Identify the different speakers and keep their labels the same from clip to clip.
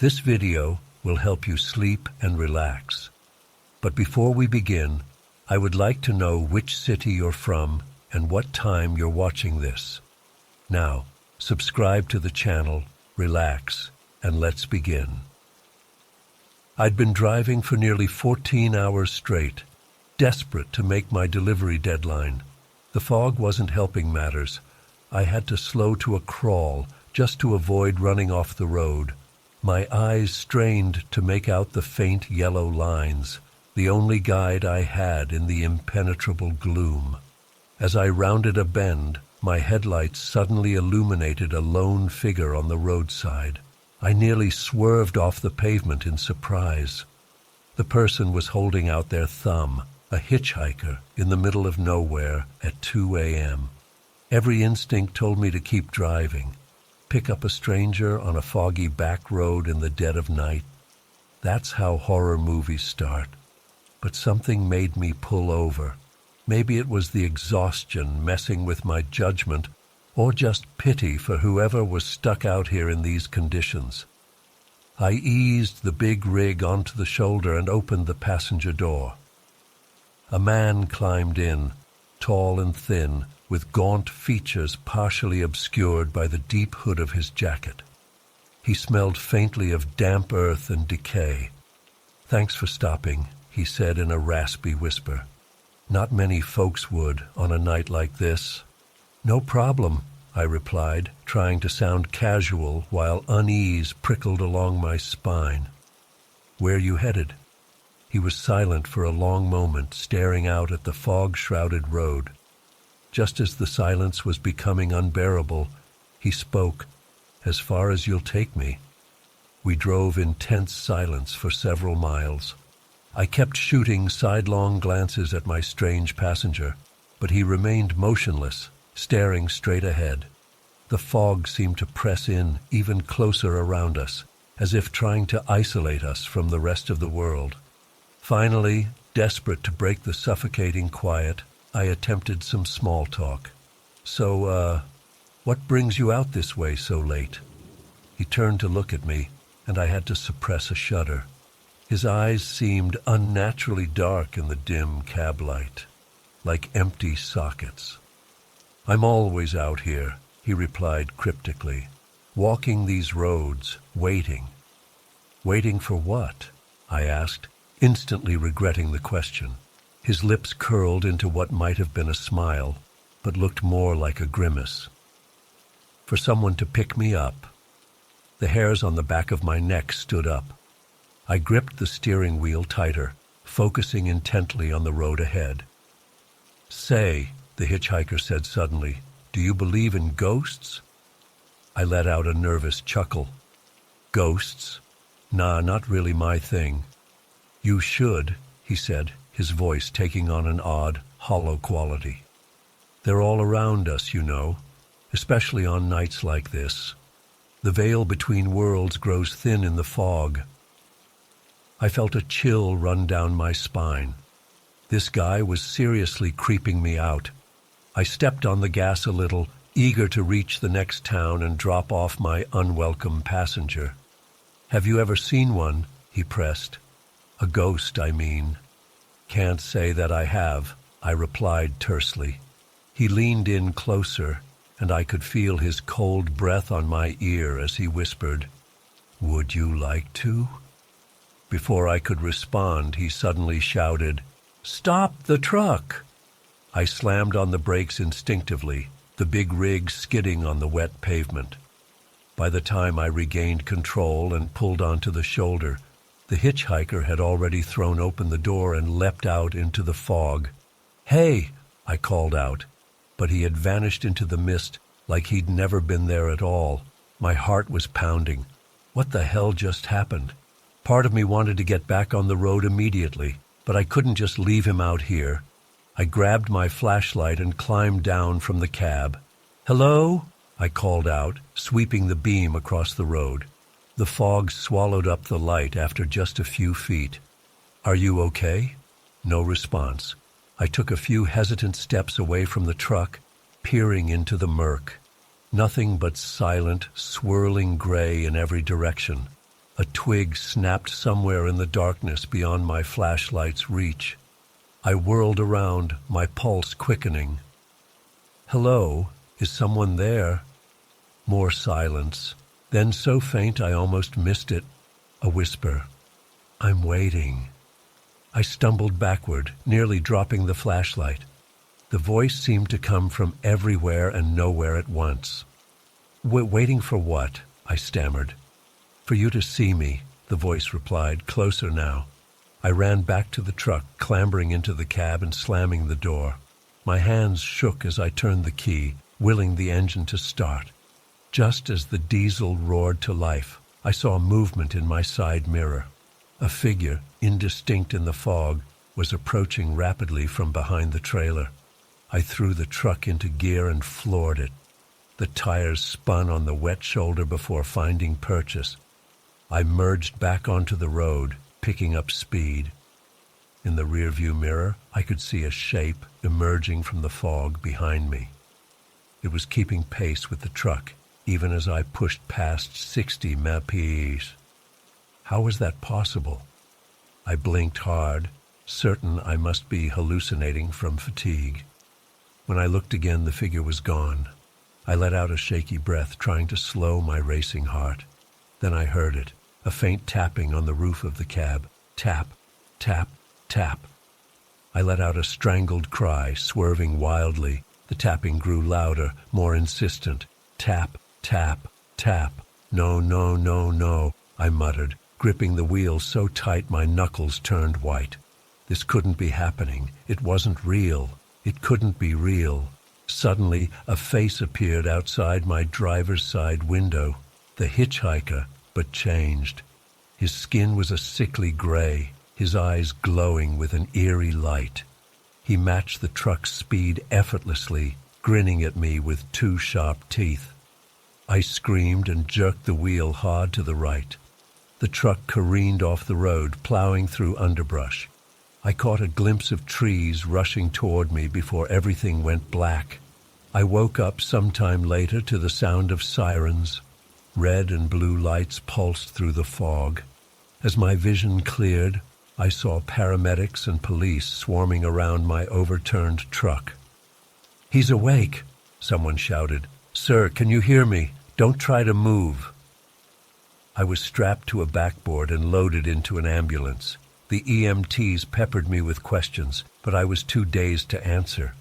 Speaker 1: This video will help you sleep and relax. But before we begin, I would like to know which city you're from and what time you're watching this. Now, subscribe to the channel, relax, and let's begin. I'd been driving for nearly 14 hours straight, desperate to make my delivery deadline. The fog wasn't helping matters. I had to slow to a crawl just to avoid running off the road. My eyes strained to make out the faint yellow lines, the only guide I had in the impenetrable gloom. As I rounded a bend, my headlights suddenly illuminated a lone figure on the roadside. I nearly swerved off the pavement in surprise. The person was holding out their thumb, a hitchhiker in the middle of nowhere at 2 a.m. Every instinct told me to keep driving. Pick up a stranger on a foggy back road in the dead of night. That's how horror movies start. But something made me pull over. Maybe it was the exhaustion messing with my judgment, or just pity for whoever was stuck out here in these conditions. I eased the big rig onto the shoulder and opened the passenger door. A man climbed in, tall and thin, with gaunt features partially obscured by the deep hood of his jacket. He smelled faintly of damp earth and decay. "Thanks for stopping," he said in a raspy whisper. "Not many folks would on a night like this." "No problem," I replied, trying to sound casual while unease prickled along my spine. "Where you headed?" He was silent for a long moment, staring out at the fog-shrouded road. Just as the silence was becoming unbearable, he spoke, "As far as you'll take me." We drove in tense silence for several miles. I kept shooting sidelong glances at my strange passenger, but he remained motionless, staring straight ahead. The fog seemed to press in even closer around us, as if trying to isolate us from the rest of the world. Finally, desperate to break the suffocating quiet, I attempted some small talk. "So, what brings you out this way so late?" He turned to look at me, and I had to suppress a shudder. His eyes seemed unnaturally dark in the dim cab light, like empty sockets. "I'm always out here," he replied cryptically, "walking these roads, waiting." "Waiting for what?" I asked, instantly regretting the question. His lips curled into what might have been a smile, but looked more like a grimace. "For someone to pick me up." The hairs on the back of my neck stood up. I gripped the steering wheel tighter, focusing intently on the road ahead. "Say," the hitchhiker said suddenly, "do you believe in ghosts?" I let out a nervous chuckle. "Ghosts? Nah, not really my thing." "You should," he said, his voice taking on an odd, hollow quality. "They're all around us, you know, especially on nights like this. The veil between worlds grows thin in the fog." I felt a chill run down my spine. This guy was seriously creeping me out. I stepped on the gas a little, eager to reach the next town and drop off my unwelcome passenger. "Have you ever seen one?" he pressed. "A ghost, I mean." "Can't say that I have," I replied tersely. He leaned in closer, and I could feel his cold breath on my ear as he whispered, "Would you like to?" Before I could respond, he suddenly shouted, "Stop the truck!" I slammed on the brakes instinctively, the big rig skidding on the wet pavement. By the time I regained control and pulled onto the shoulder, the hitchhiker had already thrown open the door and leapt out into the fog. "Hey!" I called out, but he had vanished into the mist like he'd never been there at all. My heart was pounding. What the hell just happened? Part of me wanted to get back on the road immediately, but I couldn't just leave him out here. I grabbed my flashlight and climbed down from the cab. "Hello?" I called out, sweeping the beam across the road. The fog swallowed up the light after just a few feet. "Are you okay?" No response. I took a few hesitant steps away from the truck, peering into the murk. Nothing but silent, swirling gray in every direction. A twig snapped somewhere in the darkness beyond my flashlight's reach. I whirled around, my pulse quickening. "Hello, is someone there?" More silence. Then so faint I almost missed it. A whisper. "I'm waiting." I stumbled backward, nearly dropping the flashlight. The voice seemed to come from everywhere and nowhere at once. Waiting for what?" I stammered. "For you to see me," the voice replied, closer now. I ran back to the truck, clambering into the cab and slamming the door. My hands shook as I turned the key, willing the engine to start. Just as the diesel roared to life, I saw movement in my side mirror. A figure, indistinct in the fog, was approaching rapidly from behind the trailer. I threw the truck into gear and floored it. The tires spun on the wet shoulder before finding purchase. I merged back onto the road, picking up speed. In the rearview mirror, I could see a shape emerging from the fog behind me. It was keeping pace with the truck, even as I pushed past 60 mph. How was that possible? I blinked hard, certain I must be hallucinating from fatigue. When I looked again, the figure was gone. I let out a shaky breath, trying to slow my racing heart. Then I heard it, a faint tapping on the roof of the cab. Tap, tap, tap. I let out a strangled cry, swerving wildly. The tapping grew louder, more insistent. Tap, tap, tap. "No, no, no, no," I muttered, gripping the wheel so tight my knuckles turned white. This couldn't be happening. It wasn't real. It couldn't be real. Suddenly, a face appeared outside my driver's side window. The hitchhiker, but changed. His skin was a sickly gray, his eyes glowing with an eerie light. He matched the truck's speed effortlessly, grinning at me with two sharp teeth. I screamed and jerked the wheel hard to the right. The truck careened off the road, plowing through underbrush. I caught a glimpse of trees rushing toward me before everything went black. I woke up sometime later to the sound of sirens. Red and blue lights pulsed through the fog. As my vision cleared, I saw paramedics and police swarming around my overturned truck. "He's awake," someone shouted. "Sir, can you hear me? Don't try to move." I was strapped to a backboard and loaded into an ambulance. The EMTs peppered me with questions, but I was too dazed to answer.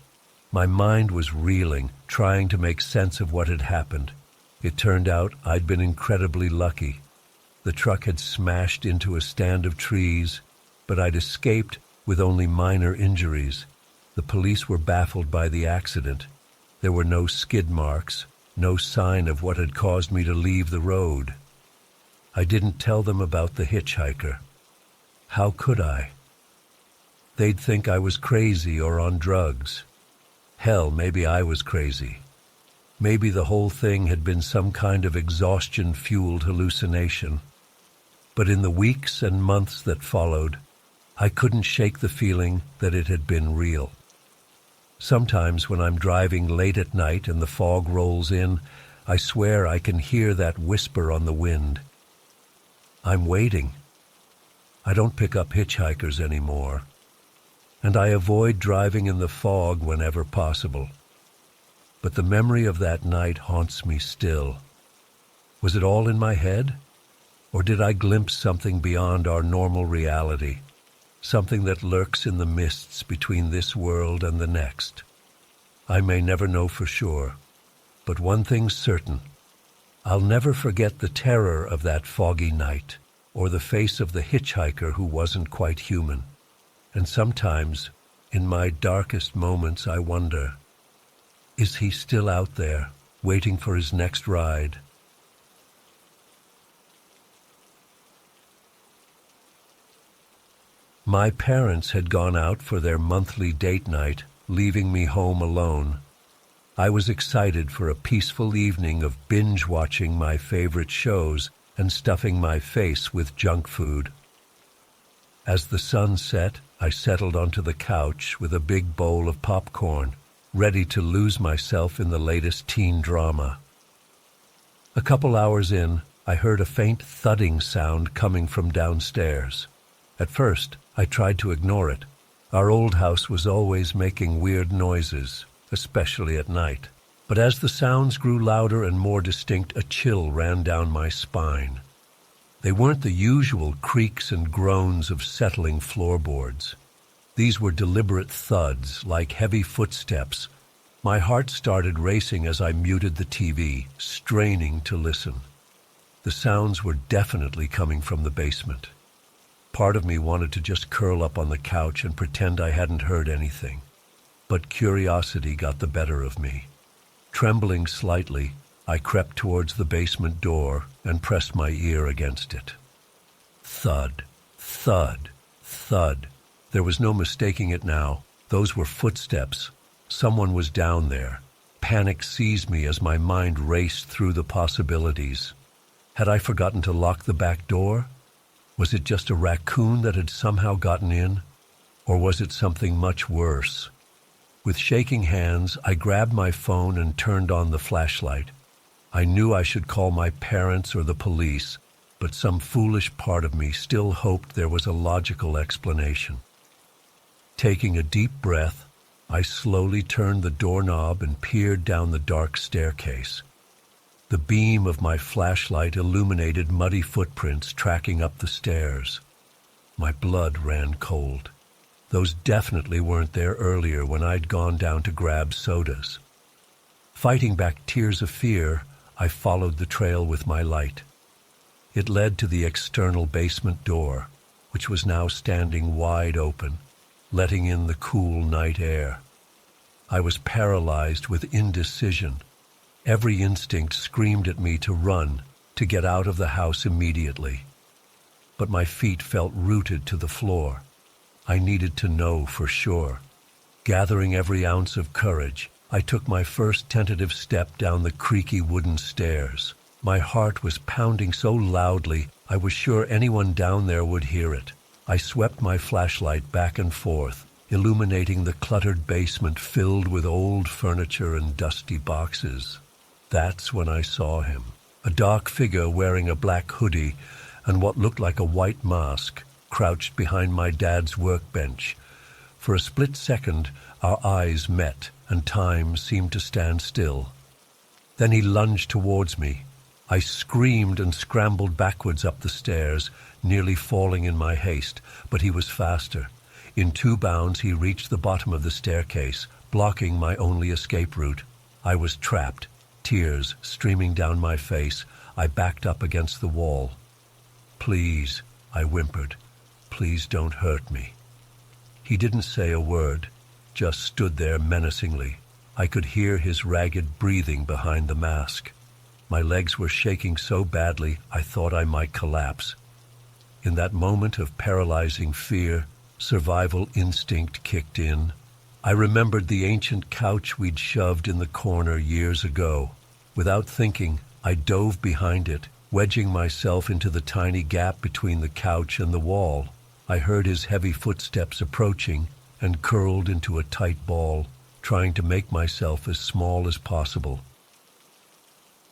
Speaker 1: My mind was reeling, trying to make sense of what had happened. It turned out I'd been incredibly lucky. The truck had smashed into a stand of trees, but I'd escaped with only minor injuries. The police were baffled by the accident. There were no skid marks, no sign of what had caused me to leave the road. I didn't tell them about the hitchhiker. How could I? They'd think I was crazy or on drugs. Hell, maybe I was crazy. Maybe the whole thing had been some kind of exhaustion-fueled hallucination. But in the weeks and months that followed, I couldn't shake the feeling that it had been real. Sometimes when I'm driving late at night and the fog rolls in, I swear I can hear that whisper on the wind. I'm waiting. I don't pick up hitchhikers anymore, and I avoid driving in the fog whenever possible. But the memory of that night haunts me still. Was it all in my head? Or did I glimpse something beyond our normal reality? Something that lurks in the mists between this world and the next? I may never know for sure, but one thing's certain. I'll never forget the terror of that foggy night, or the face of the hitchhiker who wasn't quite human. And sometimes, in my darkest moments, I wonder, is he still out there, waiting for his next ride? My parents had gone out for their monthly date night, leaving me home alone. I was excited for a peaceful evening of binge-watching my favorite shows and stuffing my face with junk food. As the sun set, I settled onto the couch with a big bowl of popcorn, ready to lose myself in the latest teen drama. A couple hours in, I heard a faint thudding sound coming from downstairs. At first, I tried to ignore it. Our old house was always making weird noises, especially at night. But as the sounds grew louder and more distinct, a chill ran down my spine. They weren't the usual creaks and groans of settling floorboards. These were deliberate thuds, like heavy footsteps. My heart started racing as I muted the TV, straining to listen. The sounds were definitely coming from the basement. Part of me wanted to just curl up on the couch and pretend I hadn't heard anything. But curiosity got the better of me. Trembling slightly, I crept towards the basement door and pressed my ear against it. Thud, thud, thud. There was no mistaking it now. Those were footsteps. Someone was down there. Panic seized me as my mind raced through the possibilities. Had I forgotten to lock the back door? Was it just a raccoon that had somehow gotten in? Or was it something much worse? With shaking hands, I grabbed my phone and turned on the flashlight. I knew I should call my parents or the police, but some foolish part of me still hoped there was a logical explanation. Taking a deep breath, I slowly turned the doorknob and peered down the dark staircase. The beam of my flashlight illuminated muddy footprints tracking up the stairs. My blood ran cold. Those definitely weren't there earlier when I'd gone down to grab sodas. Fighting back tears of fear, I followed the trail with my light. It led to the external basement door, which was now standing wide open, letting in the cool night air. I was paralyzed with indecision. Every instinct screamed at me to run, to get out of the house immediately. But my feet felt rooted to the floor. I needed to know for sure. Gathering every ounce of courage, I took my first tentative step down the creaky wooden stairs. My heart was pounding so loudly, I was sure anyone down there would hear it. I swept my flashlight back and forth, illuminating the cluttered basement filled with old furniture and dusty boxes. That's when I saw him. A dark figure wearing a black hoodie and what looked like a white mask, crouched behind my dad's workbench. For a split second, our eyes met, and time seemed to stand still. Then he lunged towards me. I screamed and scrambled backwards up the stairs, nearly falling in my haste, but he was faster. In 2 bounds, he reached the bottom of the staircase, blocking my only escape route. I was trapped, tears streaming down my face. I backed up against the wall. "Please," I whimpered. "Please don't hurt me." He didn't say a word, just stood there menacingly. I could hear his ragged breathing behind the mask. My legs were shaking so badly I thought I might collapse. In that moment of paralyzing fear, survival instinct kicked in. I remembered the ancient couch we'd shoved in the corner years ago. Without thinking, I dove behind it, wedging myself into the tiny gap between the couch and the wall. I heard his heavy footsteps approaching and curled into a tight ball, trying to make myself as small as possible.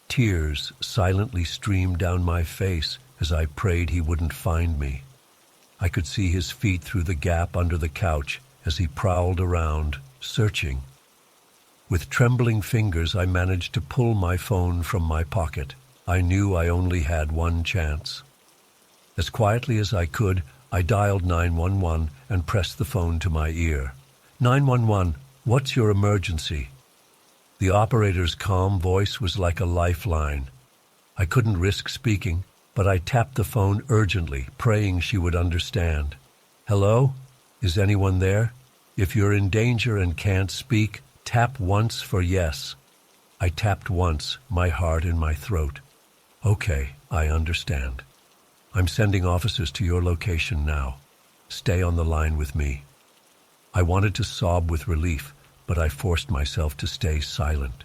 Speaker 1: Tears silently streamed down my face as I prayed he wouldn't find me. I could see his feet through the gap under the couch as he prowled around, searching. With trembling fingers, I managed to pull my phone from my pocket. I knew I only had one chance. As quietly as I could, I dialed 911 and pressed the phone to my ear. "911, what's your emergency?" The operator's calm voice was like a lifeline. I couldn't risk speaking, but I tapped the phone urgently, praying she would understand. "Hello? Is anyone there? If you're in danger and can't speak, tap once for yes." I tapped once, my heart in my throat. "Okay, I understand. I'm sending officers to your location now. Stay on the line with me." I wanted to sob with relief, but I forced myself to stay silent.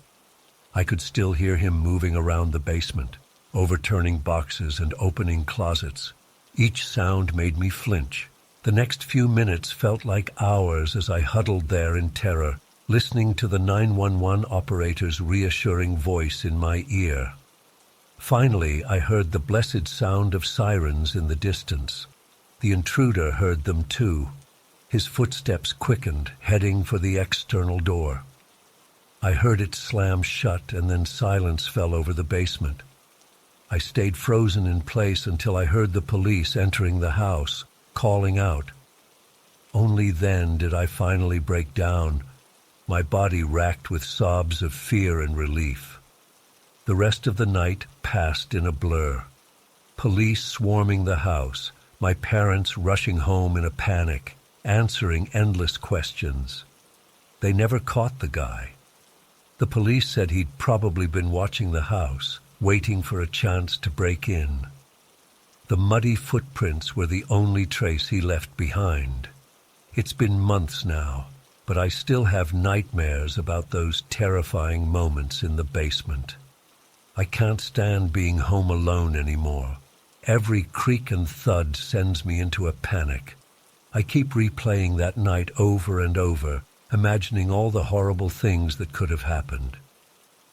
Speaker 1: I could still hear him moving around the basement, overturning boxes and opening closets. Each sound made me flinch. The next few minutes felt like hours as I huddled there in terror, listening to the 911 operator's reassuring voice in my ear. Finally, I heard the blessed sound of sirens in the distance. The intruder heard them too. His footsteps quickened, heading for the external door. I heard it slam shut, and then silence fell over the basement. I stayed frozen in place until I heard the police entering the house, calling out. Only then did I finally break down, my body racked with sobs of fear and relief. The rest of the night passed in a blur. Police swarming the house, my parents rushing home in a panic, answering endless questions. They never caught the guy. The police said he'd probably been watching the house, waiting for a chance to break in. The muddy footprints were the only trace he left behind. It's been months now, but I still have nightmares about those terrifying moments in the basement. I can't stand being home alone anymore. Every creak and thud sends me into a panic. I keep replaying that night over and over, imagining all the horrible things that could have happened.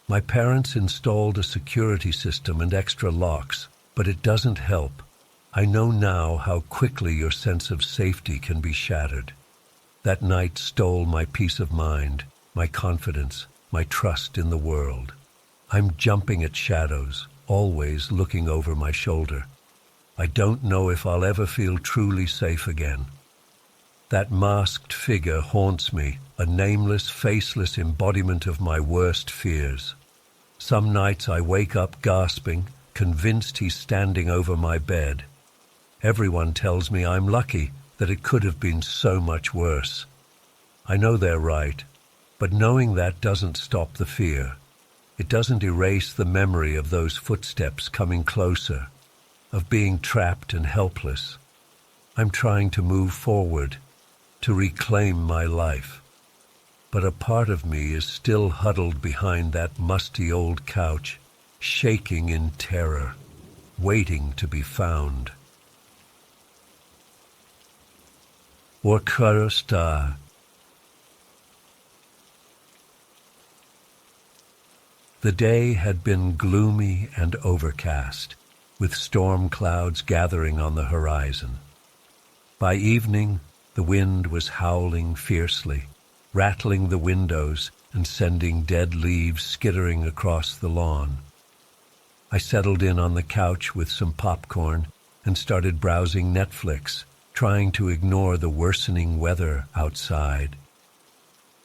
Speaker 1: My parents installed a security system and extra locks, but it doesn't help. I know now how quickly your sense of safety can be shattered. That night stole my peace of mind, my confidence, my trust in the world. I'm jumping at shadows, always looking over my shoulder. I don't know if I'll ever feel truly safe again. That masked figure haunts me, a nameless, faceless embodiment of my worst fears. Some nights I wake up gasping, convinced he's standing over my bed. Everyone tells me I'm lucky, that it could have been so much worse. I know they're right, but knowing that doesn't stop the fear. It doesn't erase the memory of those footsteps coming closer, of being trapped and helpless. I'm trying to move forward, to reclaim my life. But a part of me is still huddled behind that musty old couch, shaking in terror, waiting to be found. Orkara. The day had been gloomy and overcast, with storm clouds gathering on the horizon. By evening, the wind was howling fiercely, rattling the windows and sending dead leaves skittering across the lawn. I settled in on the couch with some popcorn and started browsing Netflix, trying to ignore the worsening weather outside.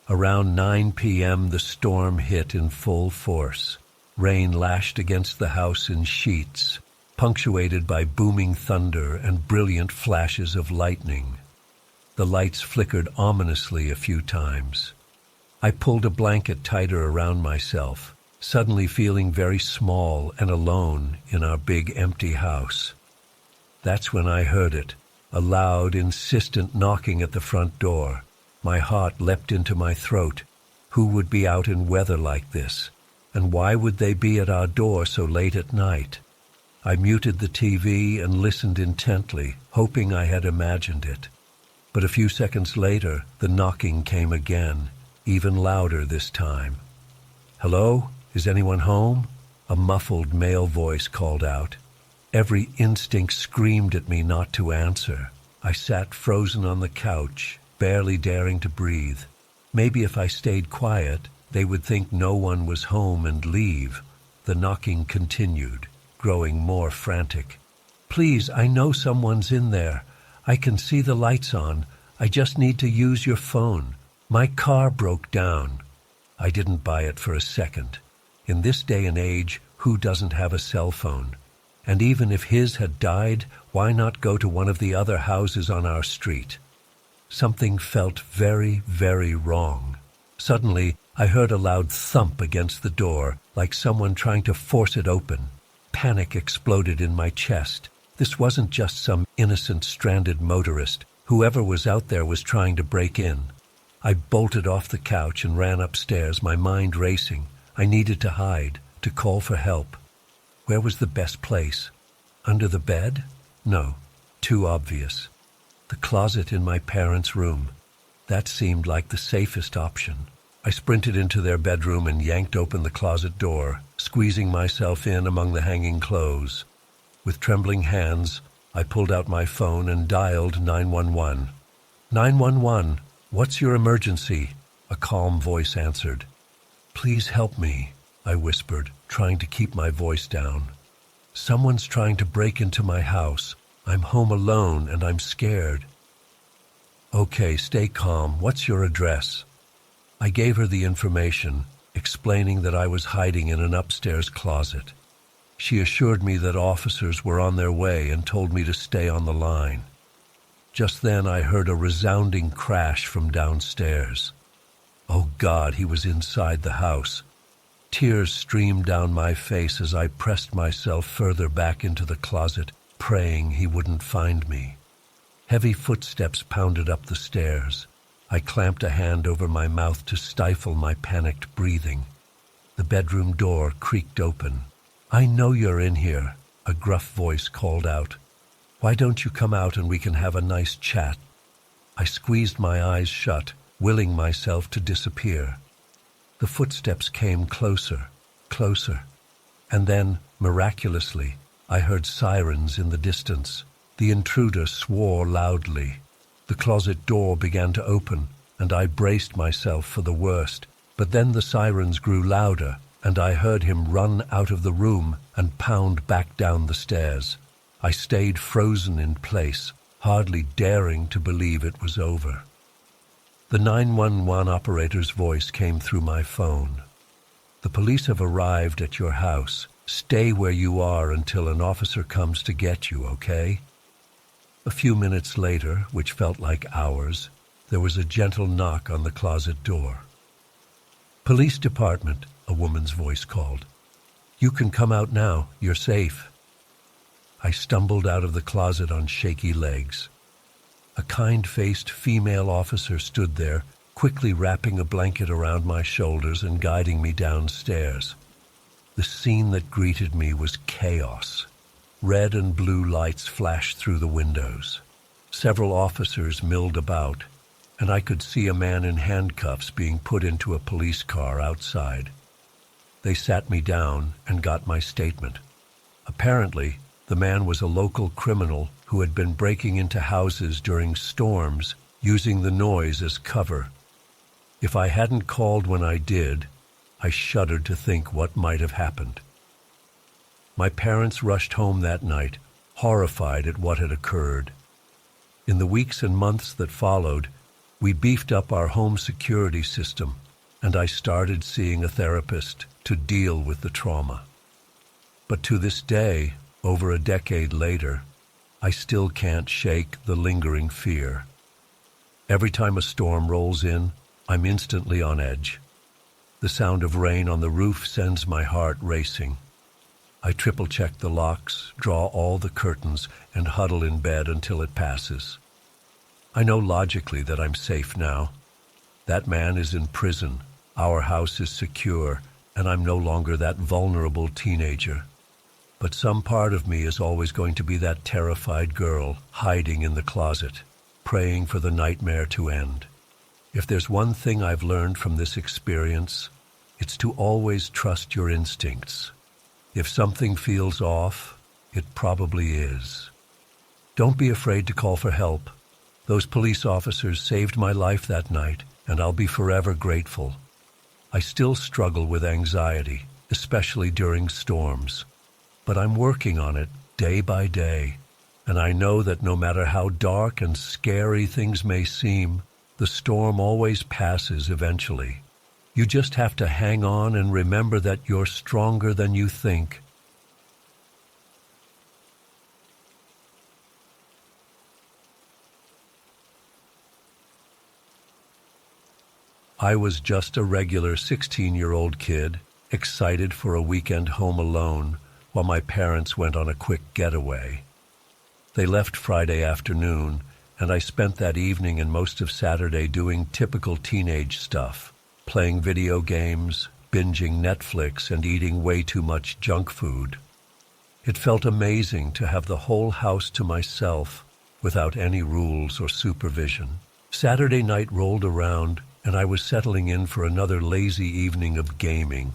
Speaker 1: Around 9 p.m. the storm hit in full force. Rain lashed against the house in sheets, punctuated by booming thunder and brilliant flashes of lightning. The lights flickered ominously a few times. I pulled a blanket tighter around myself, suddenly feeling very small and alone in our big empty house. That's when I heard it, a loud, insistent knocking at the front door. My heart leapt into my throat. Who would be out in weather like this? And why would they be at our door so late at night? I muted the TV and listened intently, hoping I had imagined it. But a few seconds later, the knocking came again, even louder this time. "Hello? Is anyone home?" A muffled male voice called out. Every instinct screamed at me not to answer. I sat frozen on the couch, barely daring to breathe. Maybe if I stayed quiet, they would think no one was home and leave. The knocking continued, growing more frantic. "Please, I know someone's in there. I can see the lights on. I just need to use your phone. My car broke down." I didn't buy it for a second. In this day and age, who doesn't have a cell phone? And even if his had died, why not go to one of the other houses on our street? Something felt very, very wrong. Suddenly, I heard a loud thump against the door, like someone trying to force it open. Panic exploded in my chest. This wasn't just some innocent stranded motorist. Whoever was out there was trying to break in. I bolted off the couch and ran upstairs, my mind racing. I needed to hide, to call for help. Where was the best place? Under the bed? No, too obvious. The closet in my parents' room. That seemed like the safest option. I sprinted into their bedroom and yanked open the closet door, squeezing myself in among the hanging clothes. With trembling hands, I pulled out my phone and dialed 911. 911, what's your emergency? A calm voice answered. Please help me, I whispered, trying to keep my voice down. Someone's trying to break into my house. I'm home alone and I'm scared. Okay, stay calm. What's your address? I gave her the information, explaining that I was hiding in an upstairs closet. She assured me that officers were on their way and told me to stay on the line. Just then I heard a resounding crash from downstairs. Oh God, he was inside the house. Tears streamed down my face as I pressed myself further back into the closet, praying he wouldn't find me. Heavy footsteps pounded up the stairs. I clamped a hand over my mouth to stifle my panicked breathing. The bedroom door creaked open. I know you're in here, a gruff voice called out. Why don't you come out and we can have a nice chat? I squeezed my eyes shut, willing myself to disappear. The footsteps came closer, closer, and then, miraculously, I heard sirens in the distance. The intruder swore loudly. The closet door began to open, and I braced myself for the worst, but then the sirens grew louder, and I heard him run out of the room and pound back down the stairs. I stayed frozen in place, hardly daring to believe it was over. The 911 operator's voice came through my phone. The police have arrived at your house. Stay where you are until an officer comes to get you, okay? A few minutes later, which felt like hours, there was a gentle knock on the closet door. Police department, a woman's voice called. You can come out now. You're safe. I stumbled out of the closet on shaky legs. A kind-faced female officer stood there, quickly wrapping a blanket around my shoulders and guiding me downstairs. The scene that greeted me was chaos. Red and blue lights flashed through the windows. Several officers milled about, and I could see a man in handcuffs being put into a police car outside. They sat me down and got my statement. Apparently, the man was a local criminal who had been breaking into houses during storms, using the noise as cover. If I hadn't called when I did, I shuddered to think what might have happened. My parents rushed home that night, horrified at what had occurred. In the weeks and months that followed, we beefed up our home security system, and I started seeing a therapist to deal with the trauma. But to this day, over a decade later, I still can't shake the lingering fear. Every time a storm rolls in, I'm instantly on edge. The sound of rain on the roof sends my heart racing. I triple-check the locks, draw all the curtains, and huddle in bed until it passes. I know logically that I'm safe now. That man is in prison, our house is secure, and I'm no longer that vulnerable teenager. But some part of me is always going to be that terrified girl hiding in the closet, praying for the nightmare to end. If there's one thing I've learned from this experience, it's to always trust your instincts. If something feels off, it probably is. Don't be afraid to call for help. Those police officers saved my life that night, and I'll be forever grateful. I still struggle with anxiety, especially during storms. But I'm working on it day by day, and I know that no matter how dark and scary things may seem, the storm always passes eventually. You just have to hang on and remember that you're stronger than you think. I was just a regular 16-year-old kid, excited for a weekend home alone, while my parents went on a quick getaway. They left Friday afternoon, and I spent that evening and most of Saturday doing typical teenage stuff, playing video games, binging Netflix, and eating way too much junk food. It felt amazing to have the whole house to myself, without any rules or supervision. Saturday night rolled around, and I was settling in for another lazy evening of gaming.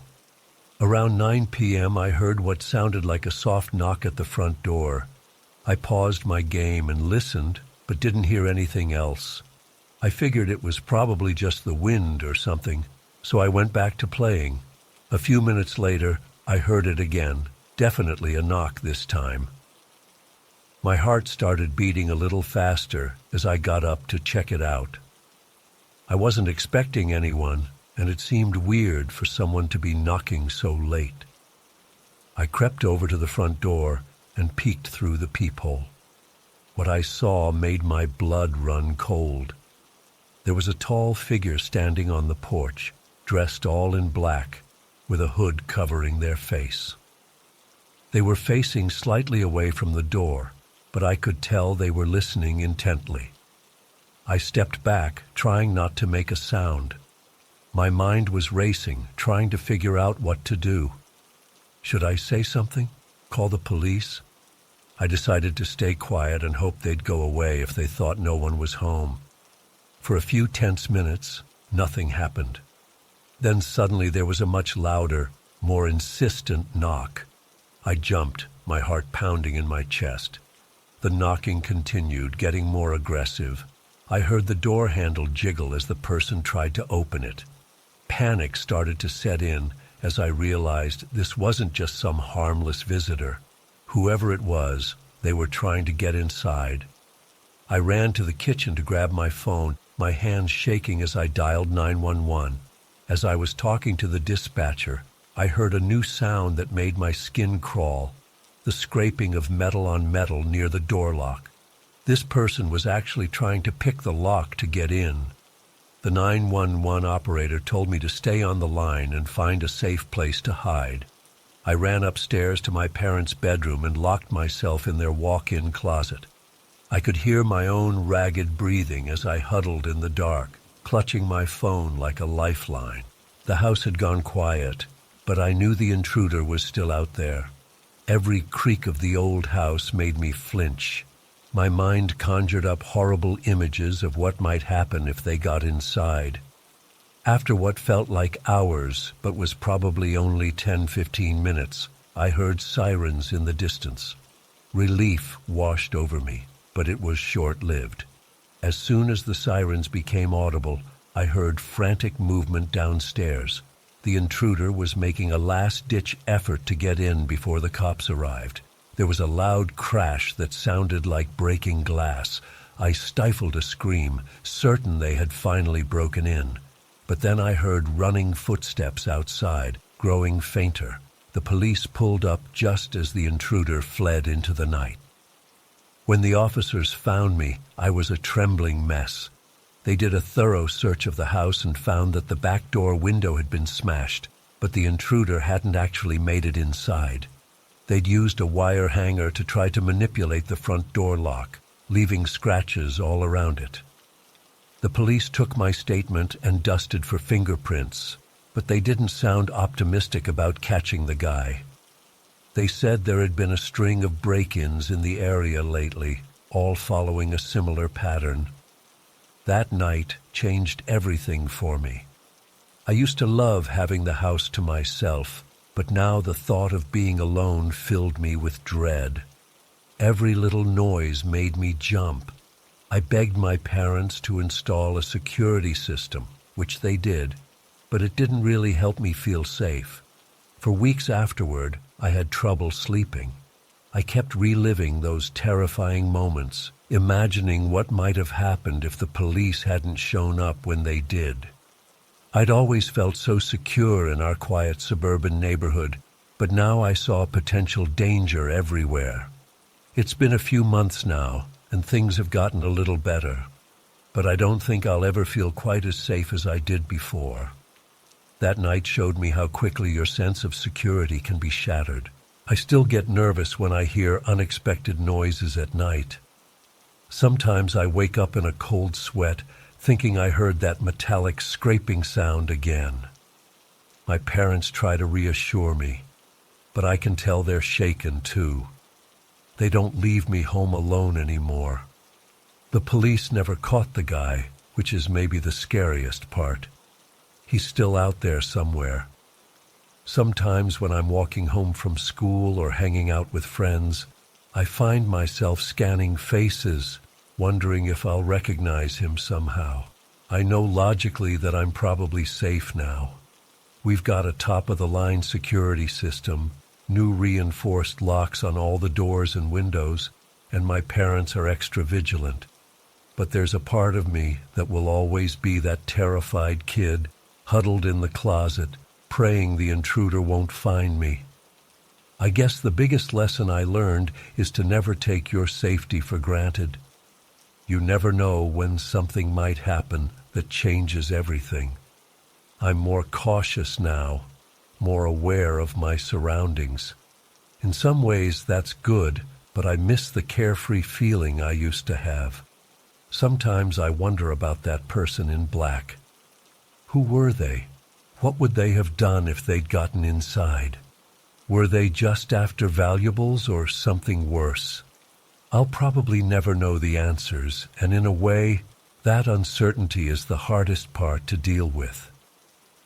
Speaker 1: Around 9 p.m. I heard what sounded like a soft knock at the front door. I paused my game and listened, but didn't hear anything else. I figured it was probably just the wind or something, so I went back to playing. A few minutes later, I heard it again, definitely a knock this time. My heart started beating a little faster as I got up to check it out. I wasn't expecting anyone, and it seemed weird for someone to be knocking so late. I crept over to the front door and peeked through the peephole. What I saw made my blood run cold. There was a tall figure standing on the porch, dressed all in black, with a hood covering their face. They were facing slightly away from the door, but I could tell they were listening intently. I stepped back, trying not to make a sound. My mind was racing, trying to figure out what to do. Should I say something? Call the police? I decided to stay quiet and hope they'd go away if they thought no one was home. For a few tense minutes, nothing happened. Then suddenly there was a much louder, more insistent knock. I jumped, my heart pounding in my chest. The knocking continued, getting more aggressive. I heard the door handle jiggle as the person tried to open it. Panic started to set in as I realized this wasn't just some harmless visitor. Whoever it was, they were trying to get inside. I ran to the kitchen to grab my phone, my hands shaking as I dialed 911. As I was talking to the dispatcher, I heard a new sound that made my skin crawl, the scraping of metal on metal near the door lock. This person was actually trying to pick the lock to get in. The 911 operator told me to stay on the line and find a safe place to hide. I ran upstairs to my parents' bedroom and locked myself in their walk-in closet. I could hear my own ragged breathing as I huddled in the dark, clutching my phone like a lifeline. The house had gone quiet, but I knew the intruder was still out there. Every creak of the old house made me flinch. My mind conjured up horrible images of what might happen if they got inside. After what felt like hours, but was probably only 10-15 minutes, I heard sirens in the distance. Relief washed over me, but it was short-lived. As soon as the sirens became audible, I heard frantic movement downstairs. The intruder was making a last-ditch effort to get in before the cops arrived. There was a loud crash that sounded like breaking glass. I stifled a scream, certain they had finally broken in. But then I heard running footsteps outside, growing fainter. The police pulled up just as the intruder fled into the night. When the officers found me, I was a trembling mess. They did a thorough search of the house and found that the back door window had been smashed, but the intruder hadn't actually made it inside. They'd used a wire hanger to try to manipulate the front door lock, leaving scratches all around it. The police took my statement and dusted for fingerprints, but they didn't sound optimistic about catching the guy. They said there had been a string of break-ins in the area lately, all following a similar pattern. That night changed everything for me. I used to love having the house to myself, but now the thought of being alone filled me with dread. Every little noise made me jump. I begged my parents to install a security system, which they did, but it didn't really help me feel safe. For weeks afterward, I had trouble sleeping. I kept reliving those terrifying moments, imagining what might have happened if the police hadn't shown up when they did. I'd always felt so secure in our quiet suburban neighborhood, but now I saw potential danger everywhere. It's been a few months now, and things have gotten a little better, but I don't think I'll ever feel quite as safe as I did before. That night showed me how quickly your sense of security can be shattered. I still get nervous when I hear unexpected noises at night. Sometimes I wake up in a cold sweat, thinking I heard that metallic scraping sound again. My parents try to reassure me, but I can tell they're shaken too. They don't leave me home alone anymore. The police never caught the guy, which is maybe the scariest part. He's still out there somewhere. Sometimes when I'm walking home from school or hanging out with friends, I find myself scanning faces, wondering if I'll recognize him somehow. I know logically that I'm probably safe now. We've got a top-of-the-line security system, new reinforced locks on all the doors and windows, and my parents are extra vigilant. But there's a part of me that will always be that terrified kid, huddled in the closet, praying the intruder won't find me. I guess the biggest lesson I learned is to never take your safety for granted. You never know when something might happen that changes everything. I'm more cautious now, more aware of my surroundings. In some ways that's good, but I miss the carefree feeling I used to have. Sometimes I wonder about that person in black. Who were they? What would they have done if they'd gotten inside? Were they just after valuables or something worse? I'll probably never know the answers, and in a way, that uncertainty is the hardest part to deal with.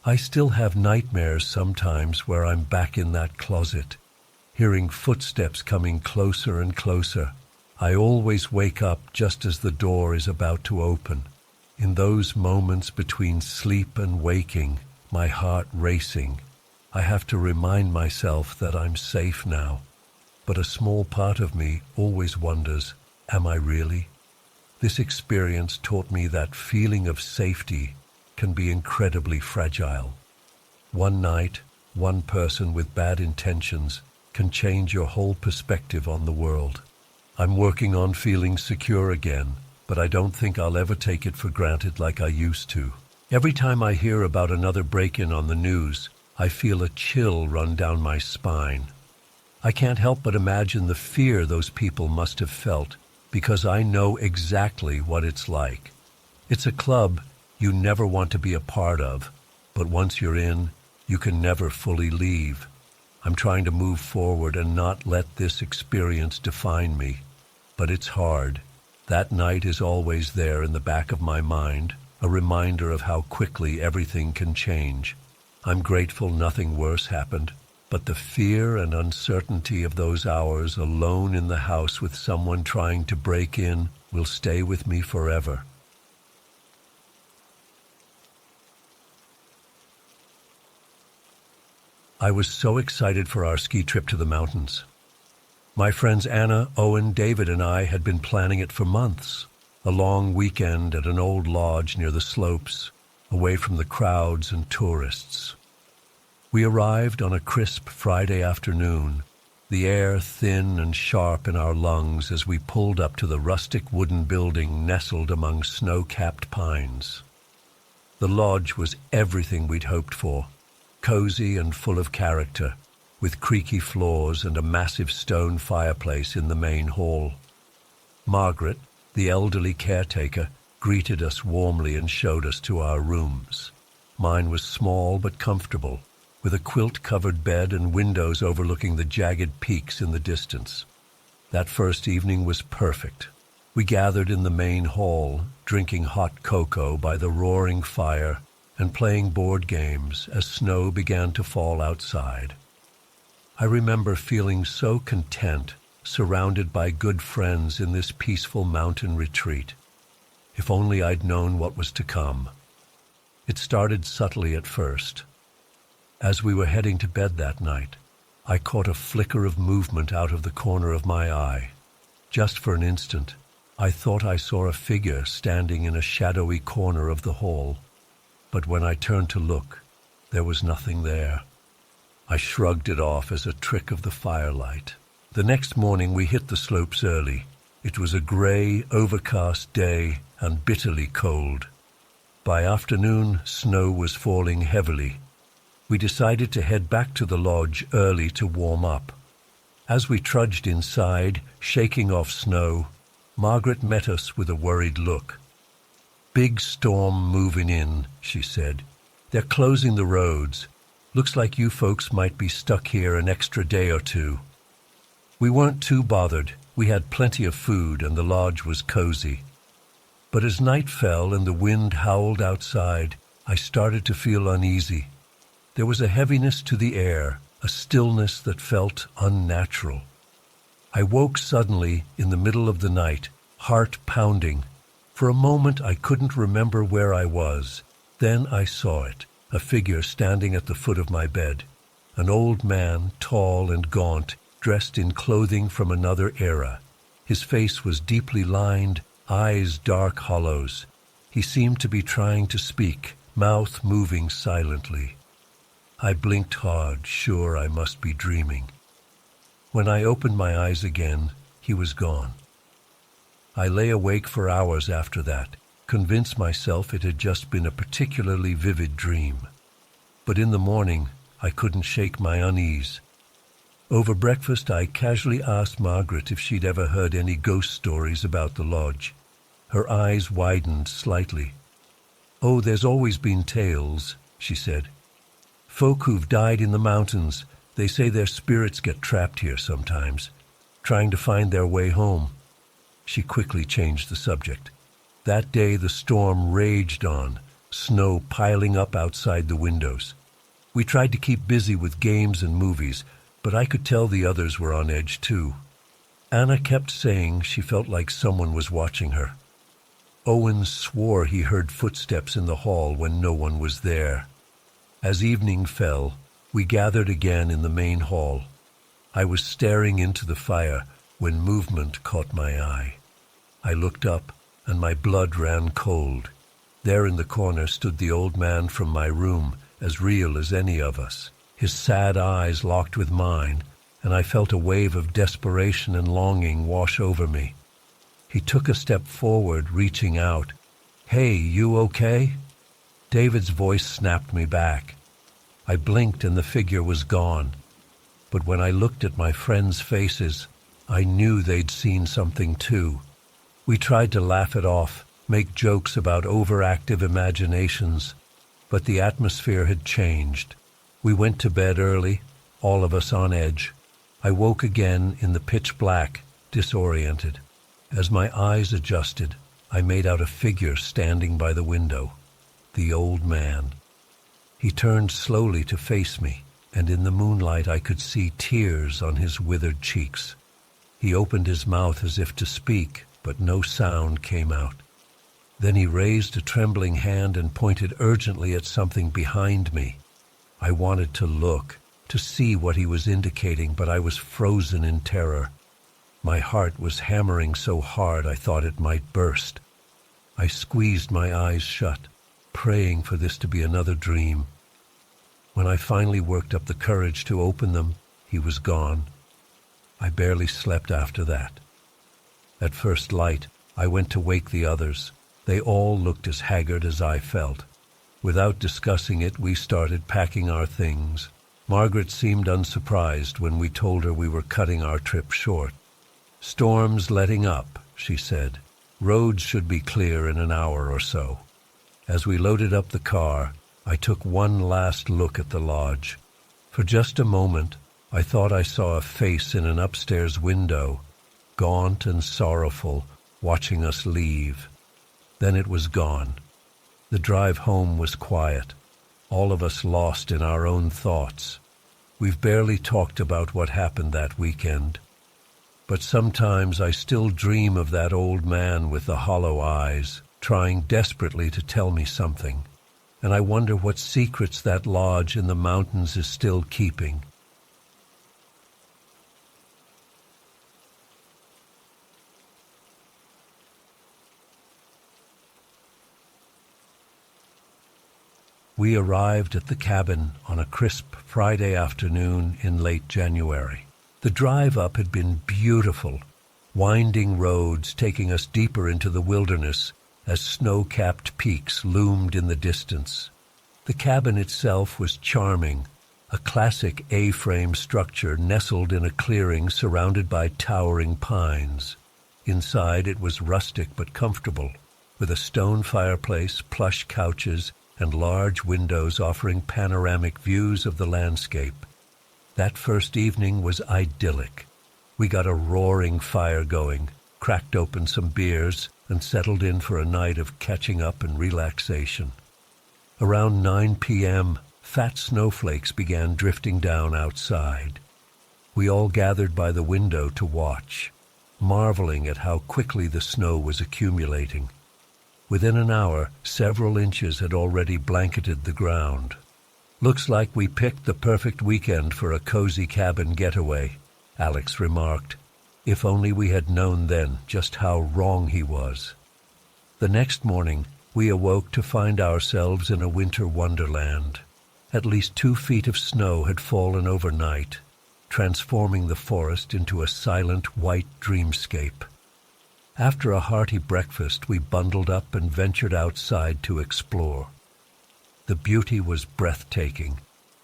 Speaker 1: I still have nightmares sometimes where I'm back in that closet, hearing footsteps coming closer and closer. I always wake up just as the door is about to open. In those moments between sleep and waking, my heart racing, I have to remind myself that I'm safe now. But a small part of me always wonders, am I really? This experience taught me that feeling of safety can be incredibly fragile. One night, one person with bad intentions can change your whole perspective on the world. I'm working on feeling secure again, but I don't think I'll ever take it for granted like I used to. Every time I hear about another break-in on the news, I feel a chill run down my spine. I can't help but imagine the fear those people must have felt, because I know exactly what it's like. It's a club you never want to be a part of, but once you're in, you can never fully leave. I'm trying to move forward and not let this experience define me, but it's hard. That night is always there in the back of my mind, a reminder of how quickly everything can change. I'm grateful nothing worse happened, but the fear and uncertainty of those hours alone in the house with someone trying to break in will stay with me forever. I was so excited for our ski trip to the mountains. My friends Anna, Owen, David, and I had been planning it for months. A long weekend at an old lodge near the slopes, away from the crowds and tourists. We arrived on a crisp Friday afternoon, the air thin and sharp in our lungs as we pulled up to the rustic wooden building nestled among snow-capped pines. The lodge was everything we'd hoped for. Cozy and full of character, with creaky floors and a massive stone fireplace in the main hall. Margaret, the elderly caretaker, greeted us warmly and showed us to our rooms. Mine was small but comfortable, with a quilt-covered bed and windows overlooking the jagged peaks in the distance. That first evening was perfect. We gathered in the main hall, drinking hot cocoa by the roaring fire and playing board games as snow began to fall outside. I remember feeling so content, surrounded by good friends in this peaceful mountain retreat. If only I'd known what was to come. It started subtly at first. As we were heading to bed that night, I caught a flicker of movement out of the corner of my eye. Just for an instant, I thought I saw a figure standing in a shadowy corner of the hall. But when I turned to look, there was nothing there. I shrugged it off as a trick of the firelight. The next morning we hit the slopes early. It was a gray, overcast day and bitterly cold. By afternoon, snow was falling heavily. We decided to head back to the lodge early to warm up. As we trudged inside, shaking off snow, Margaret met us with a worried look. "Big storm moving in," she said. "They're closing the roads. Looks like you folks might be stuck here an extra day or two." We weren't too bothered. We had plenty of food and the lodge was cozy. But as night fell and the wind howled outside, I started to feel uneasy. There was a heaviness to the air, a stillness that felt unnatural. I woke suddenly in the middle of the night, heart pounding. For a moment I couldn't remember where I was. Then I saw it, a figure standing at the foot of my bed. An old man, tall and gaunt, dressed in clothing from another era. His face was deeply lined, eyes dark hollows. He seemed to be trying to speak, mouth moving silently. I blinked hard, sure I must be dreaming. When I opened my eyes again, he was gone. I lay awake for hours after that, convinced myself it had just been a particularly vivid dream. But in the morning, I couldn't shake my unease. Over breakfast, I casually asked Margaret if she'd ever heard any ghost stories about the lodge. Her eyes widened slightly. "Oh, there's always been tales," she said. "Folk who've died in the mountains, they say their spirits get trapped here sometimes, trying to find their way home." She quickly changed the subject. That day the storm raged on, snow piling up outside the windows. We tried to keep busy with games and movies, but I could tell the others were on edge too. Anna kept saying she felt like someone was watching her. Owen swore he heard footsteps in the hall when no one was there. As evening fell, we gathered again in the main hall. I was staring into the fire when movement caught my eye. I looked up, and my blood ran cold. There in the corner stood the old man from my room, as real as any of us. His sad eyes locked with mine, and I felt a wave of desperation and longing wash over me. He took a step forward, reaching out. "Hey, you okay?" David's voice snapped me back. I blinked and the figure was gone. But when I looked at my friends' faces, I knew they'd seen something too. We tried to laugh it off, make jokes about overactive imaginations, but the atmosphere had changed. We went to bed early, all of us on edge. I woke again in the pitch black, disoriented. As my eyes adjusted, I made out a figure standing by the window. The old man. He turned slowly to face me, and in the moonlight I could see tears on his withered cheeks. He opened his mouth as if to speak, but no sound came out. Then he raised a trembling hand and pointed urgently at something behind me. I wanted to look, to see what he was indicating, but I was frozen in terror. My heart was hammering so hard I thought it might burst. I squeezed my eyes shut, praying for this to be another dream. When I finally worked up the courage to open them, he was gone. I barely slept after that. At first light, I went to wake the others. They all looked as haggard as I felt. Without discussing it, we started packing our things. Margaret seemed unsurprised when we told her we were cutting our trip short. "Storm's letting up," she said. "Roads should be clear in an hour or so." As we loaded up the car, I took one last look at the lodge. For just a moment, I thought I saw a face in an upstairs window, gaunt and sorrowful, watching us leave. Then it was gone. The drive home was quiet, all of us lost in our own thoughts. We've barely talked about what happened that weekend. But sometimes I still dream of that old man with the hollow eyes, trying desperately to tell me something. And I wonder what secrets that lodge in the mountains is still keeping. We arrived at the cabin on a crisp Friday afternoon in late January. The drive up had been beautiful, winding roads taking us deeper into the wilderness as snow-capped peaks loomed in the distance. The cabin itself was charming, a classic A-frame structure nestled in a clearing surrounded by towering pines. Inside it was rustic but comfortable, with a stone fireplace, plush couches, and large windows offering panoramic views of the landscape. That first evening was idyllic. We got a roaring fire going, cracked open some beers, and settled in for a night of catching up and relaxation. Around 9 p.m., Fat snowflakes began drifting down outside. We all gathered by the window to watch, marveling at how quickly the snow was accumulating. Within an hour, several inches had already blanketed the ground. "Looks like we picked the perfect weekend for a cozy cabin getaway," Alex remarked. If only we had known then just how wrong he was. The next morning, we awoke to find ourselves in a winter wonderland. At least 2 feet of snow had fallen overnight, transforming the forest into a silent, white dreamscape. After a hearty breakfast, we bundled up and ventured outside to explore. The beauty was breathtaking.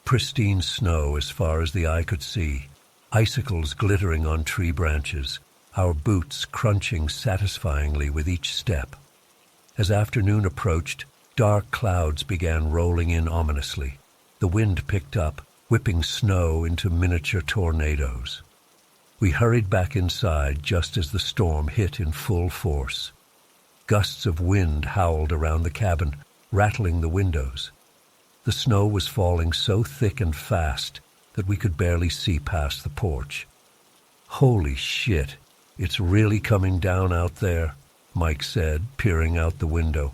Speaker 1: Pristine snow as far as the eye could see, icicles glittering on tree branches, our boots crunching satisfyingly with each step. As afternoon approached, dark clouds began rolling in ominously. The wind picked up, whipping snow into miniature tornadoes. We hurried back inside just as the storm hit in full force. Gusts of wind howled around the cabin, rattling the windows. The snow was falling so thick and fast that we could barely see past the porch. "Holy shit, it's really coming down out there," Mike said, peering out the window.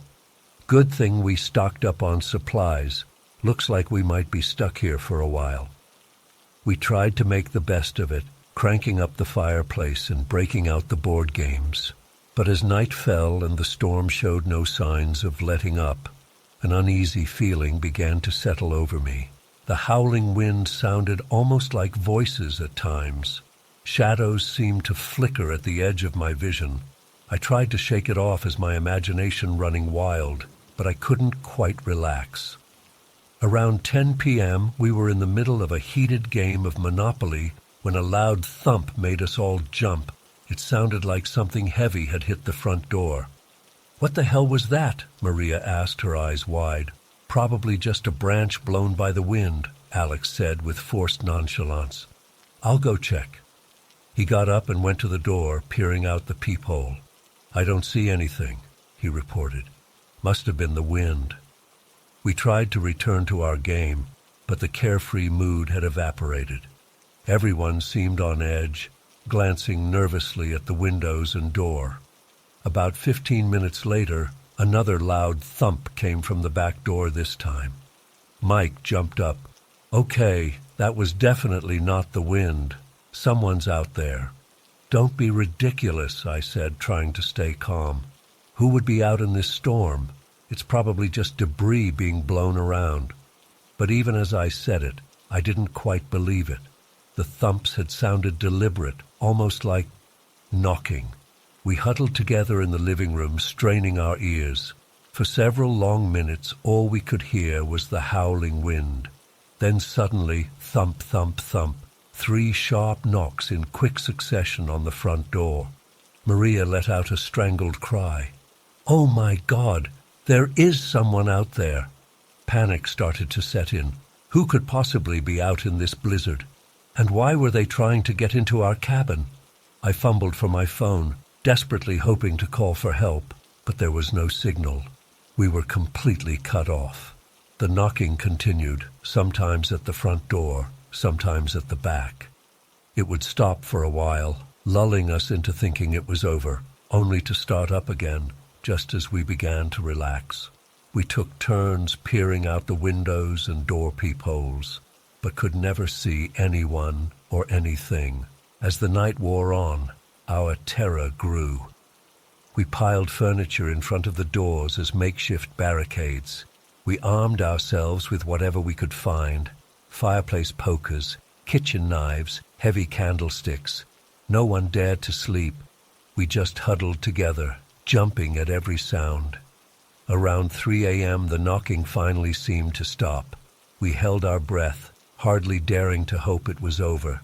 Speaker 1: "Good thing we stocked up on supplies. Looks like we might be stuck here for a while." We tried to make the best of it, cranking up the fireplace and breaking out the board games. But as night fell and the storm showed no signs of letting up, an uneasy feeling began to settle over me. The howling wind sounded almost like voices at times. Shadows seemed to flicker at the edge of my vision. I tried to shake it off as my imagination running wild, but I couldn't quite relax. Around 10 p.m., we were in the middle of a heated game of Monopoly when a loud thump made us all jump. It sounded like something heavy had hit the front door. "What the hell was that?" Maria asked, her eyes wide. "Probably just a branch blown by the wind," Alex said with forced nonchalance. "I'll go check." He got up and went to the door, peering out the peephole. "I don't see anything," he reported. "Must have been the wind." We tried to return to our game, but the carefree mood had evaporated. Everyone seemed on edge, glancing nervously at the windows and door. About 15 minutes later, another loud thump came from the back door this time. Mike jumped up. "Okay, that was definitely not the wind. Someone's out there." "Don't be ridiculous," I said, trying to stay calm. "Who would be out in this storm? It's probably just debris being blown around." But even as I said it, I didn't quite believe it. The thumps had sounded deliberate, almost like knocking. We huddled together in the living room, straining our ears. For several long minutes, all we could hear was the howling wind. Then suddenly, thump, thump, thump, 3 sharp knocks in quick succession on the front door. Maria let out a strangled cry. "Oh my God, there is someone out there!" Panic started to set in. Who could possibly be out in this blizzard? And why were they trying to get into our cabin? I fumbled for my phone, desperately hoping to call for help, but there was no signal. We were completely cut off. The knocking continued, sometimes at the front door, sometimes at the back. It would stop for a while, lulling us into thinking it was over, only to start up again, just as we began to relax. We took turns peering out the windows and door peepholes, but could never see anyone or anything. As the night wore on, our terror grew. We piled furniture in front of the doors as makeshift barricades. We armed ourselves with whatever we could find: fireplace pokers, kitchen knives, heavy candlesticks. No one dared to sleep. We just huddled together, jumping at every sound. Around 3 a.m., the knocking finally seemed to stop. We held our breath, hardly daring to hope it was over.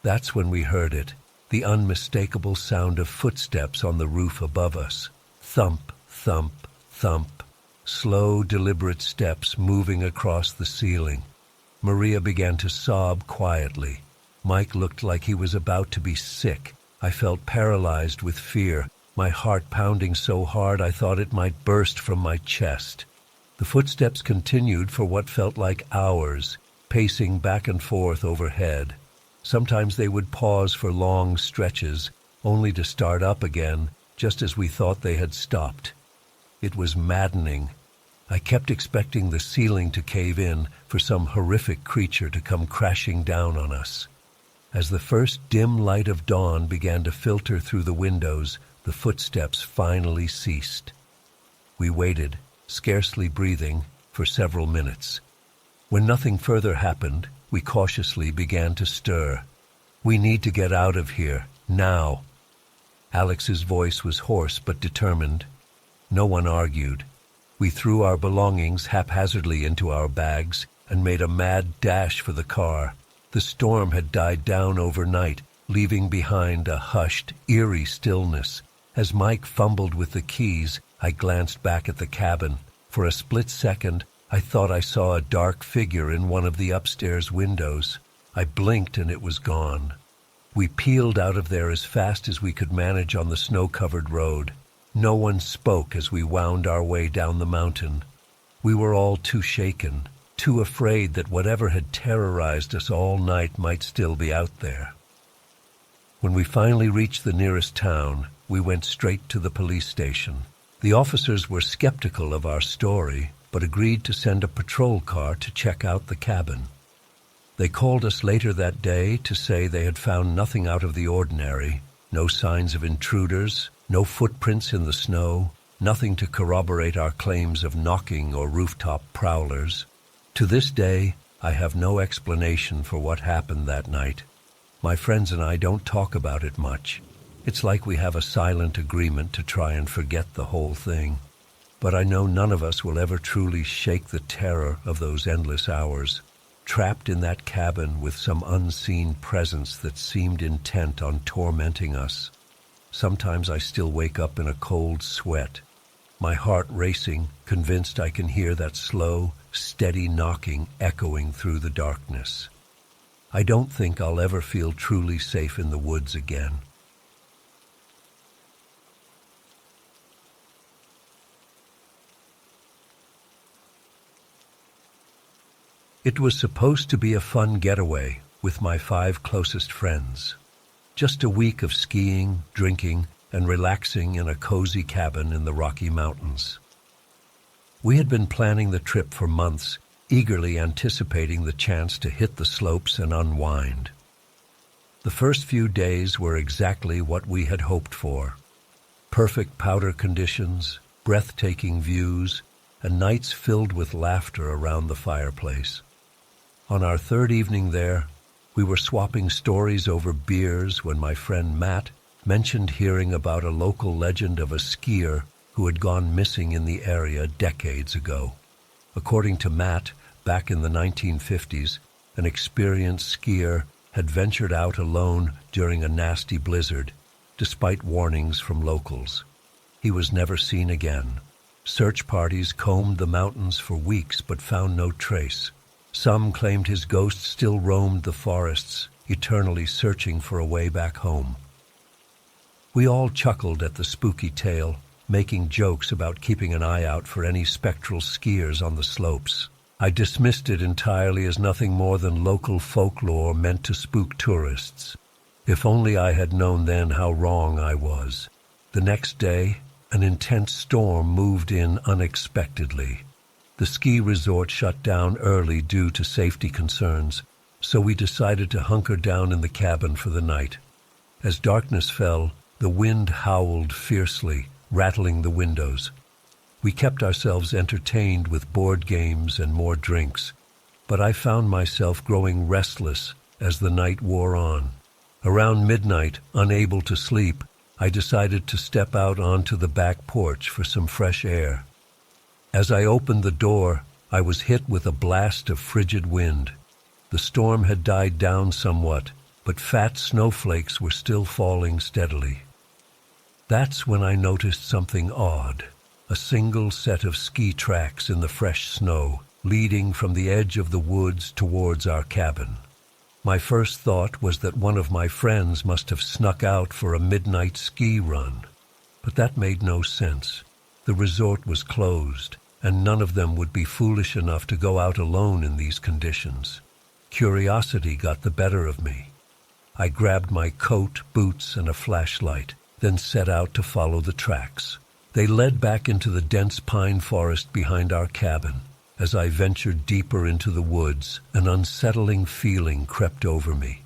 Speaker 1: That's when we heard it, the unmistakable sound of footsteps on the roof above us. Thump, thump, thump. Slow, deliberate steps moving across the ceiling. Maria began to sob quietly. Mike looked like he was about to be sick. I felt paralyzed with fear, my heart pounding so hard I thought it might burst from my chest. The footsteps continued for what felt like hours, pacing back and forth overhead. Sometimes they would pause for long stretches, only to start up again, just as we thought they had stopped. It was maddening. I kept expecting the ceiling to cave in, for some horrific creature to come crashing down on us. As the first dim light of dawn began to filter through the windows, the footsteps finally ceased. We waited, scarcely breathing, for several minutes. When nothing further happened, we cautiously began to stir. "We need to get out of here, now." Alex's voice was hoarse but determined. No one argued. We threw our belongings haphazardly into our bags and made a mad dash for the car. The storm had died down overnight, leaving behind a hushed, eerie stillness. As Mike fumbled with the keys, I glanced back at the cabin. For a split second, I thought I saw a dark figure in one of the upstairs windows. I blinked and it was gone. We peeled out of there as fast as we could manage on the snow-covered road. No one spoke as we wound our way down the mountain. We were all too shaken, too afraid that whatever had terrorized us all night might still be out there. When we finally reached the nearest town, we went straight to the police station. The officers were skeptical of our story, but agreed to send a patrol car to check out the cabin. They called us later that day to say they had found nothing out of the ordinary, no signs of intruders, no footprints in the snow, nothing to corroborate our claims of knocking or rooftop prowlers. To this day, I have no explanation for what happened that night. My friends and I don't talk about it much. It's like we have a silent agreement to try and forget the whole thing. But I know none of us will ever truly shake the terror of those endless hours, trapped in that cabin with some unseen presence that seemed intent on tormenting us. Sometimes I still wake up in a cold sweat, my heart racing, convinced I can hear that slow, steady knocking echoing through the darkness. I don't think I'll ever feel truly safe in the woods again. It was supposed to be a fun getaway with my 5 closest friends. Just a week of skiing, drinking, and relaxing in a cozy cabin in the Rocky Mountains. We had been planning the trip for months, eagerly anticipating the chance to hit the slopes and unwind. The first few days were exactly what we had hoped for. Perfect powder conditions, breathtaking views, and nights filled with laughter around the fireplace. On our 3rd evening there, we were swapping stories over beers when my friend Matt mentioned hearing about a local legend of a skier who had gone missing in the area decades ago. According to Matt, back in the 1950s, an experienced skier had ventured out alone during a nasty blizzard, despite warnings from locals. He was never seen again. Search parties combed the mountains for weeks but found no trace. Some claimed his ghost still roamed the forests, eternally searching for a way back home. We all chuckled at the spooky tale, making jokes about keeping an eye out for any spectral skiers on the slopes. I dismissed it entirely as nothing more than local folklore meant to spook tourists. If only I had known then how wrong I was. The next day, an intense storm moved in unexpectedly. The ski resort shut down early due to safety concerns, so we decided to hunker down in the cabin for the night. As darkness fell, the wind howled fiercely, rattling the windows. We kept ourselves entertained with board games and more drinks, but I found myself growing restless as the night wore on. Around midnight, unable to sleep, I decided to step out onto the back porch for some fresh air. As I opened the door, I was hit with a blast of frigid wind. The storm had died down somewhat, but fat snowflakes were still falling steadily. That's when I noticed something odd, a single set of ski tracks in the fresh snow, leading from the edge of the woods towards our cabin. My first thought was that one of my friends must have snuck out for a midnight ski run, but that made no sense. The resort was closed, and none of them would be foolish enough to go out alone in these conditions. Curiosity got the better of me. I grabbed my coat, boots, and a flashlight, then set out to follow the tracks. They led back into the dense pine forest behind our cabin. As I ventured deeper into the woods, an unsettling feeling crept over me.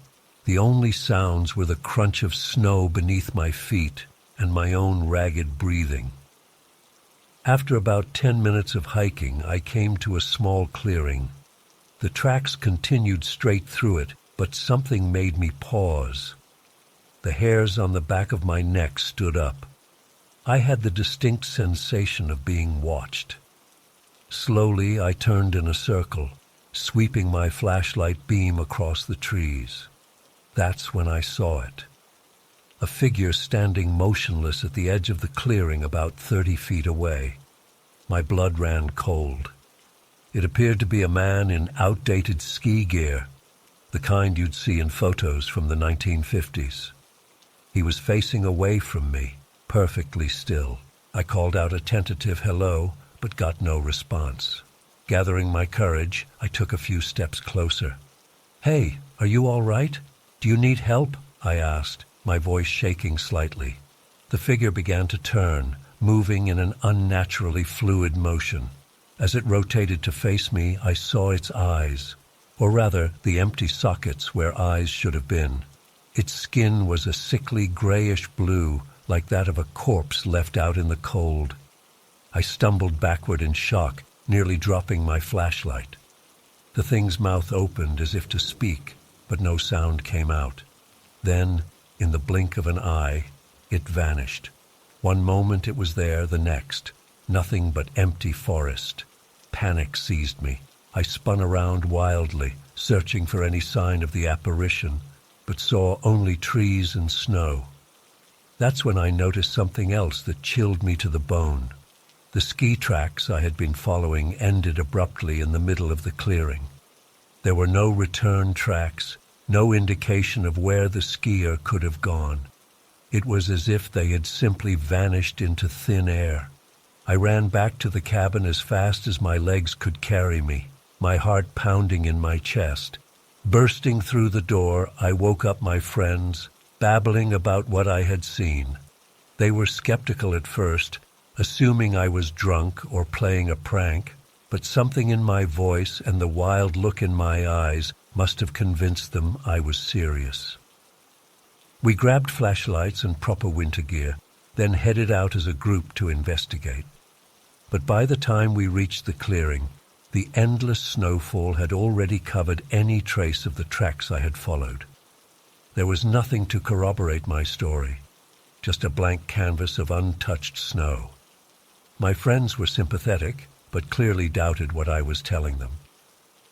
Speaker 1: The only sounds were the crunch of snow beneath my feet and my own ragged breathing. After about 10 minutes of hiking, I came to a small clearing. The tracks continued straight through it, but something made me pause. The hairs on the back of my neck stood up. I had the distinct sensation of being watched. Slowly, I turned in a circle, sweeping my flashlight beam across the trees. That's when I saw it. A figure standing motionless at the edge of the clearing about 30 feet away. My blood ran cold. It appeared to be a man in outdated ski gear, the kind you'd see in photos from the 1950s. He was facing away from me, perfectly still. I called out a tentative hello, but got no response. Gathering my courage, I took a few steps closer. "Hey, are you all right? Do you need help?" I asked, my voice shaking slightly. The figure began to turn, moving in an unnaturally fluid motion. As it rotated to face me, I saw its eyes, or rather, the empty sockets where eyes should have been. Its skin was a sickly grayish blue, like that of a corpse left out in the cold. I stumbled backward in shock, nearly dropping my flashlight. The thing's mouth opened as if to speak, but no sound came out. Then, in the blink of an eye, it vanished. One moment it was there, the next, nothing but empty forest. Panic seized me. I spun around wildly, searching for any sign of the apparition, but saw only trees and snow. That's when I noticed something else that chilled me to the bone. The ski tracks I had been following ended abruptly in the middle of the clearing. There were no return tracks, no indication of where the skier could have gone. It was as if they had simply vanished into thin air. I ran back to the cabin as fast as my legs could carry me, my heart pounding in my chest. Bursting through the door, I woke up my friends, babbling about what I had seen. They were skeptical at first, assuming I was drunk or playing a prank, but something in my voice and the wild look in my eyes must have convinced them I was serious. We grabbed flashlights and proper winter gear, then headed out as a group to investigate. But by the time we reached the clearing, the endless snowfall had already covered any trace of the tracks I had followed. There was nothing to corroborate my story, just a blank canvas of untouched snow. My friends were sympathetic, but clearly doubted what I was telling them.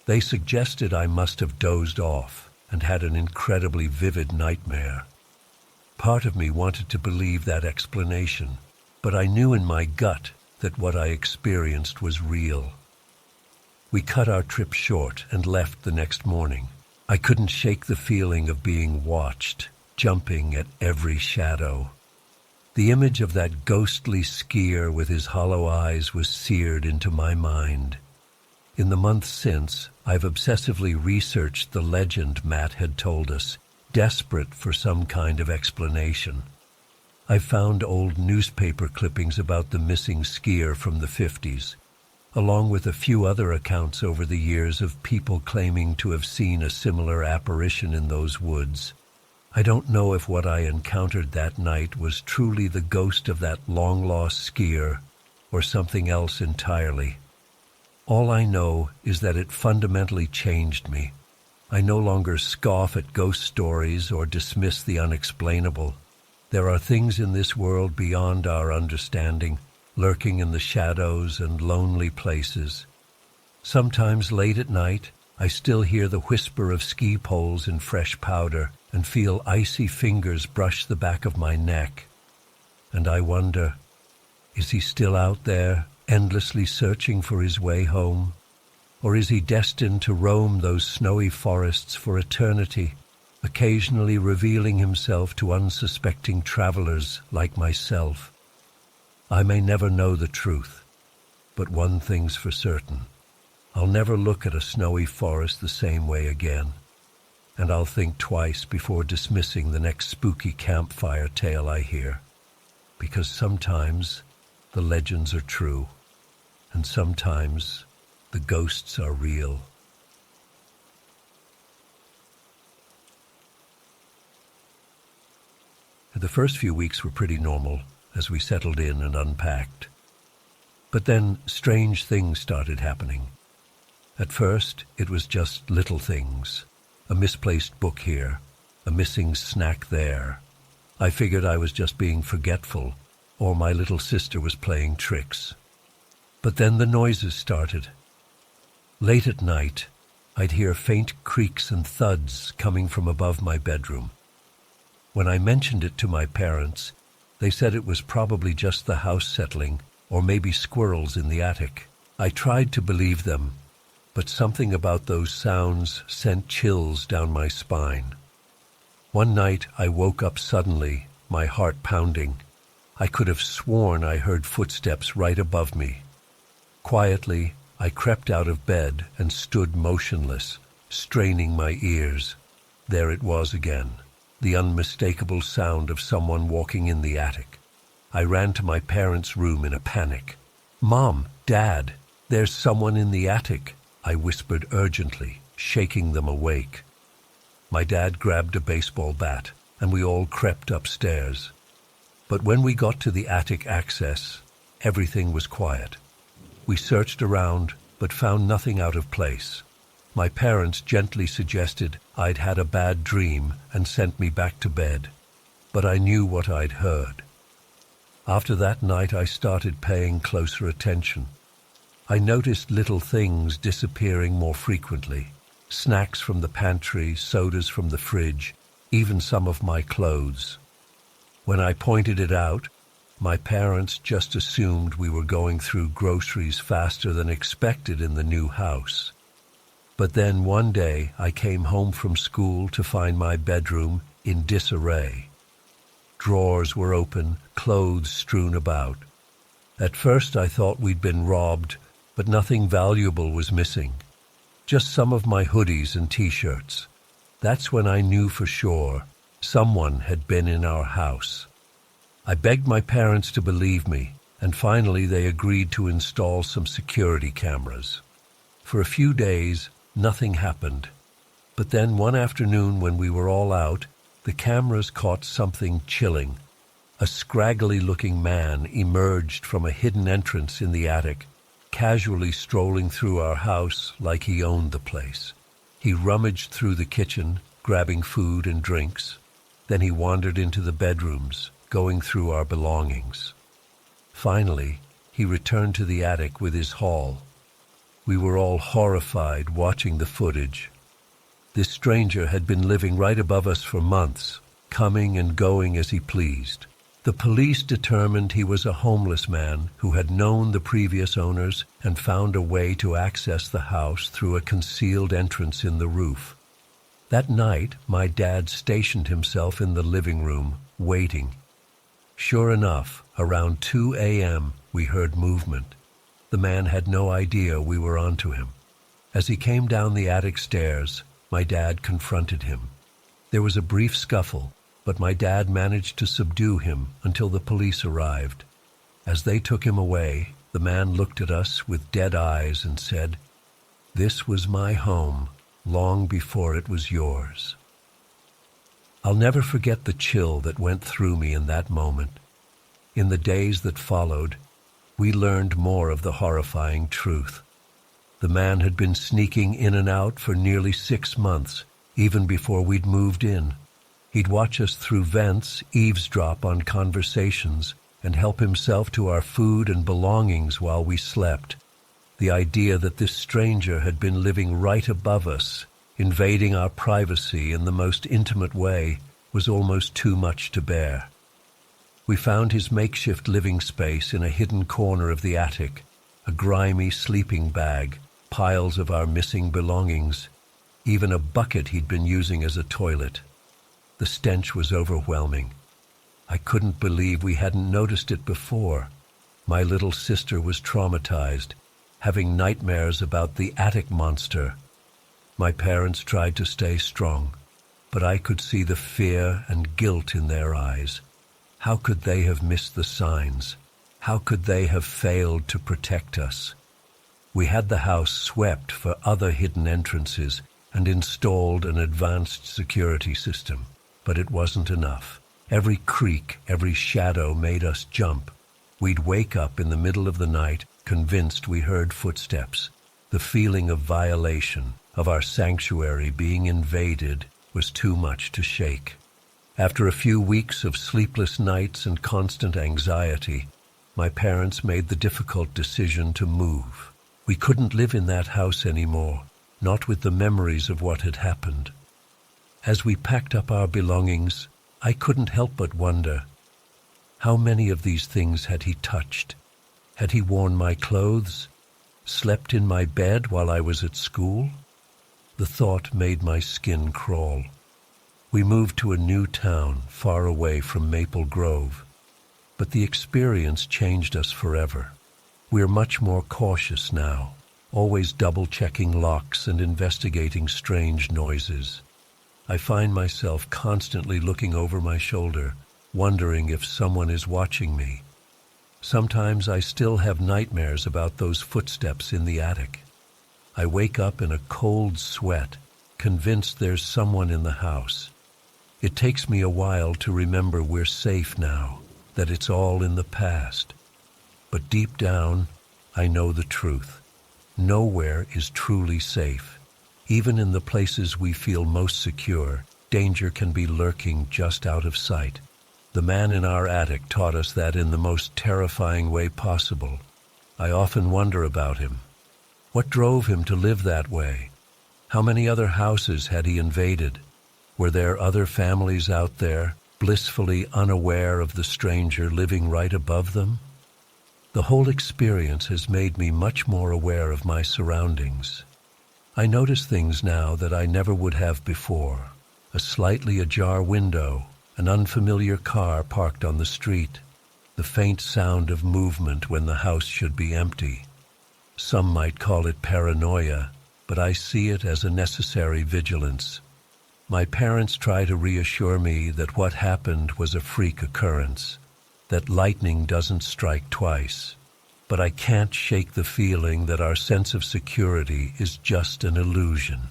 Speaker 1: They suggested I must have dozed off and had an incredibly vivid nightmare. Part of me wanted to believe that explanation, but I knew in my gut that what I experienced was real. We cut our trip short and left the next morning. I couldn't shake the feeling of being watched, jumping at every shadow. The image of that ghostly skier with his hollow eyes was seared into my mind. In the months since, I've obsessively researched the legend Matt had told us, desperate for some kind of explanation. I've found old newspaper clippings about the missing skier from the 50s, along with a few other accounts over the years of people claiming to have seen a similar apparition in those woods. I don't know if what I encountered that night was truly the ghost of that long-lost skier or something else entirely. All I know is that it fundamentally changed me. I no longer scoff at ghost stories or dismiss the unexplainable. There are things in this world beyond our understanding, lurking in the shadows and lonely places. Sometimes late at night, I still hear the whisper of ski poles in fresh powder and feel icy fingers brush the back of my neck. And I wonder, is he still out there, endlessly searching for his way home? Or is he destined to roam those snowy forests for eternity, occasionally revealing himself to unsuspecting travelers like myself? I may never know the truth, But one thing's for certain. I'll never look at a snowy forest the same way again. And I'll think twice before dismissing the next spooky campfire tale I hear. Because sometimes the legends are true, and sometimes the ghosts are real. The first few weeks were pretty normal as we settled in and unpacked. But then strange things started happening. At first, it was just little things. A misplaced book here, a missing snack there. I figured I was just being forgetful, or my little sister was playing tricks. But then the noises started. Late at night, I'd hear faint creaks and thuds coming from above my bedroom. When I mentioned it to my parents, they said it was probably just the house settling, or maybe squirrels in the attic. I tried to believe them, but something about those sounds sent chills down my spine. One night I woke up suddenly, my heart pounding. I could have sworn I heard footsteps right above me. Quietly, I crept out of bed and stood motionless, straining my ears. There it was again, the unmistakable sound of someone walking in the attic. I ran to my parents' room in a panic. "Mom, Dad, there's someone in the attic," I whispered urgently, shaking them awake. My dad grabbed a baseball bat, and we all crept upstairs. But when we got to the attic access, everything was quiet. We searched around, but found nothing out of place. My parents gently suggested I'd had a bad dream and sent me back to bed, but I knew what I'd heard. After that night, I started paying closer attention. I noticed little things disappearing more frequently. Snacks from the pantry, sodas from the fridge, even some of my clothes. When I pointed it out, my parents just assumed we were going through groceries faster than expected in the new house. But then one day I came home from school to find my bedroom in disarray. Drawers were open, clothes strewn about. At first I thought we'd been robbed, but nothing valuable was missing. Just some of my hoodies and t-shirts. That's when I knew for sure someone had been in our house. I begged my parents to believe me, and finally they agreed to install some security cameras. For a few days, nothing happened. But then one afternoon when we were all out, the cameras caught something chilling. A scraggly-looking man emerged from a hidden entrance in the attic, casually strolling through our house like he owned the place. He rummaged through the kitchen, grabbing food and drinks. Then he wandered into the bedrooms, going through our belongings. Finally, he returned to the attic with his haul. We were all horrified watching the footage. This stranger had been living right above us for months, coming and going as he pleased. The police determined he was a homeless man who had known the previous owners and found a way to access the house through a concealed entrance in the roof. That night, my dad stationed himself in the living room, waiting. Sure enough, around 2 a.m., we heard movement. The man had no idea we were onto him. As he came down the attic stairs, my dad confronted him. There was a brief scuffle, but my dad managed to subdue him until the police arrived. As they took him away, the man looked at us with dead eyes and said, "This was my home long before it was yours." I'll never forget the chill that went through me in that moment. In the days that followed, we learned more of the horrifying truth. The man had been sneaking in and out for nearly 6 months, even before we'd moved in. He'd watch us through vents, eavesdrop on conversations, and help himself to our food and belongings while we slept. The idea that this stranger had been living right above us, invading our privacy in the most intimate way, was almost too much to bear. We found his makeshift living space in a hidden corner of the attic, a grimy sleeping bag, piles of our missing belongings, even a bucket he'd been using as a toilet. The stench was overwhelming. I couldn't believe we hadn't noticed it before. My little sister was traumatized, having nightmares about the attic monster. My parents tried to stay strong, but I could see the fear and guilt in their eyes. How could they have missed the signs? How could they have failed to protect us? We had the house swept for other hidden entrances and installed an advanced security system, but it wasn't enough. Every creak, every shadow made us jump. We'd wake up in the middle of the night, convinced we heard footsteps. The feeling of violation, of our sanctuary being invaded, was too much to shake. After a few weeks of sleepless nights and constant anxiety, my parents made the difficult decision to move. We couldn't live in that house anymore, not with the memories of what had happened. As we packed up our belongings, I couldn't help but wonder, how many of these things had he touched? Had he worn my clothes? Slept in my bed while I was at school? The thought made my skin crawl. We moved to a new town, far away from Maple Grove. But the experience changed us forever. We're much more cautious now, always double-checking locks and investigating strange noises. I find myself constantly looking over my shoulder, wondering if someone is watching me. Sometimes I still have nightmares about those footsteps in the attic. I wake up in a cold sweat, convinced there's someone in the house. It takes me a while to remember we're safe now, that it's all in the past. But deep down, I know the truth. Nowhere is truly safe. Even in the places we feel most secure, danger can be lurking just out of sight. The man in our attic taught us that in the most terrifying way possible. I often wonder about him. What drove him to live that way? How many other houses had he invaded? Were there other families out there, blissfully unaware of the stranger living right above them? The whole experience has made me much more aware of my surroundings. I notice things now that I never would have before. A slightly ajar window, an unfamiliar car parked on the street, the faint sound of movement when the house should be empty. Some might call it paranoia, but I see it as a necessary vigilance. My parents try to reassure me that what happened was a freak occurrence, that lightning doesn't strike twice. But I can't shake the feeling that our sense of security is just an illusion.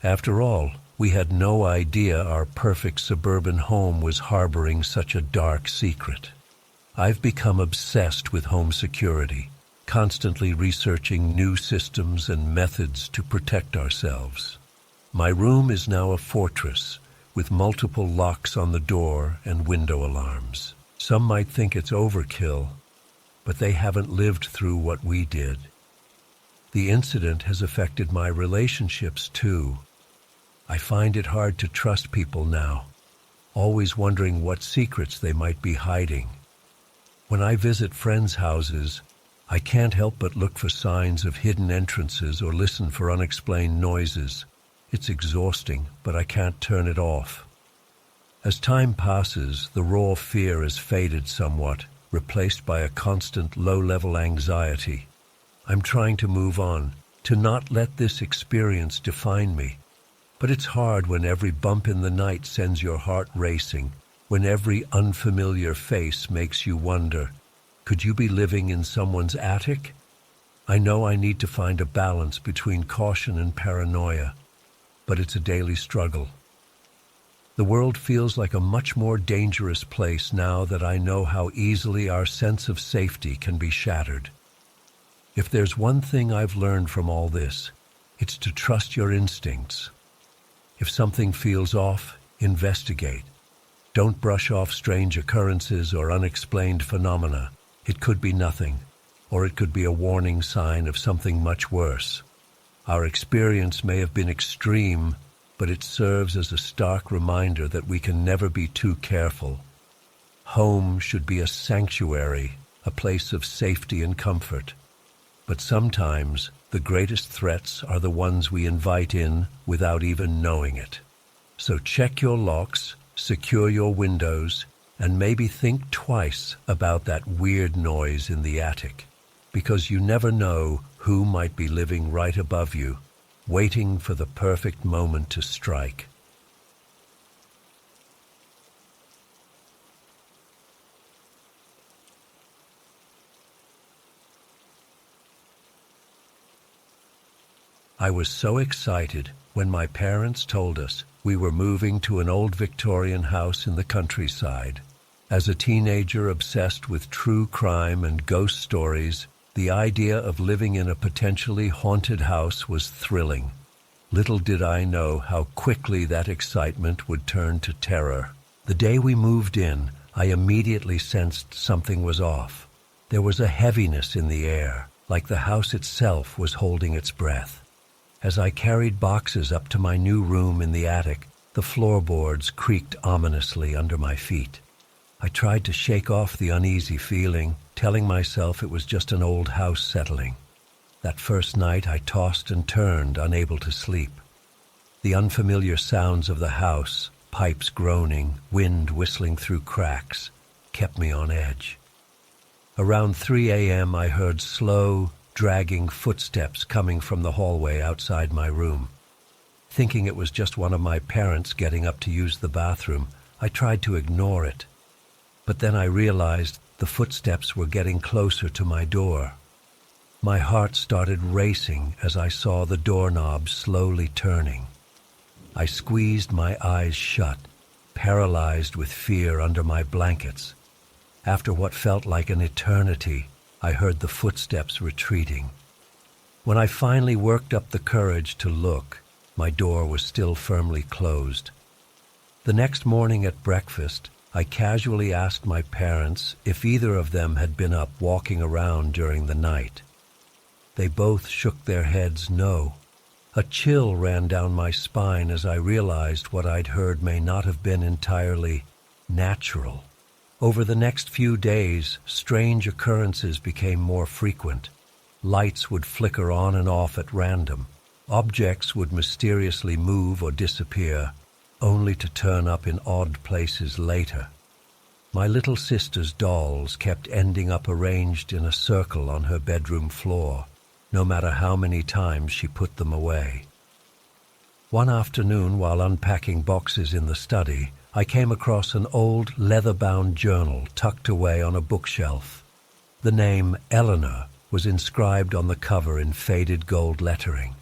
Speaker 1: After all, we had no idea our perfect suburban home was harboring such a dark secret. I've become obsessed with home security, constantly researching new systems and methods to protect ourselves. My room is now a fortress, with multiple locks on the door and window alarms. Some might think it's overkill, but they haven't lived through what we did. The incident has affected my relationships too. I find it hard to trust people now, always wondering what secrets they might be hiding. When I visit friends' houses, I can't help but look for signs of hidden entrances or listen for unexplained noises. It's exhausting, but I can't turn it off. As time passes, the raw fear has faded somewhat, replaced by a constant low-level anxiety. I'm trying to move on, to not let this experience define me. But it's hard when every bump in the night sends your heart racing, when every unfamiliar face makes you wonder, could you be living in someone's attic? I know I need to find a balance between caution and paranoia, but it's a daily struggle. The world feels like a much more dangerous place now that I know how easily our sense of safety can be shattered. If there's one thing I've learned from all this, it's to trust your instincts. If something feels off, investigate. Don't brush off strange occurrences or unexplained phenomena. It could be nothing, or it could be a warning sign of something much worse. Our experience may have been extreme, but it serves as a stark reminder that we can never be too careful. Home should be a sanctuary, a place of safety and comfort. But sometimes the greatest threats are the ones we invite in without even knowing it. So check your locks, secure your windows, and maybe think twice about that weird noise in the attic, because you never know who might be living right above you, waiting for the perfect moment to strike. I was so excited when my parents told us we were moving to an old Victorian house in the countryside. As a teenager obsessed with true crime and ghost stories, the idea of living in a potentially haunted house was thrilling. Little did I know how quickly that excitement would turn to terror. The day we moved in, I immediately sensed something was off. There was a heaviness in the air, like the house itself was holding its breath. As I carried boxes up to my new room in the attic, the floorboards creaked ominously under my feet. I tried to shake off the uneasy feeling, telling myself it was just an old house settling. That first night I tossed and turned, unable to sleep. The unfamiliar sounds of the house, pipes groaning, wind whistling through cracks, kept me on edge. Around 3 a.m. I heard slow, dragging footsteps coming from the hallway outside my room. Thinking it was just one of my parents getting up to use the bathroom, I tried to ignore it. But then I realized the footsteps were getting closer to my door. My heart started racing as I saw the doorknob slowly turning. I squeezed my eyes shut, paralyzed with fear under my blankets. After what felt like an eternity, I heard the footsteps retreating. When I finally worked up the courage to look, my door was still firmly closed. The next morning at breakfast, I casually asked my parents if either of them had been up walking around during the night. They both shook their heads no. A chill ran down my spine as I realized what I'd heard may not have been entirely natural. Over the next few days, strange occurrences became more frequent. Lights would flicker on and off at random. Objects would mysteriously move or disappear, only to turn up in odd places later. My little sister's dolls kept ending up arranged in a circle on her bedroom floor, no matter how many times she put them away. One afternoon, while unpacking boxes in the study, I came across an old leather-bound journal tucked away on a bookshelf. The name Eleanor was inscribed on the cover in faded gold lettering.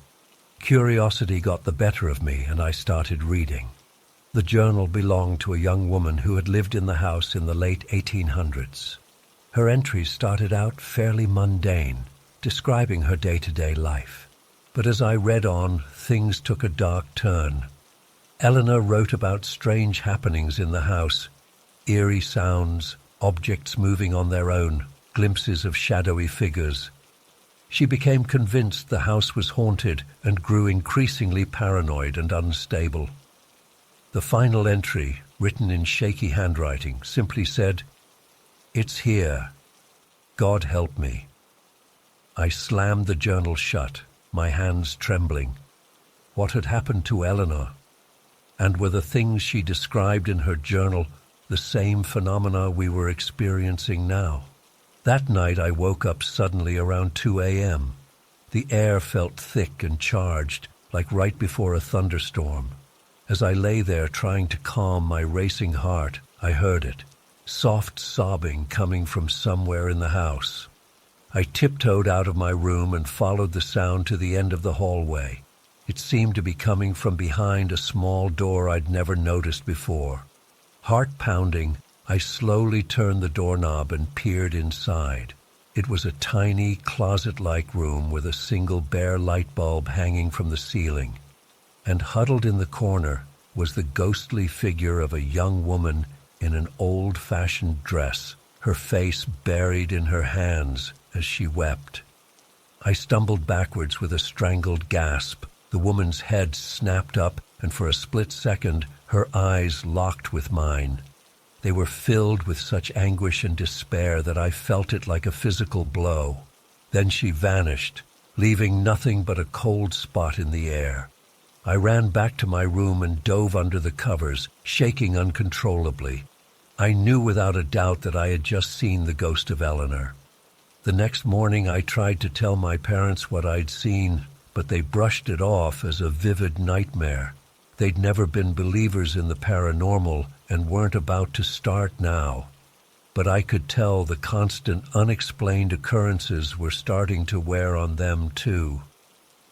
Speaker 1: Curiosity got the better of me, and I started reading. The journal belonged to a young woman who had lived in the house in the late 1800s. Her entries started out fairly mundane, describing her day-to-day life. But as I read on, things took a dark turn. Eleanor wrote about strange happenings in the house, eerie sounds, objects moving on their own, glimpses of shadowy figures. She became convinced the house was haunted and grew increasingly paranoid and unstable. The final entry, written in shaky handwriting, simply said, "It's here. God help me." I slammed the journal shut, my hands trembling. What had happened to Eleanor? And were the things she described in her journal the same phenomena we were experiencing now? That night I woke up suddenly around 2 a.m. The air felt thick and charged, like right before a thunderstorm. As I lay there trying to calm my racing heart, I heard it, soft sobbing coming from somewhere in the house. I tiptoed out of my room and followed the sound to the end of the hallway. It seemed to be coming from behind a small door I'd never noticed before. Heart pounding, I slowly turned the doorknob and peered inside. It was a tiny, closet-like room with a single bare light bulb hanging from the ceiling. And huddled in the corner was the ghostly figure of a young woman in an old-fashioned dress, her face buried in her hands as she wept. I stumbled backwards with a strangled gasp. The woman's head snapped up, and for a split second, her eyes locked with mine. They were filled with such anguish and despair that I felt it like a physical blow. Then she vanished, leaving nothing but a cold spot in the air. I ran back to my room and dove under the covers, shaking uncontrollably. I knew without a doubt that I had just seen the ghost of Eleanor. The next morning I tried to tell my parents what I'd seen, but they brushed it off as a vivid nightmare. They'd never been believers in the paranormal and weren't about to start now. But I could tell the constant unexplained occurrences were starting to wear on them too.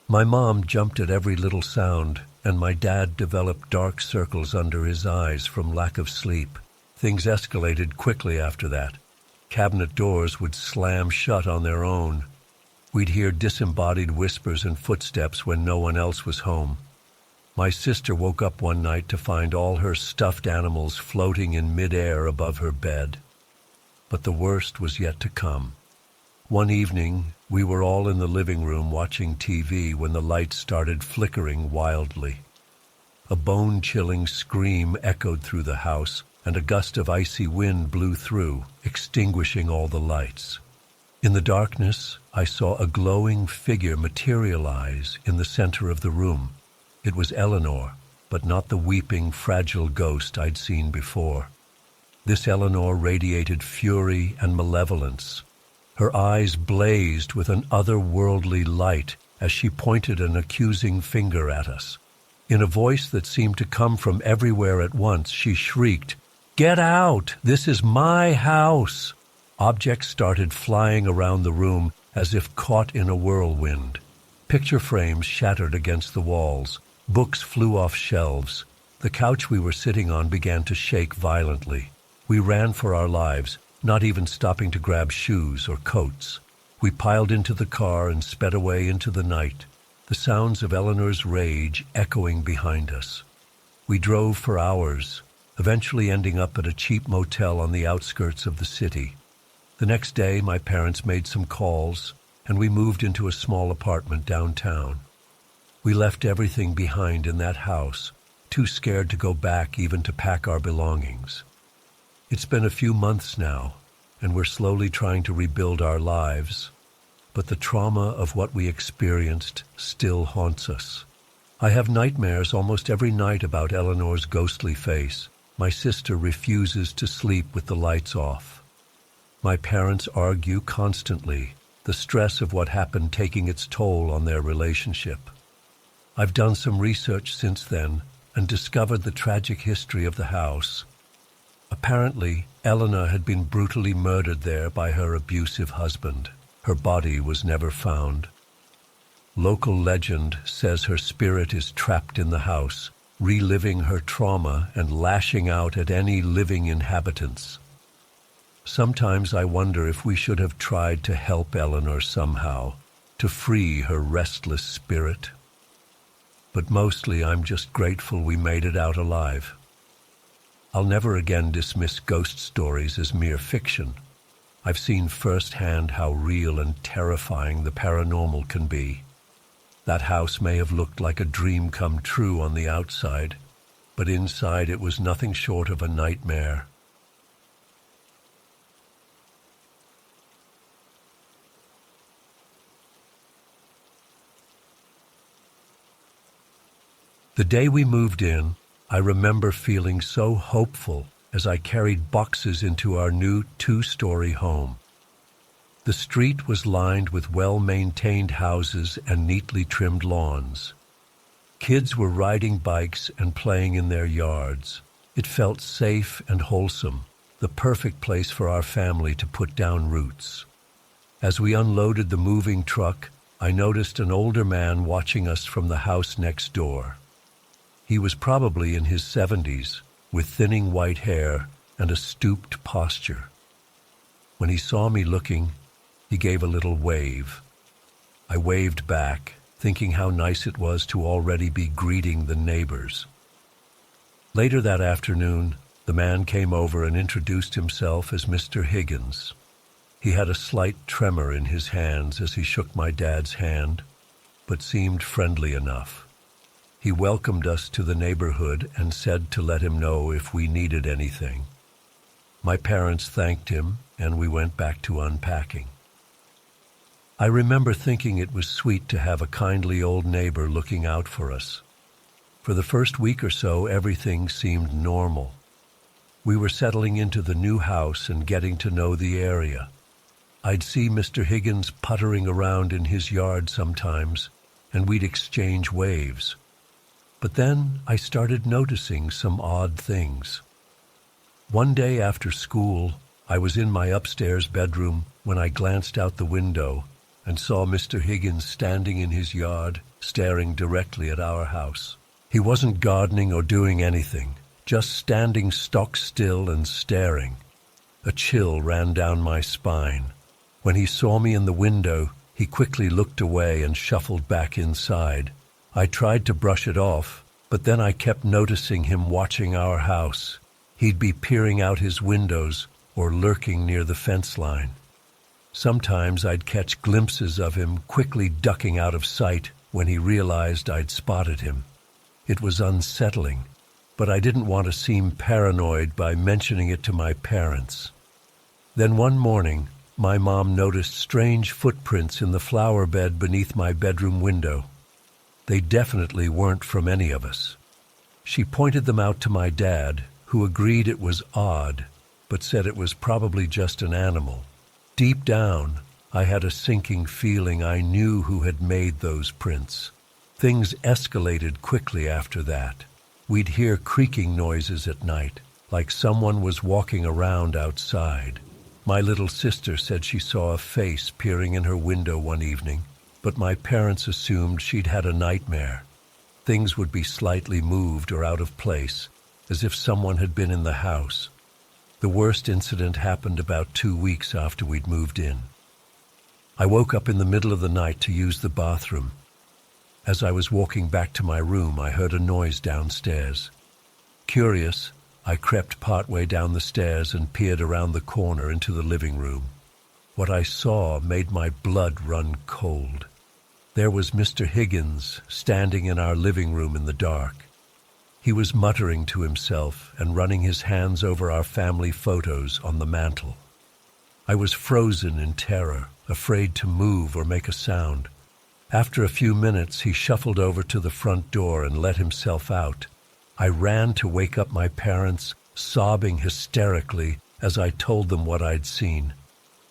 Speaker 1: My mom jumped at every little sound, and my dad developed dark circles under his eyes from lack of sleep. Things escalated quickly after that. Cabinet doors would slam shut on their own. We'd hear disembodied whispers and footsteps when no one else was home. My sister woke up one night to find all her stuffed animals floating in midair above her bed. But the worst was yet to come. One evening, we were all in the living room watching TV when the lights started flickering wildly. A bone-chilling scream echoed through the house, and a gust of icy wind blew through, extinguishing all the lights. In the darkness, I saw a glowing figure materialize in the center of the room. It was Eleanor, but not the weeping, fragile ghost I'd seen before. This Eleanor radiated fury and malevolence. Her eyes blazed with an otherworldly light as she pointed an accusing finger at us. In a voice that seemed to come from everywhere at once, she shrieked, "Get out! This is my house!" Objects started flying around the room as if caught in a whirlwind. Picture frames shattered against the walls. Books flew off shelves. The couch we were sitting on began to shake violently. We ran for our lives, not even stopping to grab shoes or coats. We piled into the car and sped away into the night, the sounds of Eleanor's rage echoing behind us. We drove for hours, eventually ending up at a cheap motel on the outskirts of the city. The next day, my parents made some calls, and we moved into a small apartment downtown. We left everything behind in that house, too scared to go back even to pack our belongings. It's been a few months now, and we're slowly trying to rebuild our lives, but the trauma of what we experienced still haunts us. I have nightmares almost every night about Eleanor's ghostly face. My sister refuses to sleep with the lights off. My parents argue constantly, the stress of what happened taking its toll on their relationship. I've done some research since then and discovered the tragic history of the house. Apparently, Eleanor had been brutally murdered there by her abusive husband. Her body was never found. Local legend says her spirit is trapped in the house, reliving her trauma and lashing out at any living inhabitants. Sometimes I wonder if we should have tried to help Eleanor somehow, to free her restless spirit. But mostly I'm just grateful we made it out alive. I'll never again dismiss ghost stories as mere fiction. I've seen firsthand how real and terrifying the paranormal can be. That house may have looked like a dream come true on the outside, but inside it was nothing short of a nightmare. The day we moved in, I remember feeling so hopeful as I carried boxes into our new 2-story home. The street was lined with well-maintained houses and neatly trimmed lawns. Kids were riding bikes and playing in their yards. It felt safe and wholesome, the perfect place for our family to put down roots. As we unloaded the moving truck, I noticed an older man watching us from the house next door. He was probably in his 70s, with thinning white hair and a stooped posture. When he saw me looking, he gave a little wave. I waved back, thinking how nice it was to already be greeting the neighbors. Later that afternoon, the man came over and introduced himself as Mr. Higgins. He had a slight tremor in his hands as he shook my dad's hand, but seemed friendly enough. He welcomed us to the neighborhood and said to let him know if we needed anything. My parents thanked him, and we went back to unpacking. I remember thinking it was sweet to have a kindly old neighbor looking out for us. For the first week or so, everything seemed normal. We were settling into the new house and getting to know the area. I'd see Mr. Higgins puttering around in his yard sometimes, and we'd exchange waves. But then I started noticing some odd things. One day after school, I was in my upstairs bedroom when I glanced out the window and saw Mr. Higgins standing in his yard, staring directly at our house. He wasn't gardening or doing anything, just standing stock still and staring. A chill ran down my spine. When he saw me in the window, he quickly looked away and shuffled back inside. I tried to brush it off, but then I kept noticing him watching our house. He'd be peering out his windows or lurking near the fence line. Sometimes I'd catch glimpses of him quickly ducking out of sight when he realized I'd spotted him. It was unsettling, but I didn't want to seem paranoid by mentioning it to my parents. Then one morning, my mom noticed strange footprints in the flower bed beneath my bedroom window. They definitely weren't from any of us. She pointed them out to my dad, who agreed it was odd, but said it was probably just an animal. Deep down, I had a sinking feeling I knew who had made those prints. Things escalated quickly after that. We'd hear creaking noises at night, like someone was walking around outside. My little sister said she saw a face peering in her window one evening, but my parents assumed she'd had a nightmare. Things would be slightly moved or out of place, as if someone had been in the house. The worst incident happened about 2 weeks after we'd moved in. I woke up in the middle of the night to use the bathroom. As I was walking back to my room, I heard a noise downstairs. Curious, I crept partway down the stairs and peered around the corner into the living room. What I saw made my blood run cold. There was Mr. Higgins standing in our living room in the dark. He was muttering to himself and running his hands over our family photos on the mantel. I was frozen in terror, afraid to move or make a sound. After a few minutes, he shuffled over to the front door and let himself out. I ran to wake up my parents, sobbing hysterically as I told them what I'd seen.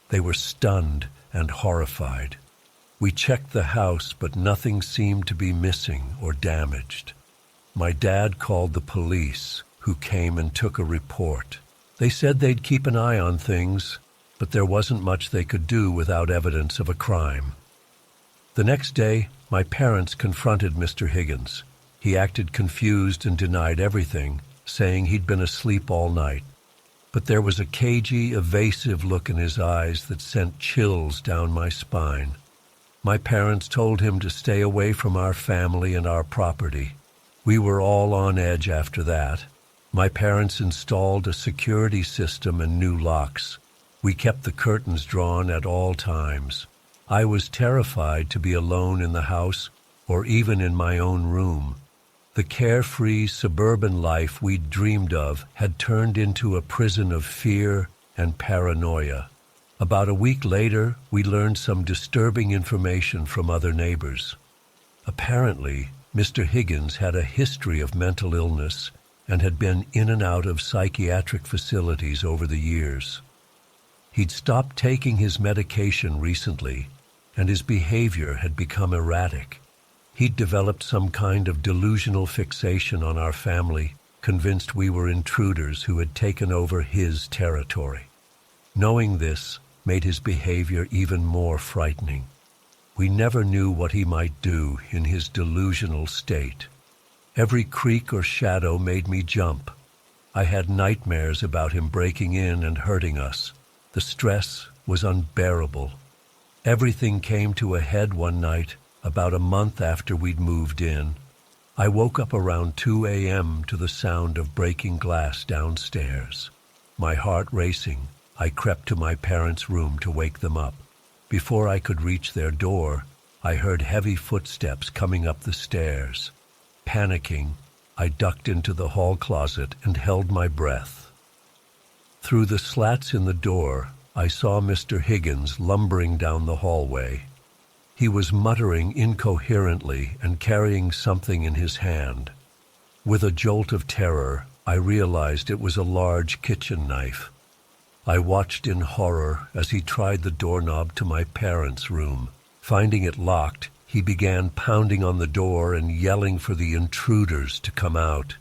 Speaker 1: They were stunned and horrified. We checked the house, but nothing seemed to be missing or damaged. My dad called the police, who came and took a report. They said they'd keep an eye on things, but there wasn't much they could do without evidence of a crime. The next day, my parents confronted Mr. Higgins. He acted confused and denied everything, saying he'd been asleep all night. But there was a cagey, evasive look in his eyes that sent chills down my spine. My parents told him to stay away from our family and our property. We were all on edge after that. My parents installed a security system and new locks. We kept the curtains drawn at all times. I was terrified to be alone in the house or even in my own room. The carefree suburban life we'd dreamed of had turned into a prison of fear and paranoia. About a week later, we learned some disturbing information from other neighbors. Apparently, Mr. Higgins had a history of mental illness and had been in and out of psychiatric facilities over the years. He'd stopped taking his medication recently, and his behavior had become erratic. He'd developed some kind of delusional fixation on our family, convinced we were intruders who had taken over his territory. Knowing this made his behavior even more frightening. We never knew what he might do in his delusional state. Every creak or shadow made me jump. I had nightmares about him breaking in and hurting us. The stress was unbearable. Everything came to a head one night, about a month after we'd moved in. I woke up around 2 a.m. to the sound of breaking glass downstairs. My heart racing, I crept to my parents' room to wake them up. Before I could reach their door, I heard heavy footsteps coming up the stairs. Panicking, I ducked into the hall closet and held my breath. Through the slats in the door, I saw Mr. Higgins lumbering down the hallway. He was muttering incoherently and carrying something in his hand. With a jolt of terror, I realized it was a large kitchen knife. I watched in horror as he tried the doorknob to my parents' room. Finding it locked, he began pounding on the door and yelling for the intruders to come out.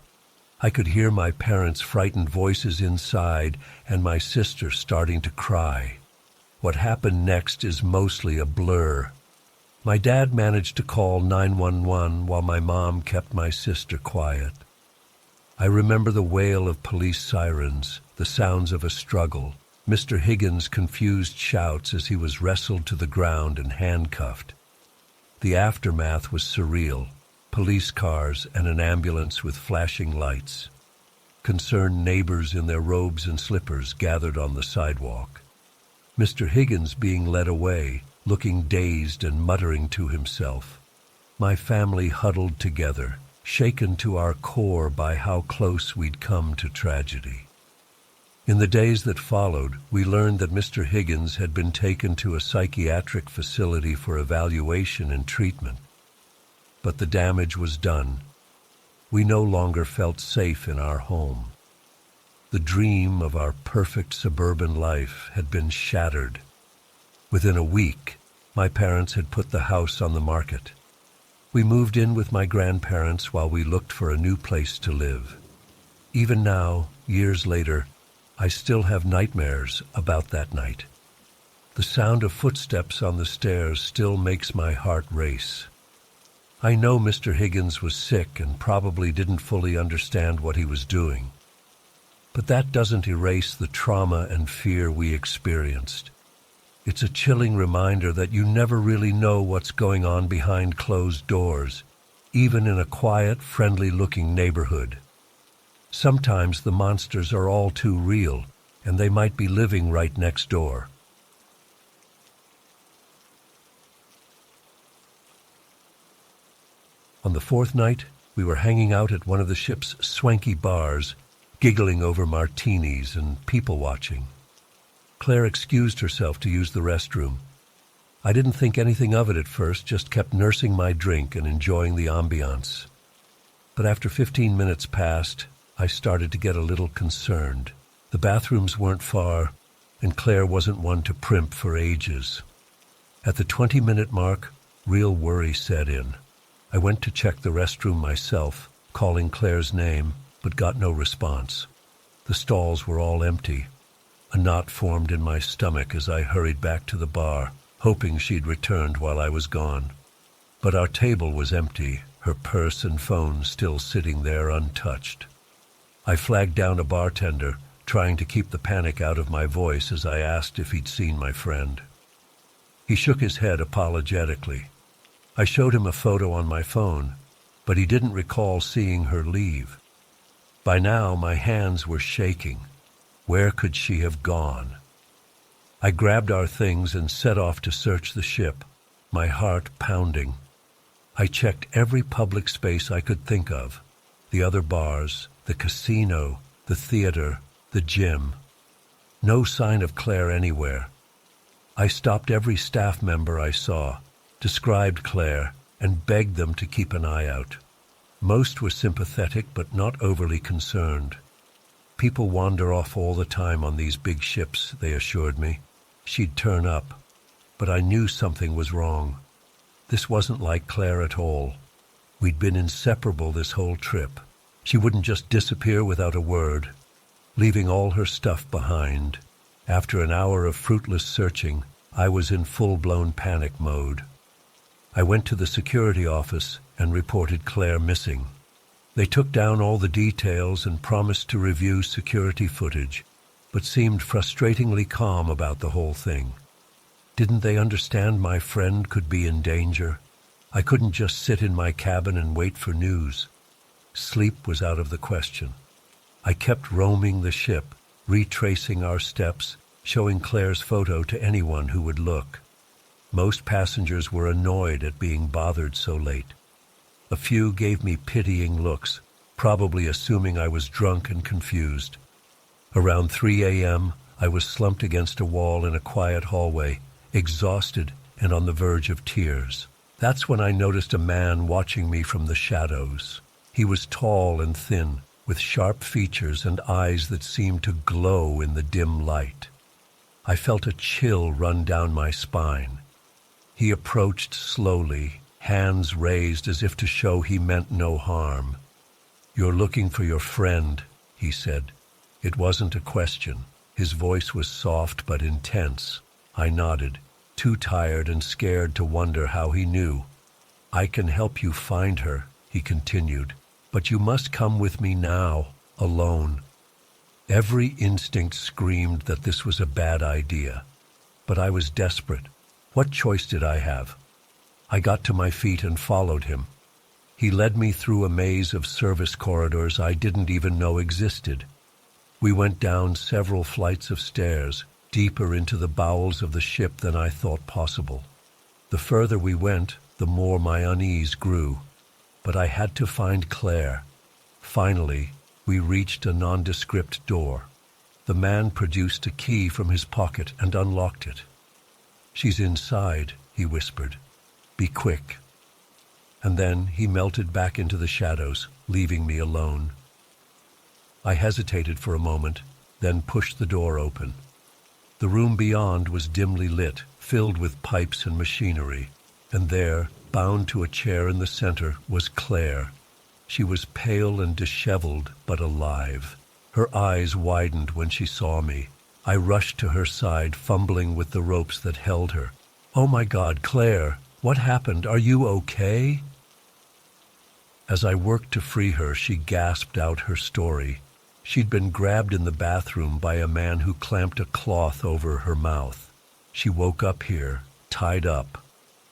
Speaker 1: I could hear my parents' frightened voices inside and my sister starting to cry. What happened next is mostly a blur. My dad managed to call 911 while my mom kept my sister quiet. I remember the wail of police sirens, the sounds of a struggle, Mr. Higgins' confused shouts as he was wrestled to the ground and handcuffed. The aftermath was surreal. Police cars and an ambulance with flashing lights. Concerned neighbors in their robes and slippers gathered on the sidewalk. Mr. Higgins being led away, looking dazed and muttering to himself. My family huddled together, shaken to our core by how close we'd come to tragedy. In the days that followed, we learned that Mr. Higgins had been taken to a psychiatric facility for evaluation and treatment. But the damage was done. We no longer felt safe in our home. The dream of our perfect suburban life had been shattered. Within a week, my parents had put the house on the market. We moved in with my grandparents while we looked for a new place to live. Even now, years later, I still have nightmares about that night. The sound of footsteps on the stairs still makes my heart race. I know Mr. Higgins was sick and probably didn't fully understand what he was doing. But that doesn't erase the trauma and fear we experienced. It's a chilling reminder that you never really know what's going on behind closed doors, even in a quiet, friendly-looking neighborhood. Sometimes the monsters are all too real, and they might be living right next door. On the fourth night, we were hanging out at one of the ship's swanky bars, giggling over martinis and people-watching. Claire excused herself to use the restroom. I didn't think anything of it at first, just kept nursing my drink and enjoying the ambiance. But after 15 minutes passed, I started to get a little concerned. The bathrooms weren't far, and Claire wasn't one to primp for ages. At the 20-minute mark, real worry set in. I went to check the restroom myself, calling Claire's name, but got no response. The stalls were all empty. A knot formed in my stomach as I hurried back to the bar, hoping she'd returned while I was gone. But our table was empty, her purse and phone still sitting there untouched. I flagged down a bartender, trying to keep the panic out of my voice as I asked if he'd seen my friend. He shook his head apologetically. I showed him a photo on my phone, but he didn't recall seeing her leave. By now, my hands were shaking. Where could she have gone? I grabbed our things and set off to search the ship, my heart pounding. I checked every public space I could think of, the other bars, the casino, the theater, the gym. No sign of Claire anywhere. I stopped every staff member I saw, described Claire, and begged them to keep an eye out. Most were sympathetic but not overly concerned. People wander off all the time on these big ships, they assured me. She'd turn up, but I knew something was wrong. This wasn't like Claire at all. We'd been inseparable this whole trip. She wouldn't just disappear without a word, leaving all her stuff behind. After an hour of fruitless searching, I was in full-blown panic mode. I went to the security office and reported Claire missing. They took down all the details and promised to review security footage, but seemed frustratingly calm about the whole thing. Didn't they understand my friend could be in danger? I couldn't just sit in my cabin and wait for news. Sleep was out of the question. I kept roaming the ship, retracing our steps, showing Claire's photo to anyone who would look. Most passengers were annoyed at being bothered so late. A few gave me pitying looks, probably assuming I was drunk and confused. Around 3 a.m., I was slumped against a wall in a quiet hallway, exhausted and on the verge of tears. That's when I noticed a man watching me from the shadows. He was tall and thin, with sharp features and eyes that seemed to glow in the dim light. I felt a chill run down my spine. He approached slowly, hands raised as if to show he meant no harm. "You're looking for your friend," he said. It wasn't a question. His voice was soft but intense. I nodded, too tired and scared to wonder how he knew. "I can help you find her," he continued, "but you must come with me now, alone." Every instinct screamed that this was a bad idea, but I was desperate. What choice did I have? I got to my feet and followed him. He led me through a maze of service corridors I didn't even know existed. We went down several flights of stairs, deeper into the bowels of the ship than I thought possible. The further we went, the more my unease grew. But I had to find Claire. Finally, we reached a nondescript door. The man produced a key from his pocket and unlocked it. "She's inside," he whispered. "Be quick." And then he melted back into the shadows, leaving me alone. I hesitated for a moment, then pushed the door open. The room beyond was dimly lit, filled with pipes and machinery, and there, bound to a chair in the center, was Claire. She was pale and disheveled, but alive. Her eyes widened when she saw me. I rushed to her side, fumbling with the ropes that held her. "Oh my God, Claire, what happened? Are you okay?" As I worked to free her, she gasped out her story. She'd been grabbed in the bathroom by a man who clamped a cloth over her mouth. She woke up here, tied up.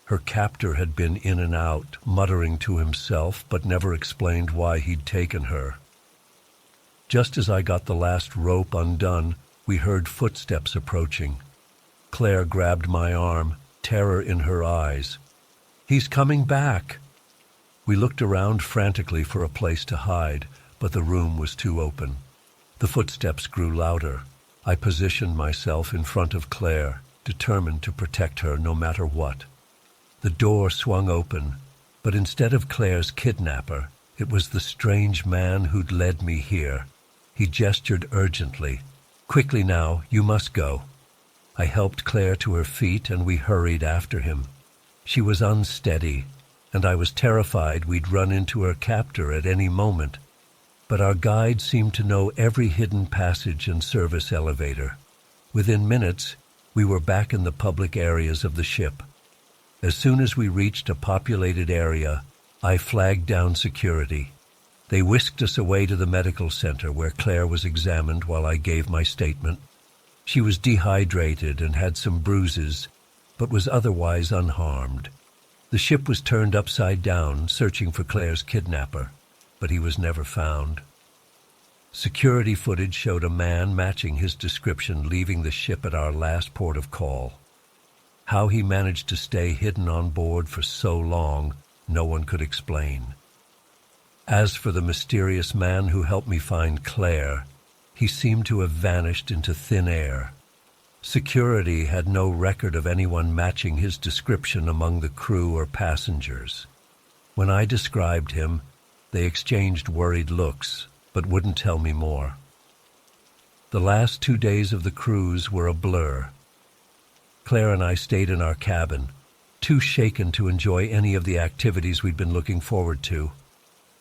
Speaker 1: Her captor had been in and out, muttering to himself, but never explained why he'd taken her. Just as I got the last rope undone, we heard footsteps approaching. Claire grabbed my arm, terror in her eyes. "He's coming back!" We looked around frantically for a place to hide, but the room was too open. The footsteps grew louder. I positioned myself in front of Claire, determined to protect her no matter what. The door swung open, but instead of Claire's kidnapper, it was the strange man who'd led me here. He gestured urgently. "Quickly now, you must go." I helped Claire to her feet and we hurried after him. She was unsteady, and I was terrified we'd run into her captor at any moment. But our guide seemed to know every hidden passage and service elevator. Within minutes, we were back in the public areas of the ship. As soon as we reached a populated area, I flagged down security. They whisked us away to the medical center where Claire was examined while I gave my statement. She was dehydrated and had some bruises, but was otherwise unharmed. The ship was turned upside down, searching for Claire's kidnapper, but he was never found. Security footage showed a man matching his description leaving the ship at our last port of call. How he managed to stay hidden on board for so long, no one could explain. As for the mysterious man who helped me find Claire, he seemed to have vanished into thin air. Security had no record of anyone matching his description among the crew or passengers. When I described him, they exchanged worried looks, but wouldn't tell me more. The last 2 days of the cruise were a blur. Claire and I stayed in our cabin, too shaken to enjoy any of the activities we'd been looking forward to.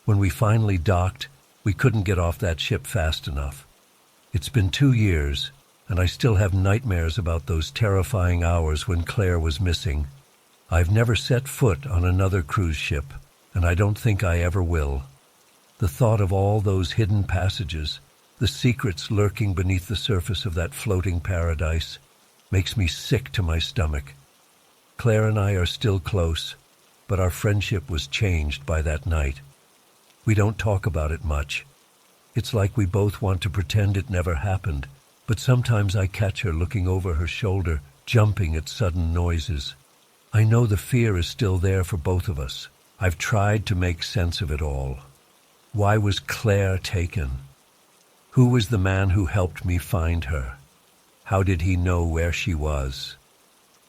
Speaker 1: When we finally docked, we couldn't get off that ship fast enough. It's been 2 years, and I still have nightmares about those terrifying hours when Claire was missing. I've never set foot on another cruise ship, and I don't think I ever will. The thought of all those hidden passages, the secrets lurking beneath the surface of that floating paradise, makes me sick to my stomach. Claire and I are still close, but our friendship was changed by that night. We don't talk about it much. It's like we both want to pretend it never happened, but sometimes I catch her looking over her shoulder, jumping at sudden noises. I know the fear is still there for both of us. I've tried to make sense of it all. Why was Claire taken? Who was the man who helped me find her? How did he know where she was?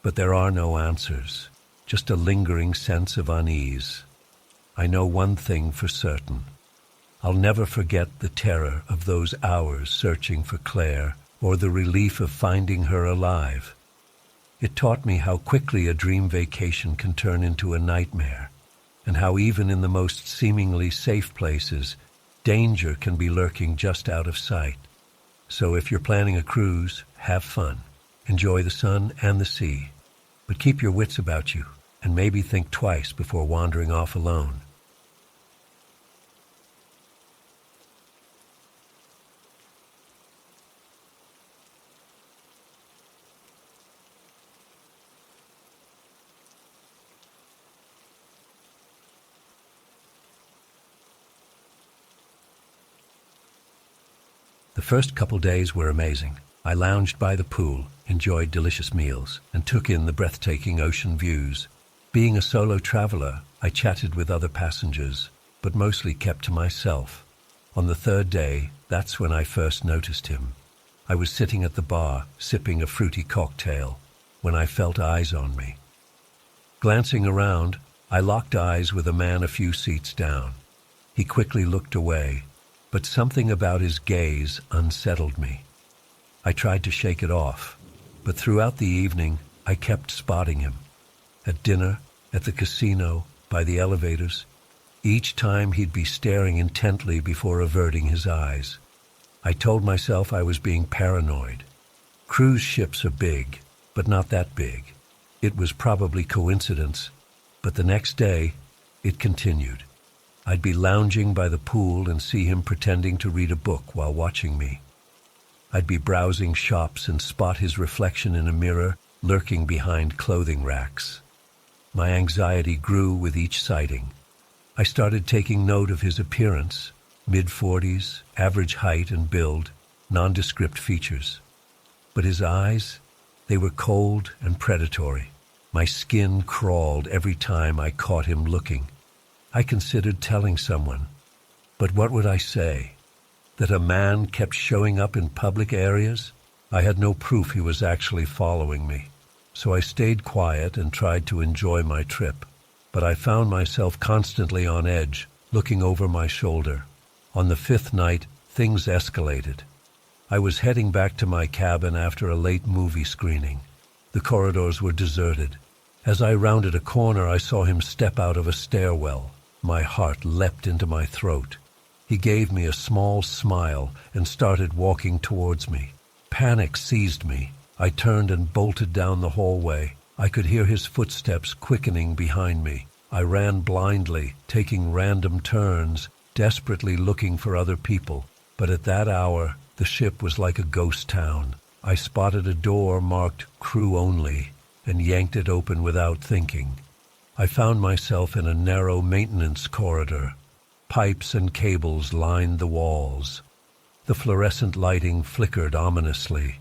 Speaker 1: But there are no answers, just a lingering sense of unease. I know one thing for certain. I'll never forget the terror of those hours searching for Claire, or the relief of finding her alive. It taught me how quickly a dream vacation can turn into a nightmare, and how even in the most seemingly safe places, danger can be lurking just out of sight. So if you're planning a cruise, have fun. Enjoy the sun and the sea, but keep your wits about you, and maybe think twice before wandering off alone. The first couple days were amazing. I lounged by the pool, enjoyed delicious meals, and took in the breathtaking ocean views. Being a solo traveler, I chatted with other passengers, but mostly kept to myself. On the third day, that's when I first noticed him. I was sitting at the bar, sipping a fruity cocktail, when I felt eyes on me. Glancing around, I locked eyes with a man a few seats down. He quickly looked away, but something about his gaze unsettled me. I tried to shake it off, but throughout the evening, I kept spotting him. At dinner, at the casino, by the elevators. Each time he'd be staring intently before averting his eyes. I told myself I was being paranoid. Cruise ships are big, but not that big. It was probably coincidence, but the next day, it continued. I'd be lounging by the pool and see him pretending to read a book while watching me. I'd be browsing shops and spot his reflection in a mirror lurking behind clothing racks. My anxiety grew with each sighting. I started taking note of his appearance, mid-40s, average height and build, nondescript features. But his eyes, they were cold and predatory. My skin crawled every time I caught him looking. I considered telling someone, but what would I say? That a man kept showing up in public areas? I had no proof he was actually following me, so I stayed quiet and tried to enjoy my trip. But I found myself constantly on edge, looking over my shoulder. On the fifth night, things escalated. I was heading back to my cabin after a late movie screening. The corridors were deserted. As I rounded a corner, I saw him step out of a stairwell. My heart leapt into my throat. He gave me a small smile and started walking towards me. Panic seized me. I turned and bolted down the hallway. I could hear his footsteps quickening behind me. I ran blindly, taking random turns, desperately looking for other people. But at that hour, the ship was like a ghost town. I spotted a door marked "Crew Only" and yanked it open without thinking. I found myself in a narrow maintenance corridor. Pipes and cables lined the walls. The fluorescent lighting flickered ominously.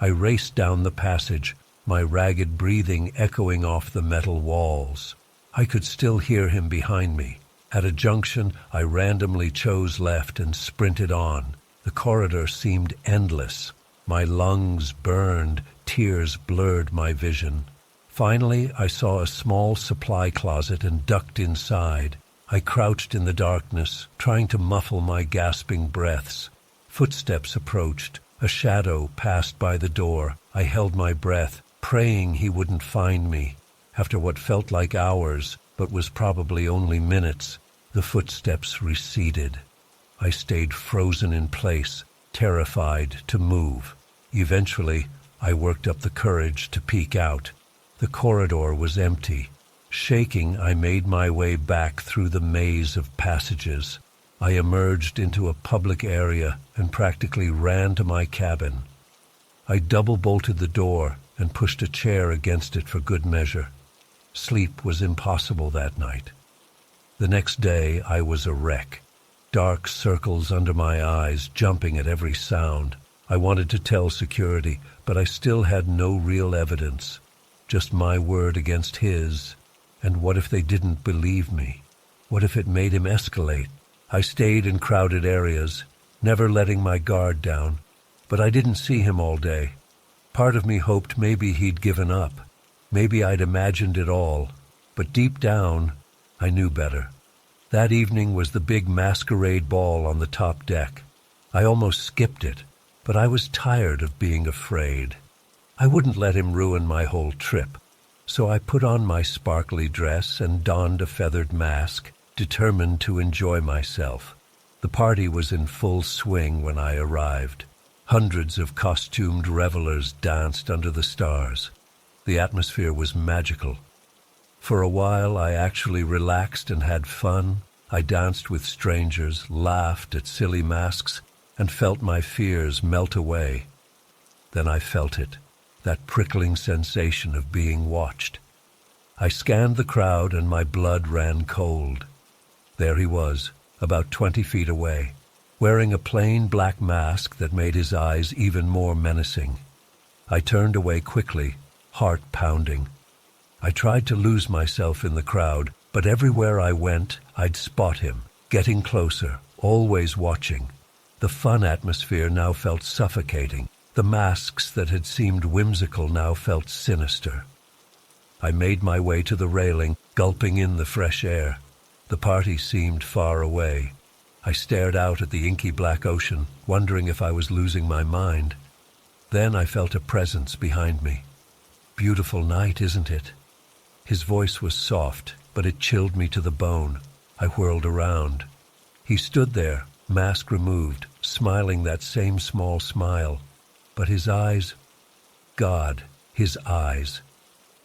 Speaker 1: I raced down the passage, my ragged breathing echoing off the metal walls. I could still hear him behind me. At a junction, I randomly chose left and sprinted on. The corridor seemed endless. My lungs burned, tears blurred my vision. Finally, I saw a small supply closet and ducked inside. I crouched in the darkness, trying to muffle my gasping breaths. Footsteps approached. A shadow passed by the door. I held my breath, praying he wouldn't find me. After what felt like hours, but was probably only minutes, the footsteps receded. I stayed frozen in place, terrified to move. Eventually, I worked up the courage to peek out. The corridor was empty. Shaking, I made my way back through the maze of passages. I emerged into a public area and practically ran to my cabin. I double-bolted the door and pushed a chair against it for good measure. Sleep was impossible that night. The next day, I was a wreck. Dark circles under my eyes, jumping at every sound. I wanted to tell security, but I still had no real evidence. Just my word against his. And what if they didn't believe me? What if it made him escalate? I stayed in crowded areas, never letting my guard down, but I didn't see him all day. Part of me hoped maybe he'd given up. Maybe I'd imagined it all, but deep down, I knew better. That evening was the big masquerade ball on the top deck. I almost skipped it, but I was tired of being afraid. I wouldn't let him ruin my whole trip, so I put on my sparkly dress and donned a feathered mask, determined to enjoy myself. The party was in full swing when I arrived. Hundreds of costumed revelers danced under the stars. The atmosphere was magical. For a while I actually relaxed and had fun. I danced with strangers, laughed at silly masks, and felt my fears melt away. Then I felt it, that prickling sensation of being watched. I scanned the crowd and my blood ran cold. There he was, about 20 feet away, wearing a plain black mask that made his eyes even more menacing. I turned away quickly, heart pounding. I tried to lose myself in the crowd, but everywhere I went, I'd spot him, getting closer, always watching. The fun atmosphere now felt suffocating. The masks that had seemed whimsical now felt sinister. I made my way to the railing, gulping in the fresh air. The party seemed far away. I stared out at the inky black ocean, wondering if I was losing my mind. Then I felt a presence behind me. "Beautiful night, isn't it?" His voice was soft, but it chilled me to the bone. I whirled around. He stood there, mask removed, smiling that same small smile. But his eyes, God, his eyes.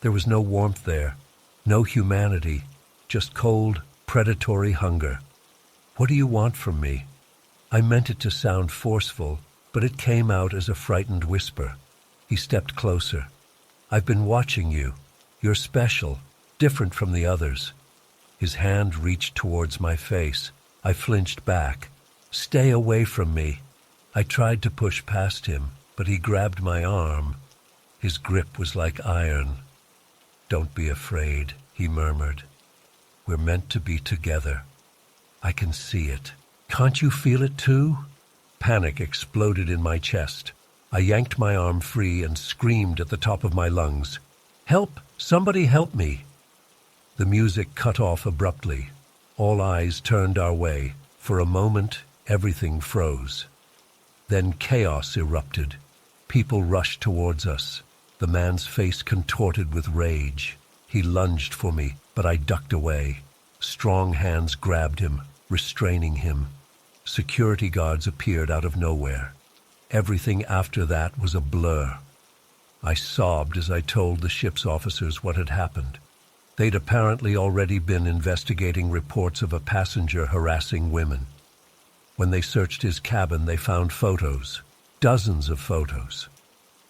Speaker 1: There was no warmth there, no humanity, just cold, predatory hunger. "What do you want from me?" I meant it to sound forceful, but it came out as a frightened whisper. He stepped closer. "I've been watching you. You're special, different from the others." His hand reached towards my face. I flinched back. "Stay away from me." I tried to push past him, but he grabbed my arm. His grip was like iron. "Don't be afraid," he murmured. "We're meant to be together. I can see it. Can't you feel it too?" Panic exploded in my chest. I yanked my arm free and screamed at the top of my lungs. "Help! Somebody help me!" The music cut off abruptly. All eyes turned our way. For a moment, everything froze. Then chaos erupted. People rushed towards us. The man's face contorted with rage. He lunged for me, but I ducked away. Strong hands grabbed him, restraining him. Security guards appeared out of nowhere. Everything after that was a blur. I sobbed as I told the ship's officers what had happened. They'd apparently already been investigating reports of a passenger harassing women. When they searched his cabin, they found photos, dozens of photos,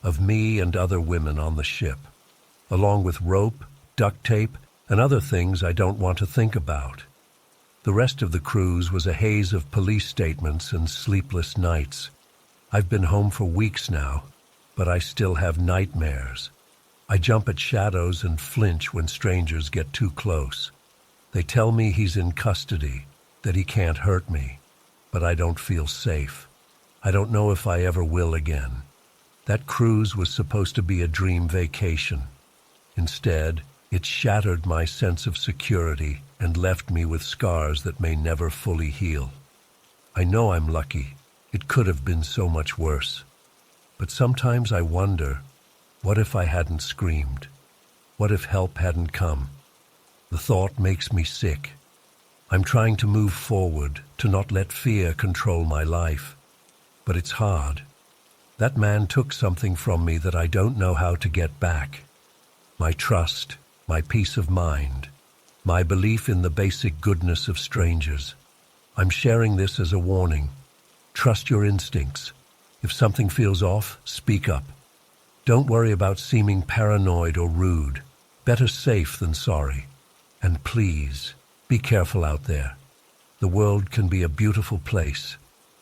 Speaker 1: of me and other women on the ship, along with rope, duct tape, and other things I don't want to think about. The rest of the cruise was a haze of police statements and sleepless nights. I've been home for weeks now, but I still have nightmares. I jump at shadows and flinch when strangers get too close. They tell me he's in custody, that he can't hurt me, but I don't feel safe. I don't know if I ever will again. That cruise was supposed to be a dream vacation. Instead, it shattered my sense of security and left me with scars that may never fully heal. I know I'm lucky. It could have been so much worse. But sometimes I wonder, what if I hadn't screamed? What if help hadn't come? The thought makes me sick. I'm trying to move forward, to not let fear control my life. But it's hard. That man took something from me that I don't know how to get back. My trust, my peace of mind, my belief in the basic goodness of strangers. I'm sharing this as a warning. Trust your instincts. If something feels off, speak up. Don't worry about seeming paranoid or rude. Better safe than sorry. And please, be careful out there. The world can be a beautiful place,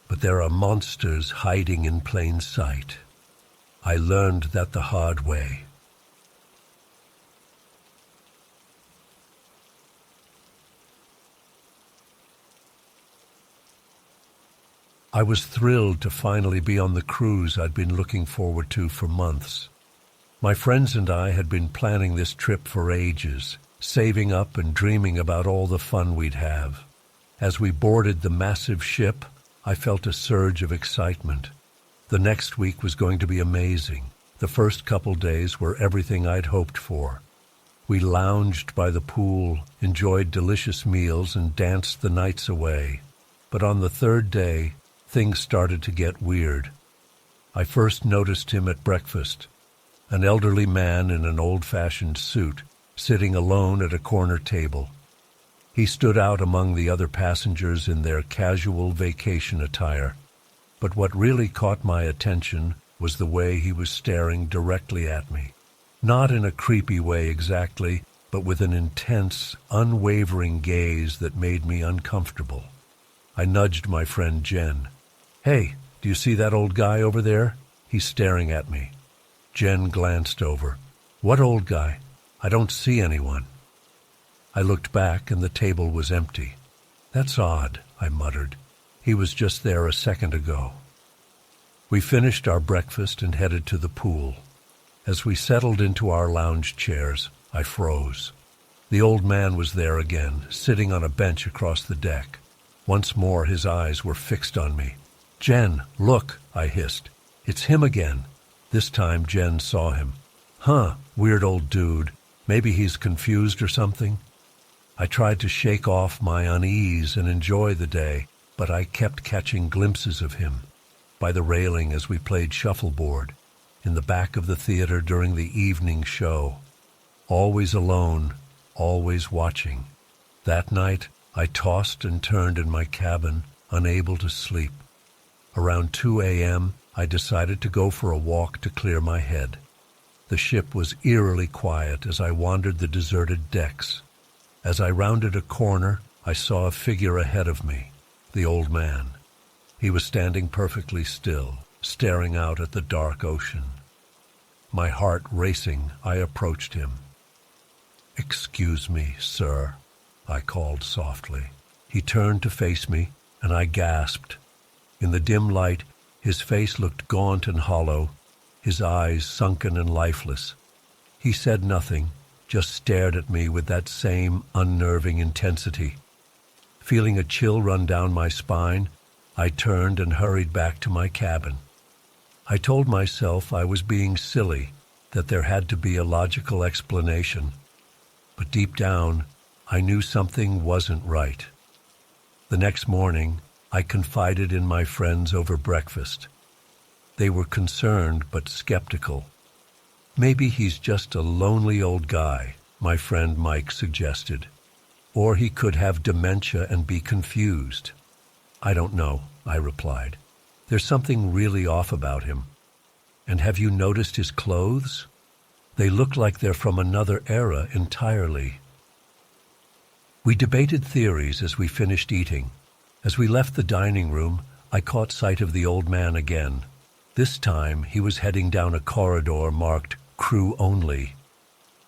Speaker 1: but there are monsters hiding in plain sight. I learned that the hard way. I was thrilled to finally be on the cruise I'd been looking forward to for months. My friends and I had been planning this trip for ages, saving up and dreaming about all the fun we'd have. As we boarded the massive ship, I felt a surge of excitement. The next week was going to be amazing. The first couple days were everything I'd hoped for. We lounged by the pool, enjoyed delicious meals, and danced the nights away. But on the third day, things started to get weird. I first noticed him at breakfast, an elderly man in an old-fashioned suit, sitting alone at a corner table. He stood out among the other passengers in their casual vacation attire. But what really caught my attention was the way he was staring directly at me. Not in a creepy way exactly, but with an intense, unwavering gaze that made me uncomfortable. I nudged my friend Jen. "Hey, do you see that old guy over there? He's staring at me." Jen glanced over. "What old guy? I don't see anyone." I looked back and the table was empty. "That's odd," I muttered. "He was just there a second ago." We finished our breakfast and headed to the pool. As we settled into our lounge chairs, I froze. The old man was there again, sitting on a bench across the deck. Once more his eyes were fixed on me. "Jen, look," I hissed. "It's him again." This time Jen saw him. "Huh, weird old dude. Maybe he's confused or something." I tried to shake off my unease and enjoy the day, but I kept catching glimpses of him. By the railing as we played shuffleboard, in the back of the theater during the evening show. Always alone, always watching. That night, I tossed and turned in my cabin, unable to sleep. Around 2 a.m., I decided to go for a walk to clear my head. The ship was eerily quiet as I wandered the deserted decks. As I rounded a corner, I saw a figure ahead of me, the old man. He was standing perfectly still, staring out at the dark ocean. My heart racing, I approached him. "Excuse me, sir," I called softly. He turned to face me, and I gasped. In the dim light, his face looked gaunt and hollow, his eyes sunken and lifeless. He said nothing, just stared at me with that same unnerving intensity. Feeling a chill run down my spine, I turned and hurried back to my cabin. I told myself I was being silly, that there had to be a logical explanation. But deep down, I knew something wasn't right. The next morning, I confided in my friends over breakfast. They were concerned but skeptical. "Maybe he's just a lonely old guy," my friend Mike suggested. "Or he could have dementia and be confused." "I don't know," I replied. "There's something really off about him. And have you noticed his clothes? They look like they're from another era entirely." We debated theories as we finished eating. As we left the dining room, I caught sight of the old man again. This time he was heading down a corridor marked "Crew Only."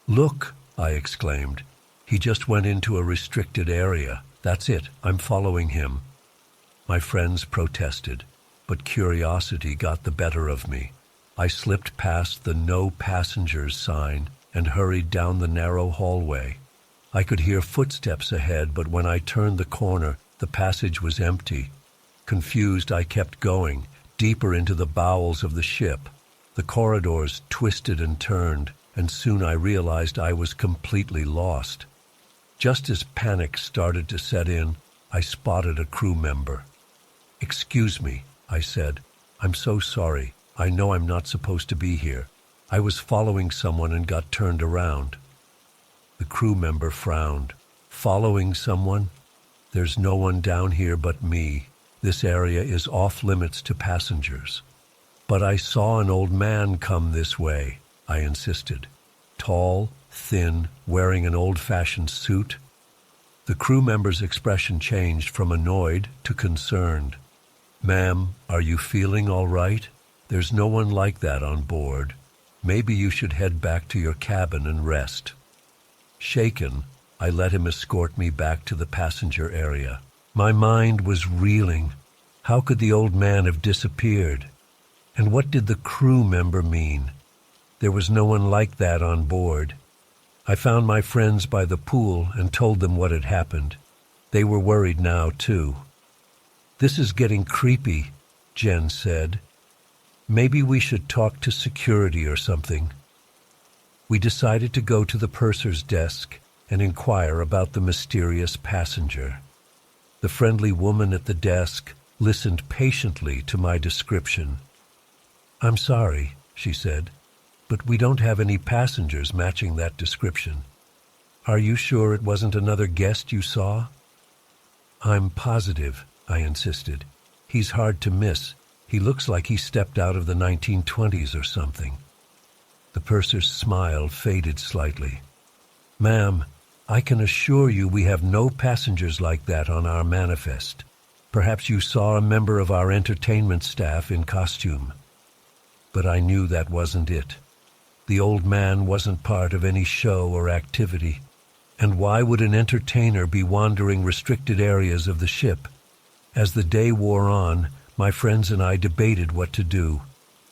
Speaker 1: "Look," I exclaimed. "He just went into a restricted area. That's it. I'm following him." My friends protested, but curiosity got the better of me. I slipped past the "No Passengers" sign and hurried down the narrow hallway. I could hear footsteps ahead, but when I turned the corner, the passage was empty. Confused, I kept going, deeper into the bowels of the ship. The corridors twisted and turned, and soon I realized I was completely lost. Just as panic started to set in, I spotted a crew member. "Excuse me," I said. "I'm so sorry. I know I'm not supposed to be here. I was following someone and got turned around." The crew member frowned. "Following someone? There's no one down here but me. This area is off limits to passengers." "But I saw an old man come this way," I insisted. Tall, thin, wearing an old-fashioned suit. The crew member's expression changed from annoyed to concerned. "Ma'am, are you feeling all right? There's no one like that on board. Maybe you should head back to your cabin and rest." Shaken, I let him escort me back to the passenger area. My mind was reeling. How could the old man have disappeared? And what did the crew member mean? There was no one like that on board. I found my friends by the pool and told them what had happened. They were worried now, too. "This is getting creepy," Jen said. "Maybe we should talk to security or something." We decided to go to the purser's desk and inquire about the mysterious passenger. The friendly woman at the desk listened patiently to my description. "I'm sorry," she said, "but we don't have any passengers matching that description. Are you sure it wasn't another guest you saw?" "I'm positive," I insisted. "He's hard to miss. He looks like he stepped out of the 1920s or something." The purser's smile faded slightly. "Ma'am, I can assure you we have no passengers like that on our manifest. Perhaps you saw a member of our entertainment staff in costume." But I knew that wasn't it. The old man wasn't part of any show or activity. And why would an entertainer be wandering restricted areas of the ship? As the day wore on, my friends and I debated what to do.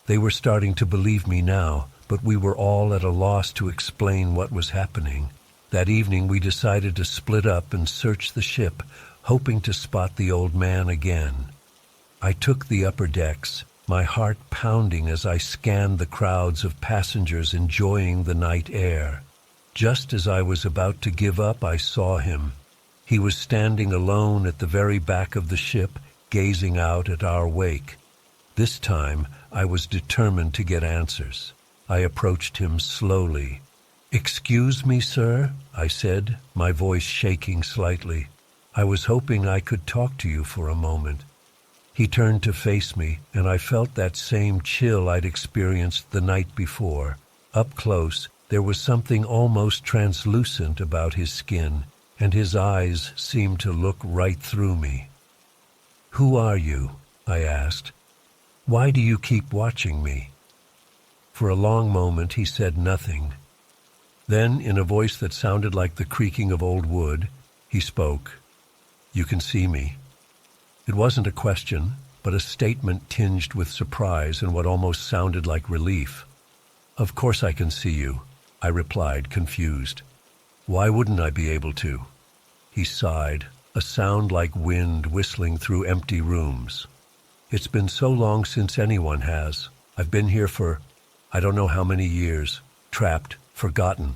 Speaker 1: They were starting to believe me now, but we were all at a loss to explain what was happening. That evening we decided to split up and search the ship, hoping to spot the old man again. I took the upper decks, my heart pounding as I scanned the crowds of passengers enjoying the night air. Just as I was about to give up, I saw him. He was standing alone at the very back of the ship, gazing out at our wake. This time, I was determined to get answers. I approached him slowly. "Excuse me, sir," I said, my voice shaking slightly. "I was hoping I could talk to you for a moment." He turned to face me, and I felt that same chill I'd experienced the night before. Up close, there was something almost translucent about his skin, and his eyes seemed to look right through me. "Who are you?" I asked. "Why do you keep watching me?" For a long moment he said nothing. Then, in a voice that sounded like the creaking of old wood, he spoke. "You can see me." It wasn't a question, but a statement tinged with surprise and what almost sounded like relief. "Of course I can see you," I replied, confused. "Why wouldn't I be able to?" He sighed, a sound like wind whistling through empty rooms. "It's been so long since anyone has. I've been here for I don't know how many years, trapped, forgotten."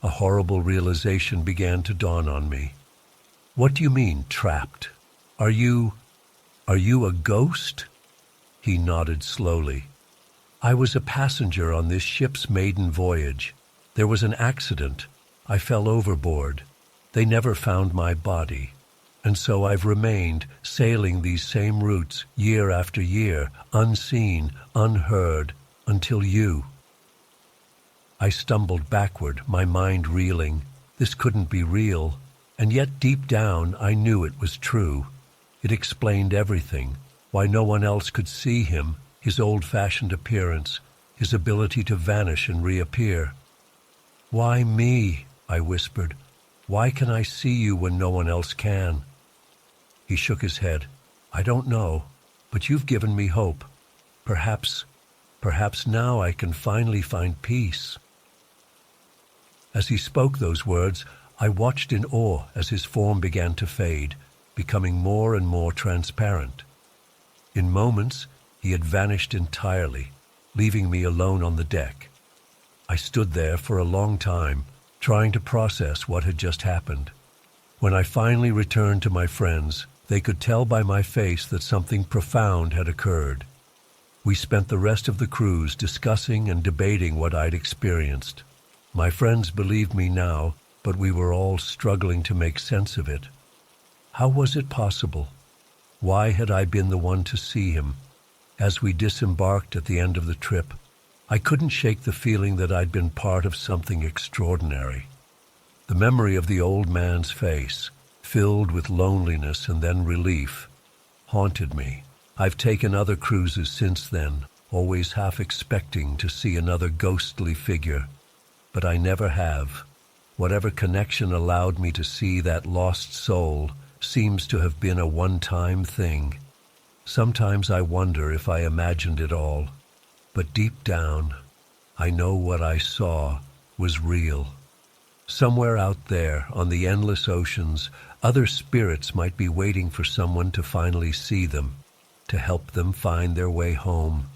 Speaker 1: A horrible realization began to dawn on me. "What do you mean, trapped? Are you a ghost?" He nodded slowly. "I was a passenger on this ship's maiden voyage. There was an accident. I fell overboard. They never found my body. And so I've remained, sailing these same routes year after year, unseen, unheard, until you." I stumbled backward, my mind reeling. This couldn't be real, and yet deep down I knew it was true. It explained everything, why no one else could see him, his old-fashioned appearance, his ability to vanish and reappear. "Why me?" I whispered. "Why can I see you when no one else can?" He shook his head. "I don't know, but you've given me hope. Perhaps now I can finally find peace." As he spoke those words, I watched in awe as his form began to fade, becoming more and more transparent. In moments, he had vanished entirely, leaving me alone on the deck. I stood there for a long time, trying to process what had just happened. When I finally returned to my friends, they could tell by my face that something profound had occurred. We spent the rest of the cruise discussing and debating what I'd experienced. My friends believed me now, but we were all struggling to make sense of it. How was it possible? Why had I been the one to see him? As we disembarked at the end of the trip, I couldn't shake the feeling that I'd been part of something extraordinary. The memory of the old man's face, filled with loneliness and then relief, haunted me. I've taken other cruises since then, always half expecting to see another ghostly figure, but I never have. Whatever connection allowed me to see that lost soul seems to have been a one-time thing. Sometimes I wonder if I imagined it all, but deep down, I know what I saw was real. Somewhere out there, on the endless oceans, other spirits might be waiting for someone to finally see them, to help them find their way home.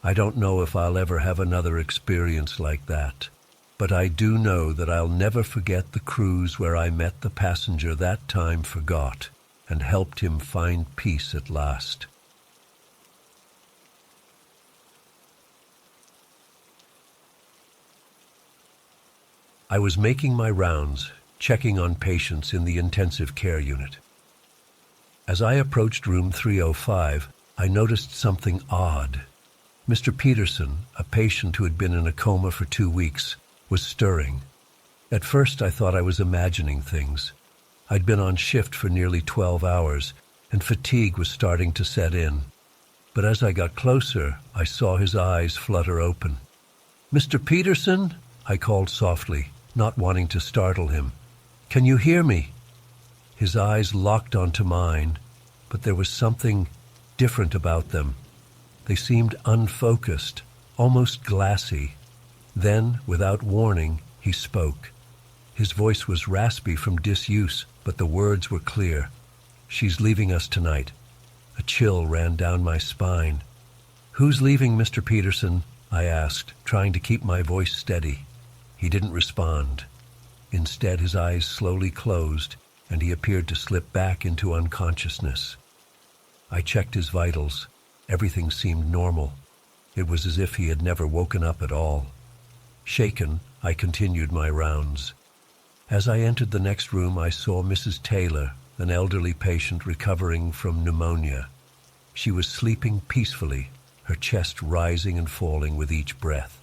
Speaker 1: I don't know if I'll ever have another experience like that, but I do know that I'll never forget the cruise where I met the passenger that time forgot and helped him find peace at last. I was making my rounds, checking on patients in the intensive care unit. As I approached room 305, I noticed something odd. Mr. Peterson, a patient who had been in a coma for 2 weeks, was stirring. At first I thought I was imagining things. I'd been on shift for nearly 12 hours, and fatigue was starting to set in. But as I got closer, I saw his eyes flutter open. "Mr. Peterson?" I called softly, not wanting to startle him. "Can you hear me?" His eyes locked onto mine, but there was something different about them. They seemed unfocused, almost glassy. Then, without warning, he spoke. His voice was raspy from disuse, but the words were clear. "She's leaving us tonight." A chill ran down my spine. "Who's leaving, Mr. Peterson?" I asked, trying to keep my voice steady. He didn't respond. Instead, his eyes slowly closed, and he appeared to slip back into unconsciousness. I checked his vitals. Everything seemed normal. It was as if he had never woken up at all. Shaken, I continued my rounds. As I entered the next room, I saw Mrs. Taylor, an elderly patient recovering from pneumonia. She was sleeping peacefully, her chest rising and falling with each breath.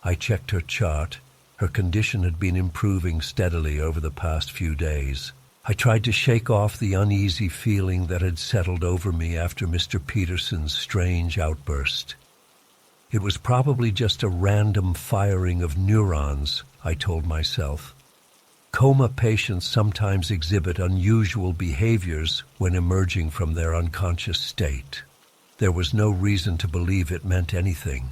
Speaker 1: I checked her chart. Her condition had been improving steadily over the past few days. I tried to shake off the uneasy feeling that had settled over me after Mr. Peterson's strange outburst. It was probably just a random firing of neurons, I told myself. Coma patients sometimes exhibit unusual behaviors when emerging from their unconscious state. There was no reason to believe it meant anything,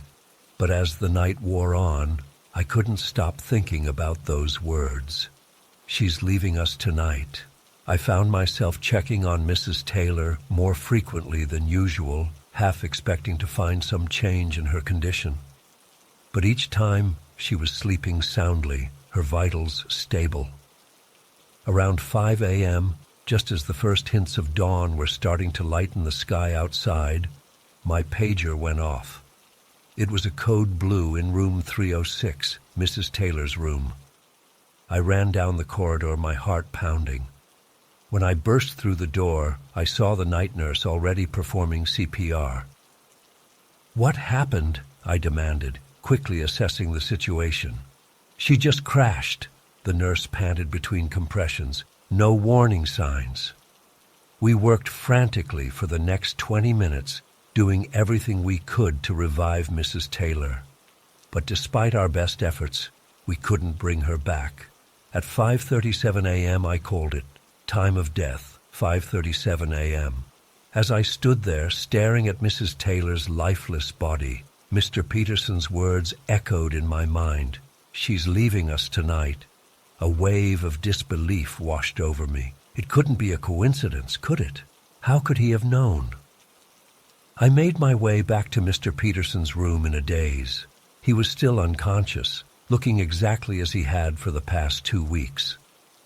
Speaker 1: but as the night wore on, I couldn't stop thinking about those words. "She's leaving us tonight." I found myself checking on Mrs. Taylor more frequently than usual, half expecting to find some change in her condition. But each time, she was sleeping soundly, her vitals stable. Around 5 a.m., just as the first hints of dawn were starting to lighten the sky outside, my pager went off. It was a code blue in room 306, Mrs. Taylor's room. I ran down the corridor, my heart pounding. When I burst through the door, I saw the night nurse already performing CPR. "What happened?" I demanded, quickly assessing the situation. "She just crashed," the nurse panted between compressions. "No warning signs." We worked frantically for the next 20 minutes, doing everything we could to revive Mrs. Taylor. But despite our best efforts, we couldn't bring her back. At 5:37 a.m. I called it. Time of death, 5:37 a.m. As I stood there staring at Mrs. Taylor's lifeless body, Mr. Peterson's words echoed in my mind. "She's leaving us tonight." A wave of disbelief washed over me. It couldn't be a coincidence, could it? How could he have known? I made my way back to Mr. Peterson's room in a daze. He was still unconscious, looking exactly as he had for the past 2 weeks.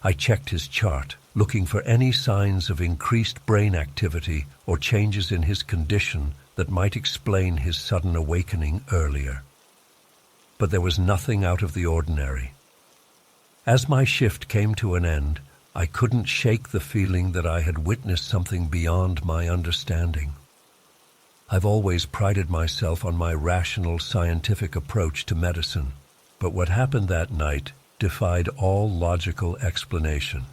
Speaker 1: I checked his chart, looking for any signs of increased brain activity or changes in his condition that might explain his sudden awakening earlier. But there was nothing out of the ordinary. As my shift came to an end, I couldn't shake the feeling that I had witnessed something beyond my understanding. I've always prided myself on my rational, scientific approach to medicine, but what happened that night defied all logical explanation.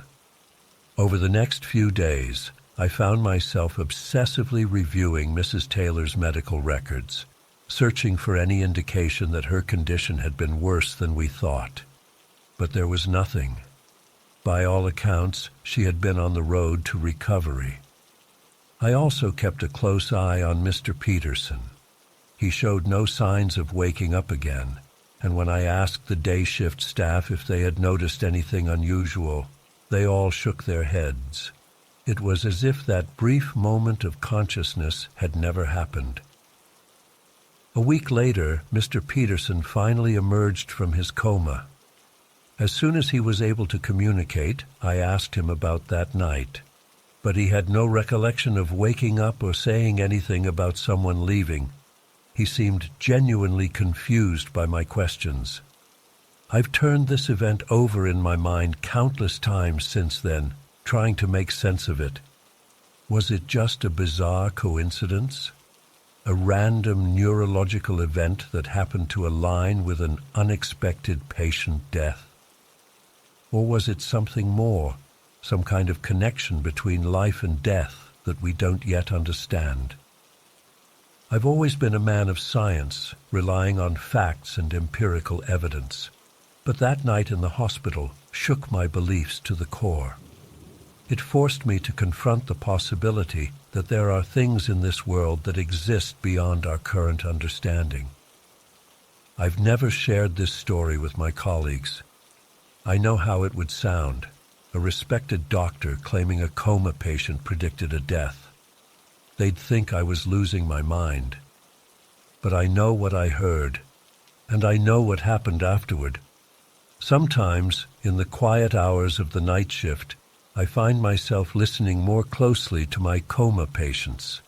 Speaker 1: Over the next few days, I found myself obsessively reviewing Mrs. Taylor's medical records, searching for any indication that her condition had been worse than we thought. But there was nothing. By all accounts, she had been on the road to recovery. I also kept a close eye on Mr. Peterson. He showed no signs of waking up again, and when I asked the day shift staff if they had noticed anything unusual, they all shook their heads. It was as if that brief moment of consciousness had never happened. A week later, Mr. Peterson finally emerged from his coma. As soon as he was able to communicate, I asked him about that night, but he had no recollection of waking up or saying anything about someone leaving. He seemed genuinely confused by my questions. I've turned this event over in my mind countless times since then, trying to make sense of it. Was it just a bizarre coincidence? A random neurological event that happened to align with an unexpected patient death? Or was it something more, some kind of connection between life and death that we don't yet understand? I've always been a man of science, relying on facts and empirical evidence. But that night in the hospital shook my beliefs to the core. It forced me to confront the possibility that there are things in this world that exist beyond our current understanding. I've never shared this story with my colleagues. I know how it would sound, a respected doctor claiming a coma patient predicted a death. They'd think I was losing my mind. But I know what I heard, and I know what happened afterward. Sometimes, in the quiet hours of the night shift, I find myself listening more closely to my coma patients.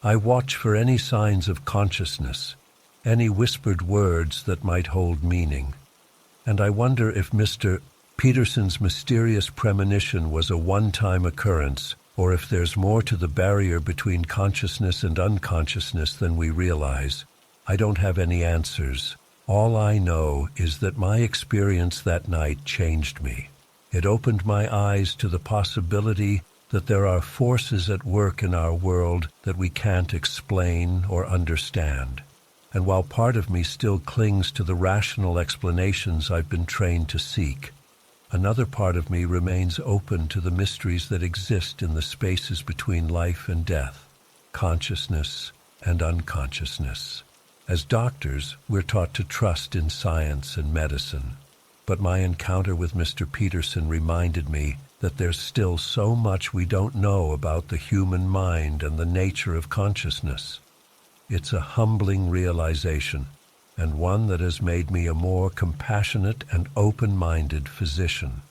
Speaker 1: I watch for any signs of consciousness, any whispered words that might hold meaning. And I wonder if Mr. Peterson's mysterious premonition was a one-time occurrence, or if there's more to the barrier between consciousness and unconsciousness than we realize. I don't have any answers. All I know is that my experience that night changed me. It opened my eyes to the possibility that there are forces at work in our world that we can't explain or understand. And while part of me still clings to the rational explanations I've been trained to seek, another part of me remains open to the mysteries that exist in the spaces between life and death, consciousness and unconsciousness. As doctors, we're taught to trust in science and medicine, but my encounter with Mr. Peterson reminded me that there's still so much we don't know about the human mind and the nature of consciousness. It's a humbling realization, and one that has made me a more compassionate and open-minded physician.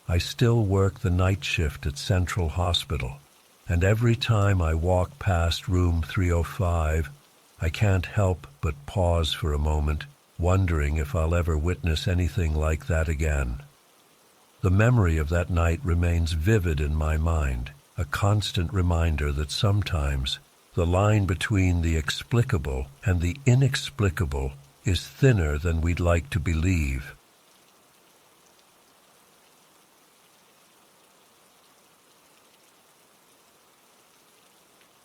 Speaker 1: I still work the night shift at Central Hospital, and every time I walk past room 305, I can't help but pause for a moment, wondering if I'll ever witness anything like that again. The memory of that night remains vivid in my mind, a constant reminder that sometimes the line between the explicable and the inexplicable is thinner than we'd like to believe.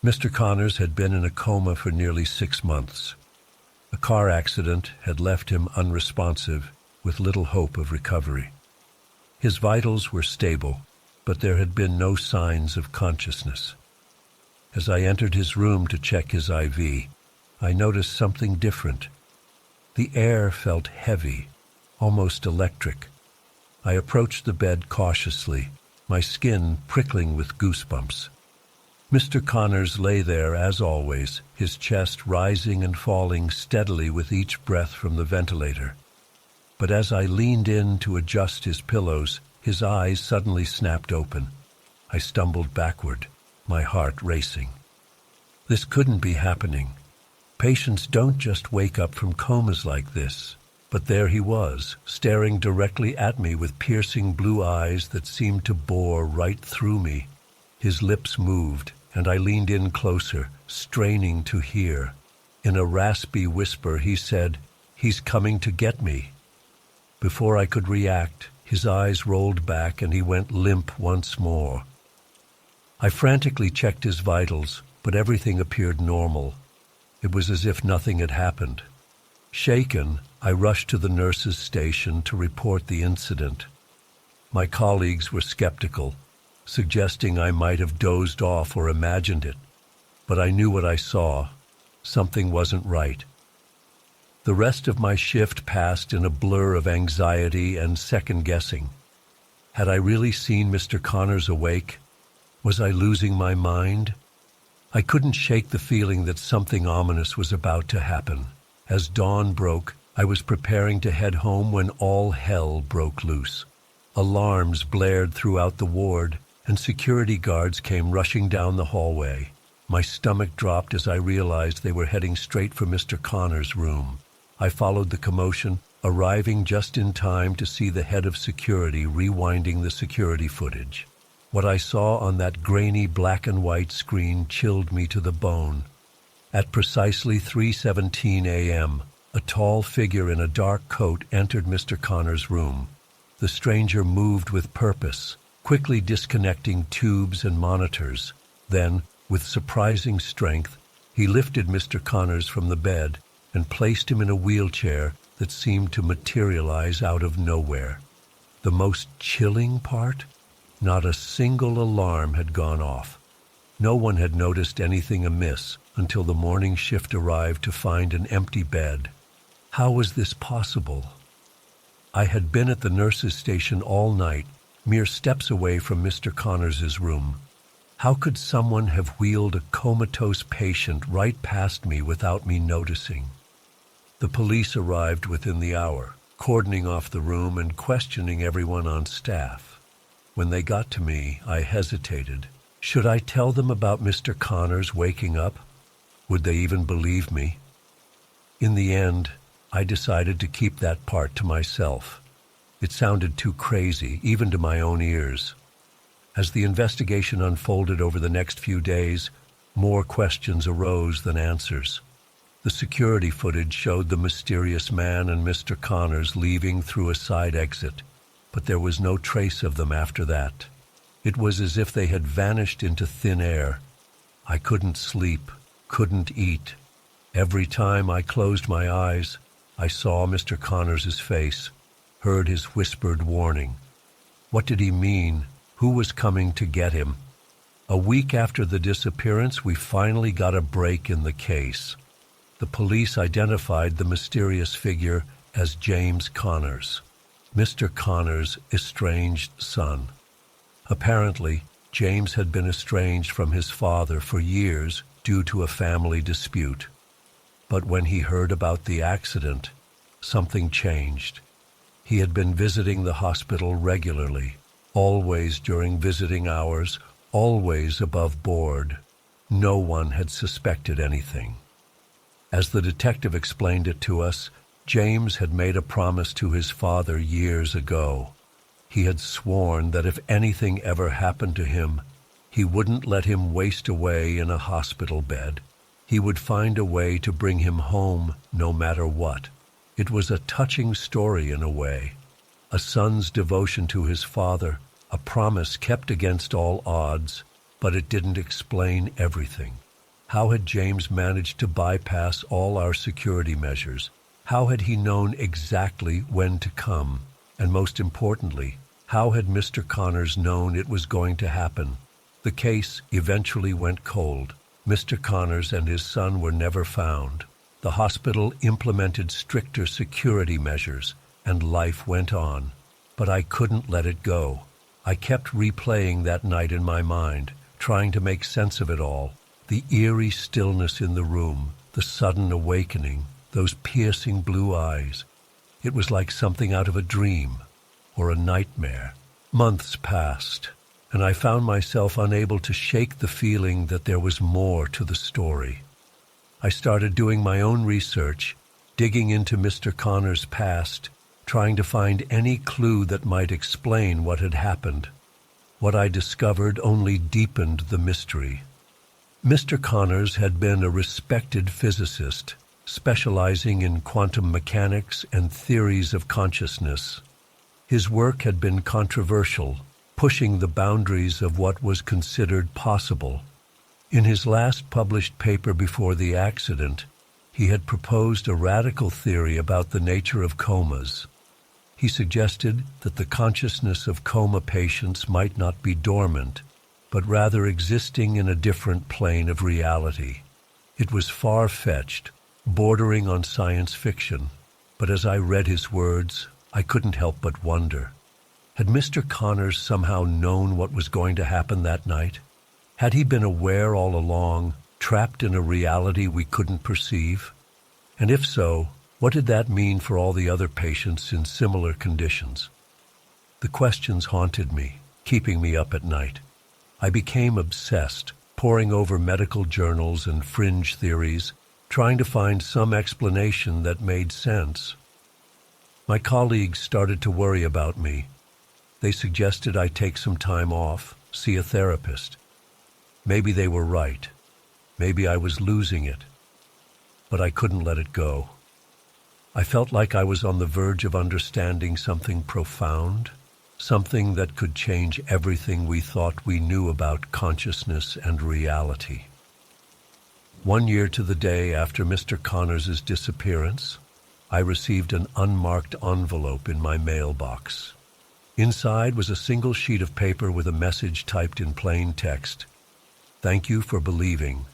Speaker 1: Mr. Connors had been in a coma for nearly 6 months. A car accident had left him unresponsive, with little hope of recovery. His vitals were stable, but there had been no signs of consciousness. As I entered his room to check his IV, I noticed something different. The air felt heavy, almost electric. I approached the bed cautiously, my skin prickling with goosebumps. Mr. Connors lay there as always, his chest rising and falling steadily with each breath from the ventilator. But as I leaned in to adjust his pillows, his eyes suddenly snapped open. I stumbled backward, my heart racing. This couldn't be happening. Patients don't just wake up from comas like this. But there he was, staring directly at me with piercing blue eyes that seemed to bore right through me. His lips moved, and I leaned in closer, straining to hear. In a raspy whisper, he said, "He's coming to get me." Before I could react, his eyes rolled back and he went limp once more. I frantically checked his vitals, but everything appeared normal. It was as if nothing had happened. Shaken, I rushed to the nurse's station to report the incident. My colleagues were skeptical, suggesting I might have dozed off or imagined it. But I knew what I saw. Something wasn't right. The rest of my shift passed in a blur of anxiety and second-guessing. Had I really seen Mr. Connors awake? Was I losing my mind? I couldn't shake the feeling that something ominous was about to happen. As dawn broke, I was preparing to head home when all hell broke loose. Alarms blared throughout the ward, and security guards came rushing down the hallway. My stomach dropped as I realized they were heading straight for Mr. Connors' room. I followed the commotion, arriving just in time to see the head of security rewinding the security footage. What I saw on that grainy black and white screen chilled me to the bone. At precisely 3:17 a.m., a tall figure in a dark coat entered Mr. Connors' room. The stranger moved with purpose, quickly disconnecting tubes and monitors. Then, with surprising strength, he lifted Mr. Connors from the bed and placed him in a wheelchair that seemed to materialize out of nowhere. The most chilling part? Not a single alarm had gone off. No one had noticed anything amiss until the morning shift arrived to find an empty bed. How was this possible? I had been at the nurse's station all night, mere steps away from Mr. Connors' room. How could someone have wheeled a comatose patient right past me without me noticing? The police arrived within the hour, cordoning off the room and questioning everyone on staff. When they got to me, I hesitated. Should I tell them about Mr. Connors waking up? Would they even believe me? In the end, I decided to keep that part to myself. It sounded too crazy, even to my own ears. As the investigation unfolded over the next few days, more questions arose than answers. The security footage showed the mysterious man and Mr. Connors leaving through a side exit, but there was no trace of them after that. It was as if they had vanished into thin air. I couldn't sleep, couldn't eat. Every time I closed my eyes, I saw Mr. Connors' face, heard his whispered warning. What did he mean? Who was coming to get him? A week after the disappearance, we finally got a break in the case. The police identified the mysterious figure as James Connors, Mr. Connors' estranged son. Apparently, James had been estranged from his father for years due to a family dispute. But when he heard about the accident, something changed. He had been visiting the hospital regularly, always during visiting hours, always above board. No one had suspected anything. As the detective explained it to us, James had made a promise to his father years ago. He had sworn that if anything ever happened to him, he wouldn't let him waste away in a hospital bed. He would find a way to bring him home no matter what. It was a touching story in a way. A son's devotion to his father, a promise kept against all odds, but it didn't explain everything. How had James managed to bypass all our security measures? How had he known exactly when to come? And most importantly, how had Mr. Connors known it was going to happen? The case eventually went cold. Mr. Connors and his son were never found. The hospital implemented stricter security measures, and life went on. But I couldn't let it go. I kept replaying that night in my mind, trying to make sense of it all. The eerie stillness in the room, the sudden awakening, those piercing blue eyes. It was like something out of a dream or a nightmare. Months passed, and I found myself unable to shake the feeling that there was more to the story. I started doing my own research, digging into Mr. Connors' past, trying to find any clue that might explain what had happened. What I discovered only deepened the mystery. Mr. Connors had been a respected physicist, specializing in quantum mechanics and theories of consciousness. His work had been controversial, pushing the boundaries of what was considered possible. In his last published paper before the accident, he had proposed a radical theory about the nature of comas. He suggested that the consciousness of coma patients might not be dormant, but rather existing in a different plane of reality. It was far-fetched, bordering on science fiction, but as I read his words, I couldn't help but wonder. Had Mr. Connors somehow known what was going to happen that night? Had he been aware all along, trapped in a reality we couldn't perceive? And if so, what did that mean for all the other patients in similar conditions? The questions haunted me, keeping me up at night. I became obsessed, poring over medical journals and fringe theories, trying to find some explanation that made sense. My colleagues started to worry about me. They suggested I take some time off, see a therapist. Maybe they were right. Maybe I was losing it. But I couldn't let it go. I felt like I was on the verge of understanding something profound, something that could change everything we thought we knew about consciousness and reality. 1 year to the day after Mr. Connors' disappearance, I received an unmarked envelope in my mailbox. Inside was a single sheet of paper with a message typed in plain text. "Thank you for believing.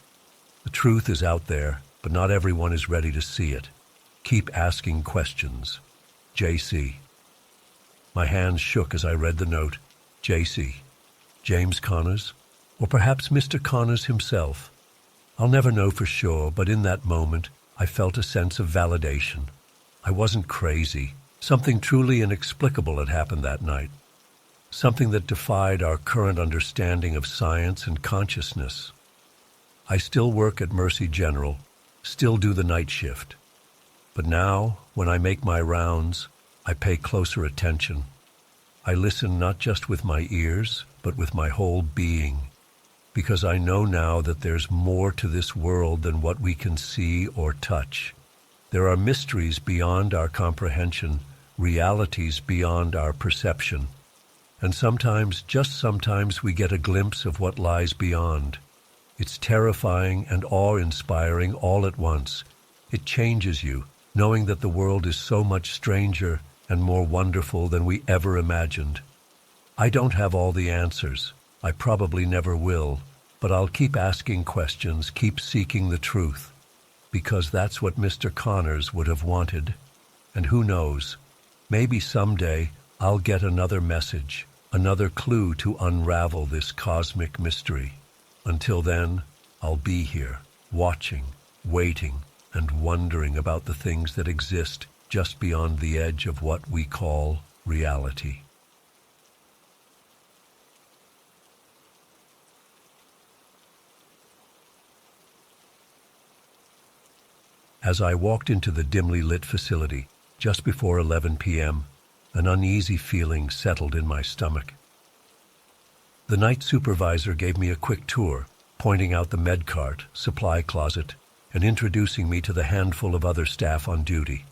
Speaker 1: The truth is out there, but not everyone is ready to see it. Keep asking questions. JC." My hands shook as I read the note. JC. James Connors? Or perhaps Mr. Connors himself? I'll never know for sure, but in that moment, I felt a sense of validation. I wasn't crazy. Something truly inexplicable had happened that night. Something that defied our current understanding of science and consciousness. I still work at Mercy General, still do the night shift. But now, when I make my rounds, I pay closer attention. I listen not just with my ears, but with my whole being. Because I know now that there's more to this world than what we can see or touch. There are mysteries beyond our comprehension, realities beyond our perception. And sometimes, just sometimes, we get a glimpse of what lies beyond. It's terrifying and awe-inspiring all at once. It changes you, knowing that the world is so much stranger and more wonderful than we ever imagined. I don't have all the answers. I probably never will, but I'll keep asking questions, keep seeking the truth, because that's what Mr. Connors would have wanted. And who knows, maybe someday I'll get another message, another clue to unravel this cosmic mystery. Until then, I'll be here, watching, waiting, and wondering about the things that exist just beyond the edge of what we call reality. As I walked into the dimly lit facility, just before 11 p.m., an uneasy feeling settled in my stomach. The night supervisor gave me a quick tour, pointing out the med cart, supply closet, and introducing me to the handful of other staff on duty.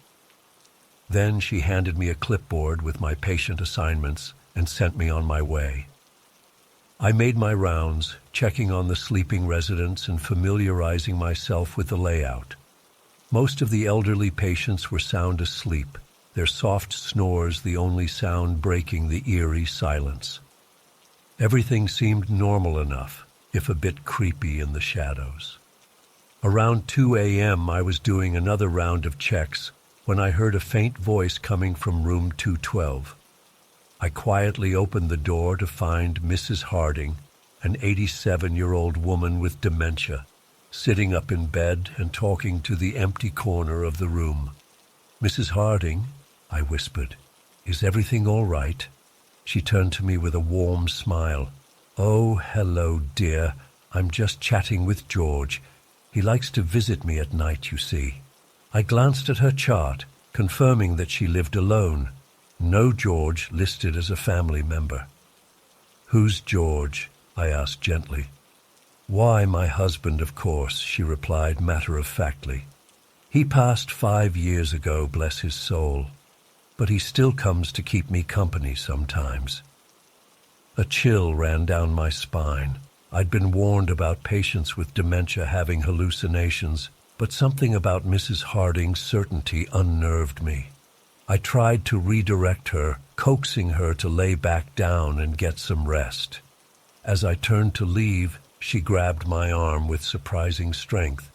Speaker 1: Then she handed me a clipboard with my patient assignments and sent me on my way. I made my rounds, checking on the sleeping residents and familiarizing myself with the layout. Most of the elderly patients were sound asleep, their soft snores the only sound breaking the eerie silence. Everything seemed normal enough, if a bit creepy in the shadows. Around 2 a.m. I was doing another round of checks when I heard a faint voice coming from room 212. I quietly opened the door to find Mrs. Harding, an 87-year-old woman with dementia, sitting up in bed and talking to the empty corner of the room. "Mrs. Harding," I whispered, "is everything all right?" She turned to me with a warm smile. "Oh, hello, dear. I'm just chatting with George. He likes to visit me at night, you see." I glanced at her chart, confirming that she lived alone. No George listed as a family member. "Who's George?" I asked gently. "Why, my husband, of course," she replied matter-of-factly. "He passed 5 years ago, bless his soul. But he still comes to keep me company sometimes." A chill ran down my spine. I'd been warned about patients with dementia having hallucinations, but something about Mrs. Harding's certainty unnerved me. I tried to redirect her, coaxing her to lay back down and get some rest. As I turned to leave, she grabbed my arm with surprising strength.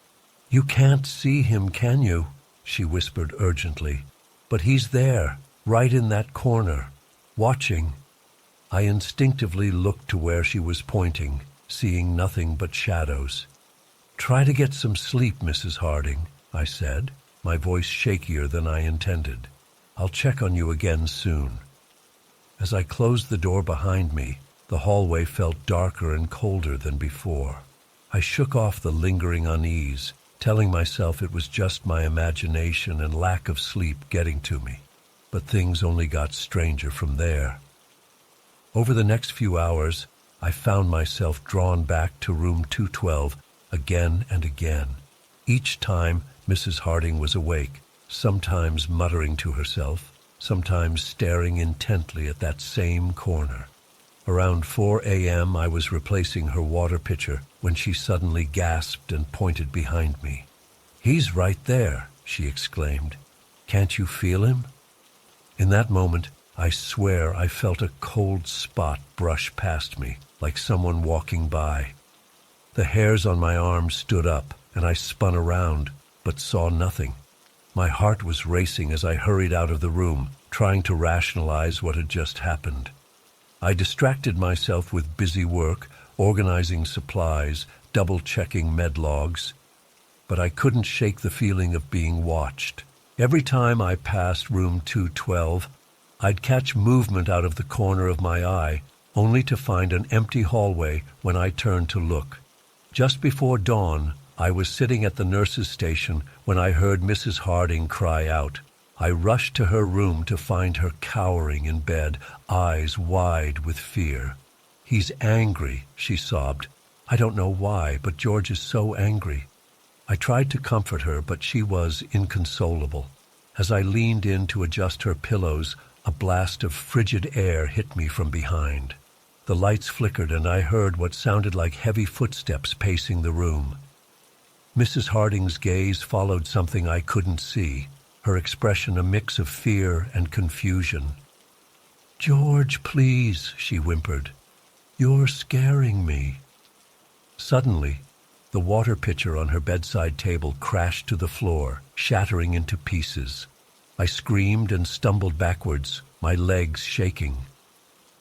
Speaker 1: "You can't see him, can you?" she whispered urgently. "But he's there, right in that corner, watching." I instinctively looked to where she was pointing, seeing nothing but shadows. "Try to get some sleep, Mrs. Harding," I said, my voice shakier than I intended. "I'll check on you again soon." As I closed the door behind me, the hallway felt darker and colder than before. I shook off the lingering unease, telling myself it was just my imagination and lack of sleep getting to me. But things only got stranger from there. Over the next few hours, I found myself drawn back to room 212 again and again. Each time, Mrs. Harding was awake, sometimes muttering to herself, sometimes staring intently at that same corner. Around 4 a.m., I was replacing her water pitcher when she suddenly gasped and pointed behind me. "He's right there," she exclaimed. "Can't you feel him?" In that moment, I swear I felt a cold spot brush past me, like someone walking by. The hairs on my arms stood up, and I spun around, but saw nothing. My heart was racing as I hurried out of the room, trying to rationalize what had just happened. I distracted myself with busy work, organizing supplies, double-checking med logs, but I couldn't shake the feeling of being watched. Every time I passed room 212, I'd catch movement out of the corner of my eye, only to find an empty hallway when I turned to look. Just before dawn, I was sitting at the nurse's station when I heard Mrs. Harding cry out. I rushed to her room to find her cowering in bed, eyes wide with fear. "He's angry," she sobbed. "I don't know why, but George is so angry." I tried to comfort her, but she was inconsolable. As I leaned in to adjust her pillows, a blast of frigid air hit me from behind. The lights flickered and I heard what sounded like heavy footsteps pacing the room. Mrs. Harding's gaze followed something I couldn't see, her expression a mix of fear and confusion. "George, please," she whimpered. "You're scaring me." Suddenly, the water pitcher on her bedside table crashed to the floor, shattering into pieces. I screamed and stumbled backwards, my legs shaking.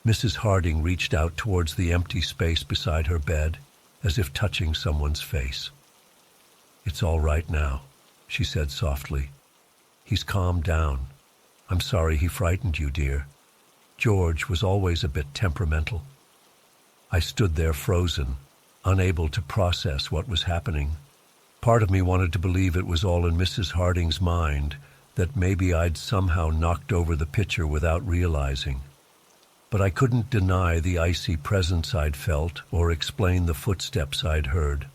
Speaker 1: Mrs. Harding reached out towards the empty space beside her bed, as if touching someone's face. "It's all right now," she said softly. "He's calmed down. I'm sorry he frightened you, dear. George was always a bit temperamental." I stood there frozen, unable to process what was happening. Part of me wanted to believe it was all in Mrs. Harding's mind, that maybe I'd somehow knocked over the pitcher without realizing. But I couldn't deny the icy presence I'd felt or explain the footsteps I'd heard.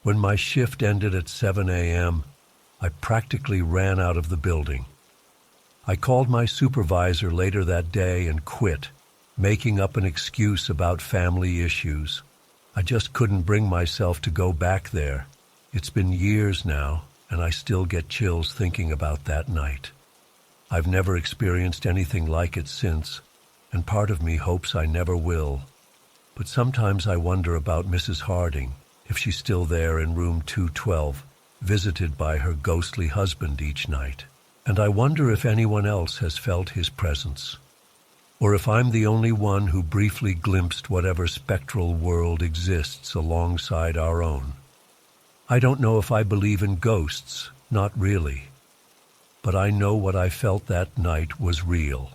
Speaker 1: When my shift ended at 7 a.m., I practically ran out of the building. I called my supervisor later that day and quit, making up an excuse about family issues. I just couldn't bring myself to go back there. It's been years now, and I still get chills thinking about that night. I've never experienced anything like it since, and part of me hopes I never will. But sometimes I wonder about Mrs. Harding, if she's still there in room 212, visited by her ghostly husband each night. And I wonder if anyone else has felt his presence, or if I'm the only one who briefly glimpsed whatever spectral world exists alongside our own. I don't know if I believe in ghosts, not really. But I know what I felt that night was real.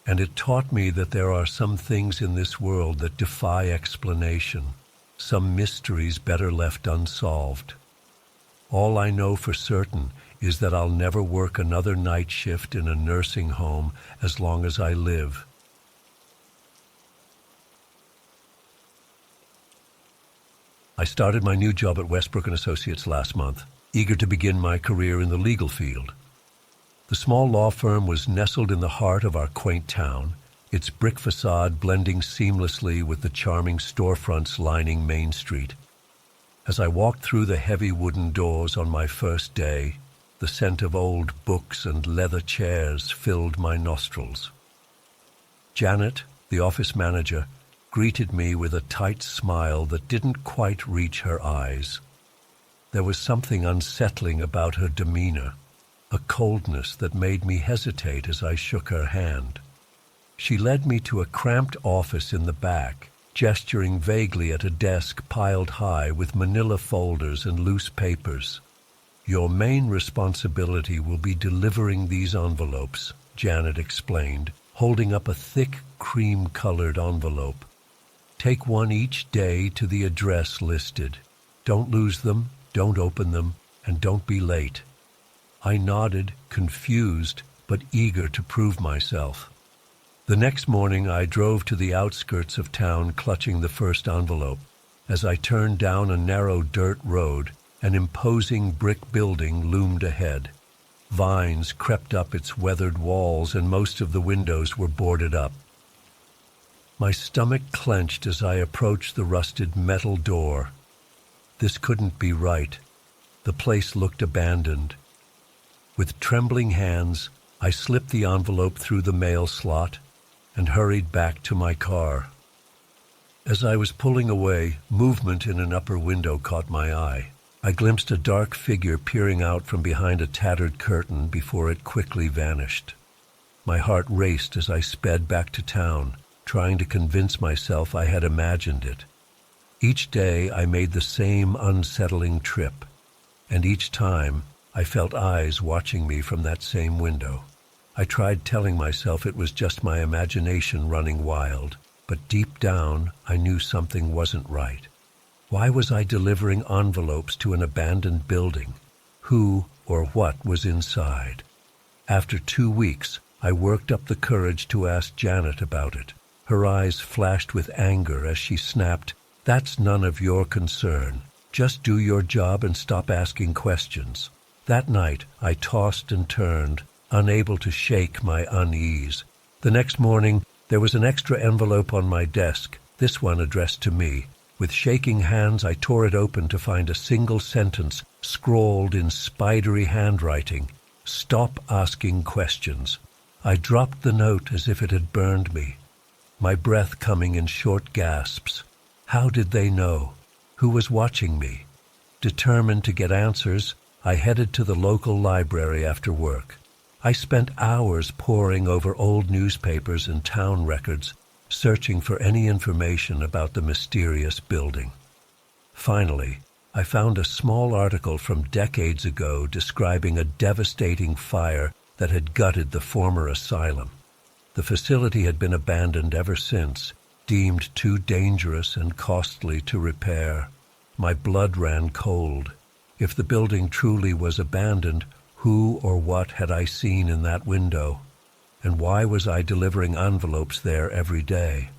Speaker 1: And it taught me that there are some things in this world that defy explanation, some mysteries better left unsolved. All I know for certain is that I'll never work another night shift in a nursing home as long as I live. I started my new job at Westbrook & Associates last month, eager to begin my career in the legal field. The small law firm was nestled in the heart of our quaint town, its brick facade blending seamlessly with the charming storefronts lining Main Street. As I walked through the heavy wooden doors on my first day, the scent of old books and leather chairs filled my nostrils. Janet, the office manager, greeted me with a tight smile that didn't quite reach her eyes. There was something unsettling about her demeanor, a coldness that made me hesitate as I shook her hand. She led me to a cramped office in the back, gesturing vaguely at a desk piled high with manila folders and loose papers. "Your main responsibility will be delivering these envelopes," Janet explained, holding up a thick, cream-colored envelope. "Take one each day to the address listed. Don't lose them, don't open them, and don't be late." I nodded, confused, but eager to prove myself. The next morning I drove to the outskirts of town clutching the first envelope. As I turned down a narrow dirt road, an imposing brick building loomed ahead. Vines crept up its weathered walls and most of the windows were boarded up. My stomach clenched as I approached the rusted metal door. This couldn't be right. The place looked abandoned. With trembling hands, I slipped the envelope through the mail slot and hurried back to my car. As I was pulling away, movement in an upper window caught my eye. I glimpsed a dark figure peering out from behind a tattered curtain before it quickly vanished. My heart raced as I sped back to town, trying to convince myself I had imagined it. Each day I made the same unsettling trip, and each time I felt eyes watching me from that same window. I tried telling myself it was just my imagination running wild, but deep down I knew something wasn't right. Why was I delivering envelopes to an abandoned building? Who or what was inside? After 2 weeks, I worked up the courage to ask Janet about it. Her eyes flashed with anger as she snapped, "That's none of your concern. Just do your job and stop asking questions." That night, I tossed and turned, unable to shake my unease. The next morning, there was an extra envelope on my desk, this one addressed to me. With shaking hands, I tore it open to find a single sentence scrawled in spidery handwriting. "Stop asking questions." I dropped the note as if it had burned me, my breath coming in short gasps. How did they know? Who was watching me? Determined to get answers, I headed to the local library after work. I spent hours poring over old newspapers and town records, searching for any information about the mysterious building. Finally, I found a small article from decades ago describing a devastating fire that had gutted the former asylum. The facility had been abandoned ever since, deemed too dangerous and costly to repair. My blood ran cold. If the building truly was abandoned, who or what had I seen in that window? And why was I delivering envelopes there every day?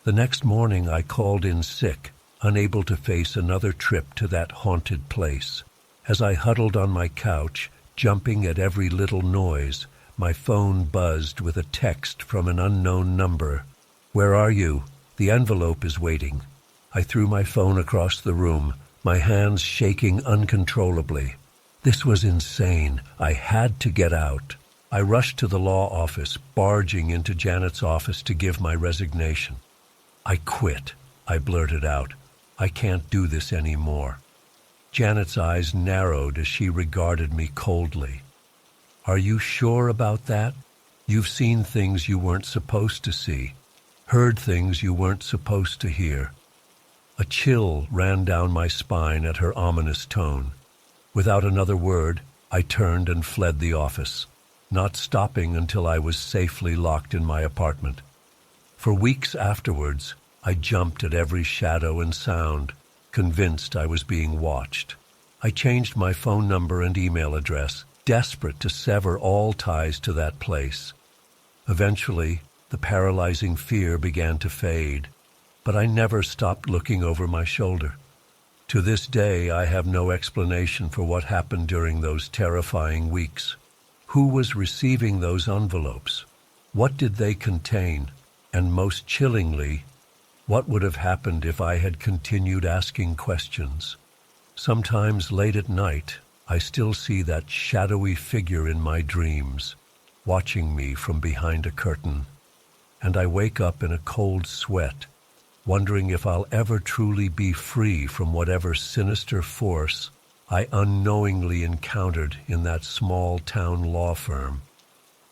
Speaker 1: The next morning I called in sick, unable to face another trip to that haunted place. As I huddled on my couch, jumping at every little noise, my phone buzzed with a text from an unknown number. "Where are you? The envelope is waiting." I threw my phone across the room, my hands shaking uncontrollably. This was insane. I had to get out. I rushed to the law office, barging into Janet's office to give my resignation. "I quit," I blurted out. "I can't do this anymore." Janet's eyes narrowed as she regarded me coldly. "Are you sure about that? You've seen things you weren't supposed to see, heard things you weren't supposed to hear." A chill ran down my spine at her ominous tone. Without another word, I turned and fled the office, not stopping until I was safely locked in my apartment. For weeks afterwards, I jumped at every shadow and sound, convinced I was being watched. I changed my phone number and email address, desperate to sever all ties to that place. Eventually, the paralyzing fear began to fade, but I never stopped looking over my shoulder. To this day, I have no explanation for what happened during those terrifying weeks. Who was receiving those envelopes? What did they contain? And most chillingly, what would have happened if I had continued asking questions? Sometimes late at night, I still see that shadowy figure in my dreams, watching me from behind a curtain, and I wake up in a cold sweat, wondering if I'll ever truly be free from whatever sinister force I unknowingly encountered in that small-town law firm.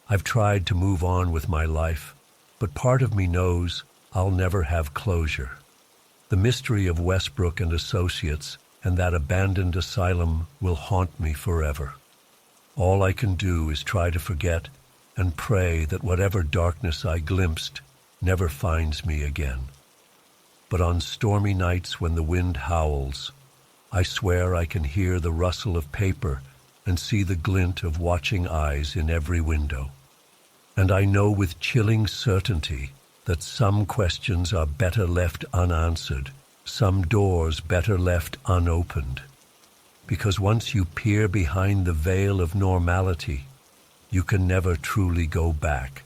Speaker 1: I've tried to move on with my life, but part of me knows I'll never have closure. The mystery of Westbrook and Associates and that abandoned asylum will haunt me forever. All I can do is try to forget and pray that whatever darkness I glimpsed never finds me again. But on stormy nights when the wind howls, I swear I can hear the rustle of paper and see the glint of watching eyes in every window. And I know with chilling certainty that some questions are better left unanswered, some doors better left unopened. Because once you peer behind the veil of normality, you can never truly go back.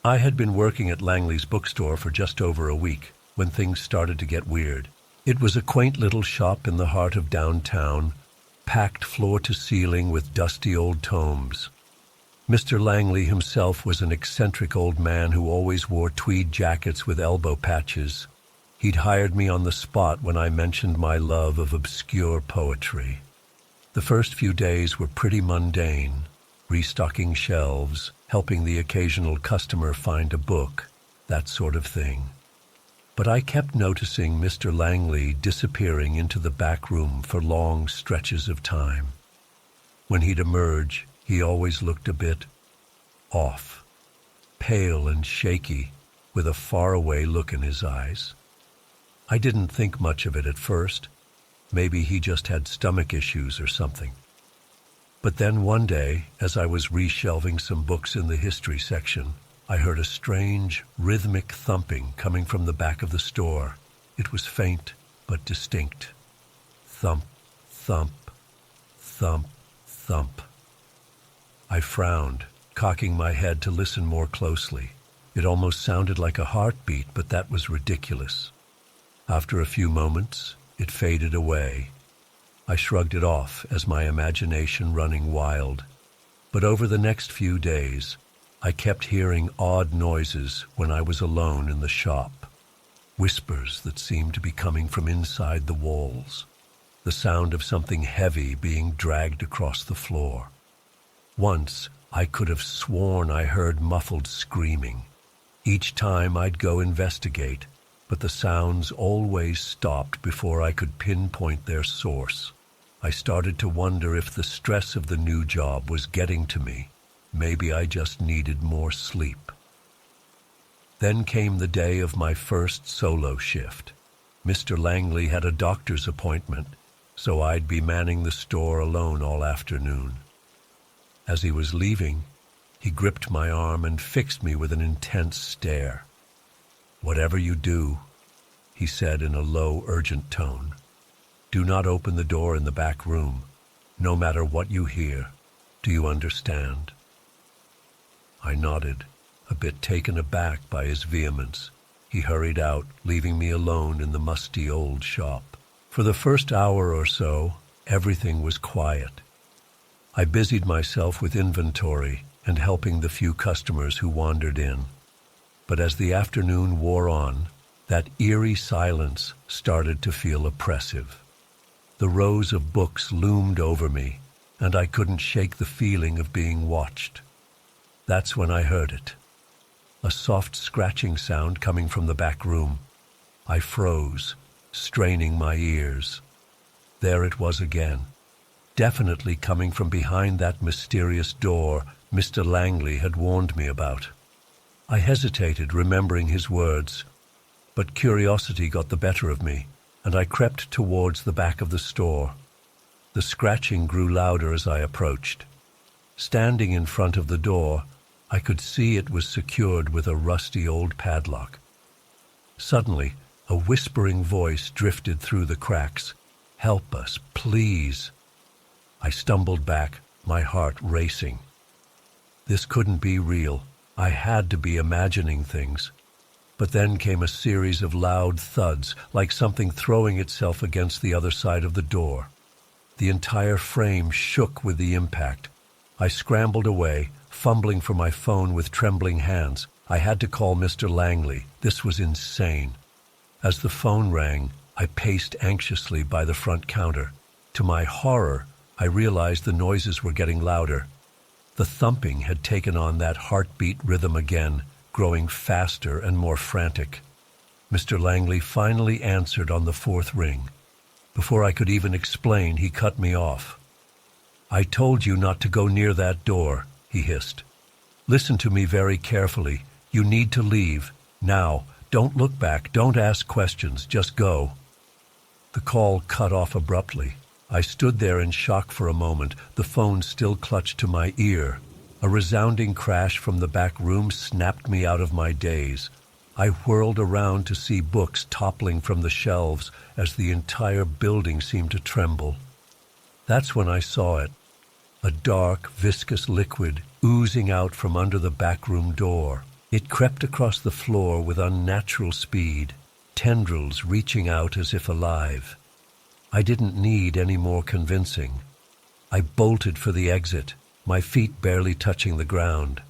Speaker 1: I had been working at Langley's bookstore for just over a week when things started to get weird. It was a quaint little shop in the heart of downtown, packed floor to ceiling with dusty old tomes. Mr. Langley himself was an eccentric old man who always wore tweed jackets with elbow patches. He'd hired me on the spot when I mentioned my love of obscure poetry. The first few days were pretty mundane, restocking shelves, helping the occasional customer find a book, that sort of thing. But I kept noticing Mr. Langley disappearing into the back room for long stretches of time. When he'd emerge, he always looked a bit off, pale and shaky, with a faraway look in his eyes. I didn't think much of it at first. Maybe he just had stomach issues or something. But then one day, as I was reshelving some books in the history section, I heard a strange, rhythmic thumping coming from the back of the store. It was faint, but distinct. Thump, thump, thump, thump. I frowned, cocking my head to listen more closely. It almost sounded like a heartbeat, but that was ridiculous. After a few moments, it faded away. I shrugged it off as my imagination running wild. But over the next few days, I kept hearing odd noises when I was alone in the shop. Whispers that seemed to be coming from inside the walls. The sound of something heavy being dragged across the floor. Once, I could have sworn I heard muffled screaming. Each time I'd go investigate, but the sounds always stopped before I could pinpoint their source. I started to wonder if the stress of the new job was getting to me. Maybe I just needed more sleep. Then came the day of my first solo shift. Mr. Langley had a doctor's appointment, so I'd be manning the store alone all afternoon. As he was leaving, he gripped my arm and fixed me with an intense stare. "Whatever you do," he said in a low, urgent tone, "do not open the door in the back room, no matter what you hear. Do you understand?" I nodded, a bit taken aback by his vehemence. He hurried out, leaving me alone in the musty old shop. For the first hour or so, everything was quiet. I busied myself with inventory and helping the few customers who wandered in. But as the afternoon wore on, that eerie silence started to feel oppressive. The rows of books loomed over me, and I couldn't shake the feeling of being watched. That's when I heard it. A soft scratching sound coming from the back room. I froze, straining my ears. There it was again, definitely coming from behind that mysterious door Mr. Langley had warned me about. I hesitated, remembering his words, but curiosity got the better of me, and I crept towards the back of the store. The scratching grew louder as I approached. Standing in front of the door, I could see it was secured with a rusty old padlock. Suddenly, a whispering voice drifted through the cracks. "Help us, please." I stumbled back, my heart racing. This couldn't be real. I had to be imagining things. But then came a series of loud thuds, like something throwing itself against the other side of the door. The entire frame shook with the impact. I scrambled away, fumbling for my phone with trembling hands. I had to call Mr. Langley. This was insane. As the phone rang, I paced anxiously by the front counter. To my horror, I realized the noises were getting louder. The thumping had taken on that heartbeat rhythm again, growing faster and more frantic. Mr. Langley finally answered on the fourth ring. Before I could even explain, he cut me off. "I told you not to go near that door," he hissed. "Listen to me very carefully. You need to leave. Now, don't look back, don't ask questions, just go." The call cut off abruptly. I stood there in shock for a moment, the phone still clutched to my ear. A resounding crash from the back room snapped me out of my daze. I whirled around to see books toppling from the shelves as the entire building seemed to tremble. That's when I saw it. A dark, viscous liquid oozing out from under the backroom door. It crept across the floor with unnatural speed, tendrils reaching out as if alive. I didn't need any more convincing. I bolted for the exit, my feet barely touching the ground.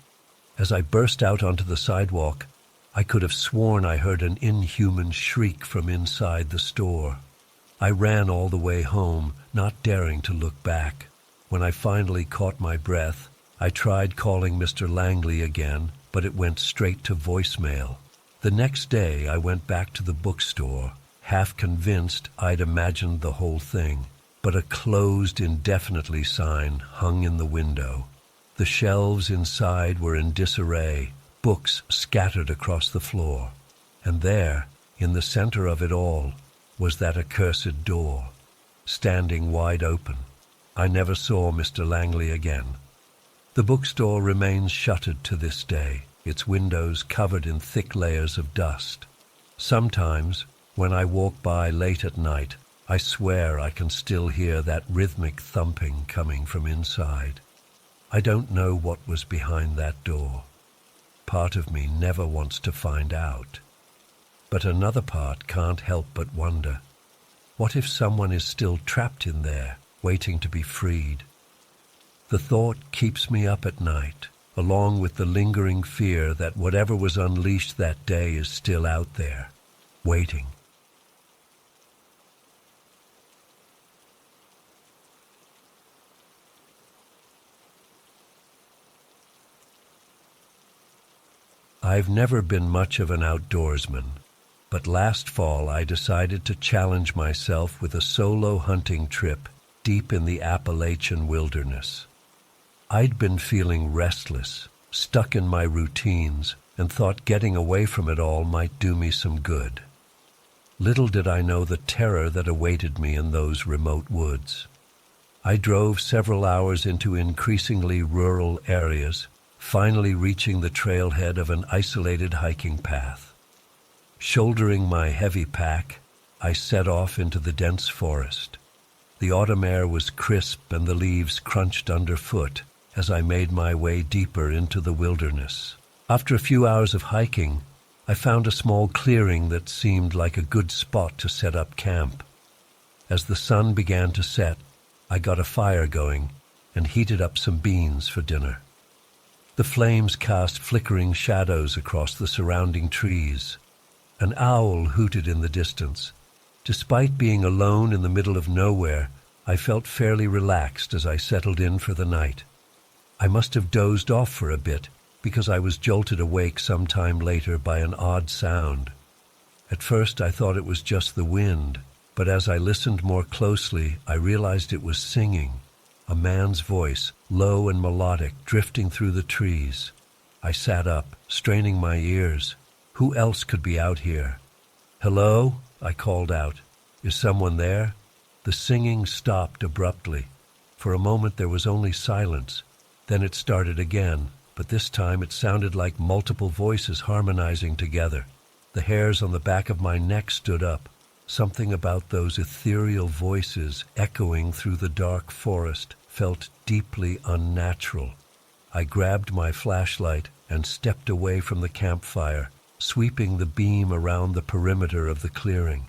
Speaker 1: As I burst out onto the sidewalk, I could have sworn I heard an inhuman shriek from inside the store. I ran all the way home, not daring to look back. When I finally caught my breath, I tried calling Mr. Langley again, but it went straight to voicemail. The next day, I went back to the bookstore, half convinced I'd imagined the whole thing, but a closed indefinitely sign hung in the window. The shelves inside were in disarray, books scattered across the floor. And there, in the center of it all, was that accursed door, standing wide open. I never saw Mr. Langley again. The bookstore remains shuttered to this day, its windows covered in thick layers of dust. Sometimes, when I walk by late at night, I swear I can still hear that rhythmic thumping coming from inside. I don't know what was behind that door. Part of me never wants to find out. But another part can't help but wonder, what if someone is still trapped in there, waiting to be freed? The thought keeps me up at night, along with the lingering fear that whatever was unleashed that day is still out there, waiting. I've never been much of an outdoorsman, but last fall I decided to challenge myself with a solo hunting trip deep in the Appalachian wilderness. I'd been feeling restless, stuck in my routines, and thought getting away from it all might do me some good. Little did I know the terror that awaited me in those remote woods. I drove several hours into increasingly rural areas, finally reaching the trailhead of an isolated hiking path. Shouldering my heavy pack, I set off into the dense forest. The autumn air was crisp and the leaves crunched underfoot as I made my way deeper into the wilderness. After a few hours of hiking, I found a small clearing that seemed like a good spot to set up camp. As the sun began to set, I got a fire going and heated up some beans for dinner. The flames cast flickering shadows across the surrounding trees. An owl hooted in the distance. Despite being alone in the middle of nowhere, I felt fairly relaxed as I settled in for the night. I must have dozed off for a bit because I was jolted awake some time later by an odd sound. At first I thought it was just the wind, but as I listened more closely, I realized it was singing. A man's voice, low and melodic, drifting through the trees. I sat up, straining my ears. Who else could be out here? "Hello?" I called out. "Is someone there?" The singing stopped abruptly. For a moment there was only silence. Then it started again, but this time it sounded like multiple voices harmonizing together. The hairs on the back of my neck stood up. Something about those ethereal voices echoing through the dark forest felt deeply unnatural. I grabbed my flashlight and stepped away from the campfire, sweeping the beam around the perimeter of the clearing.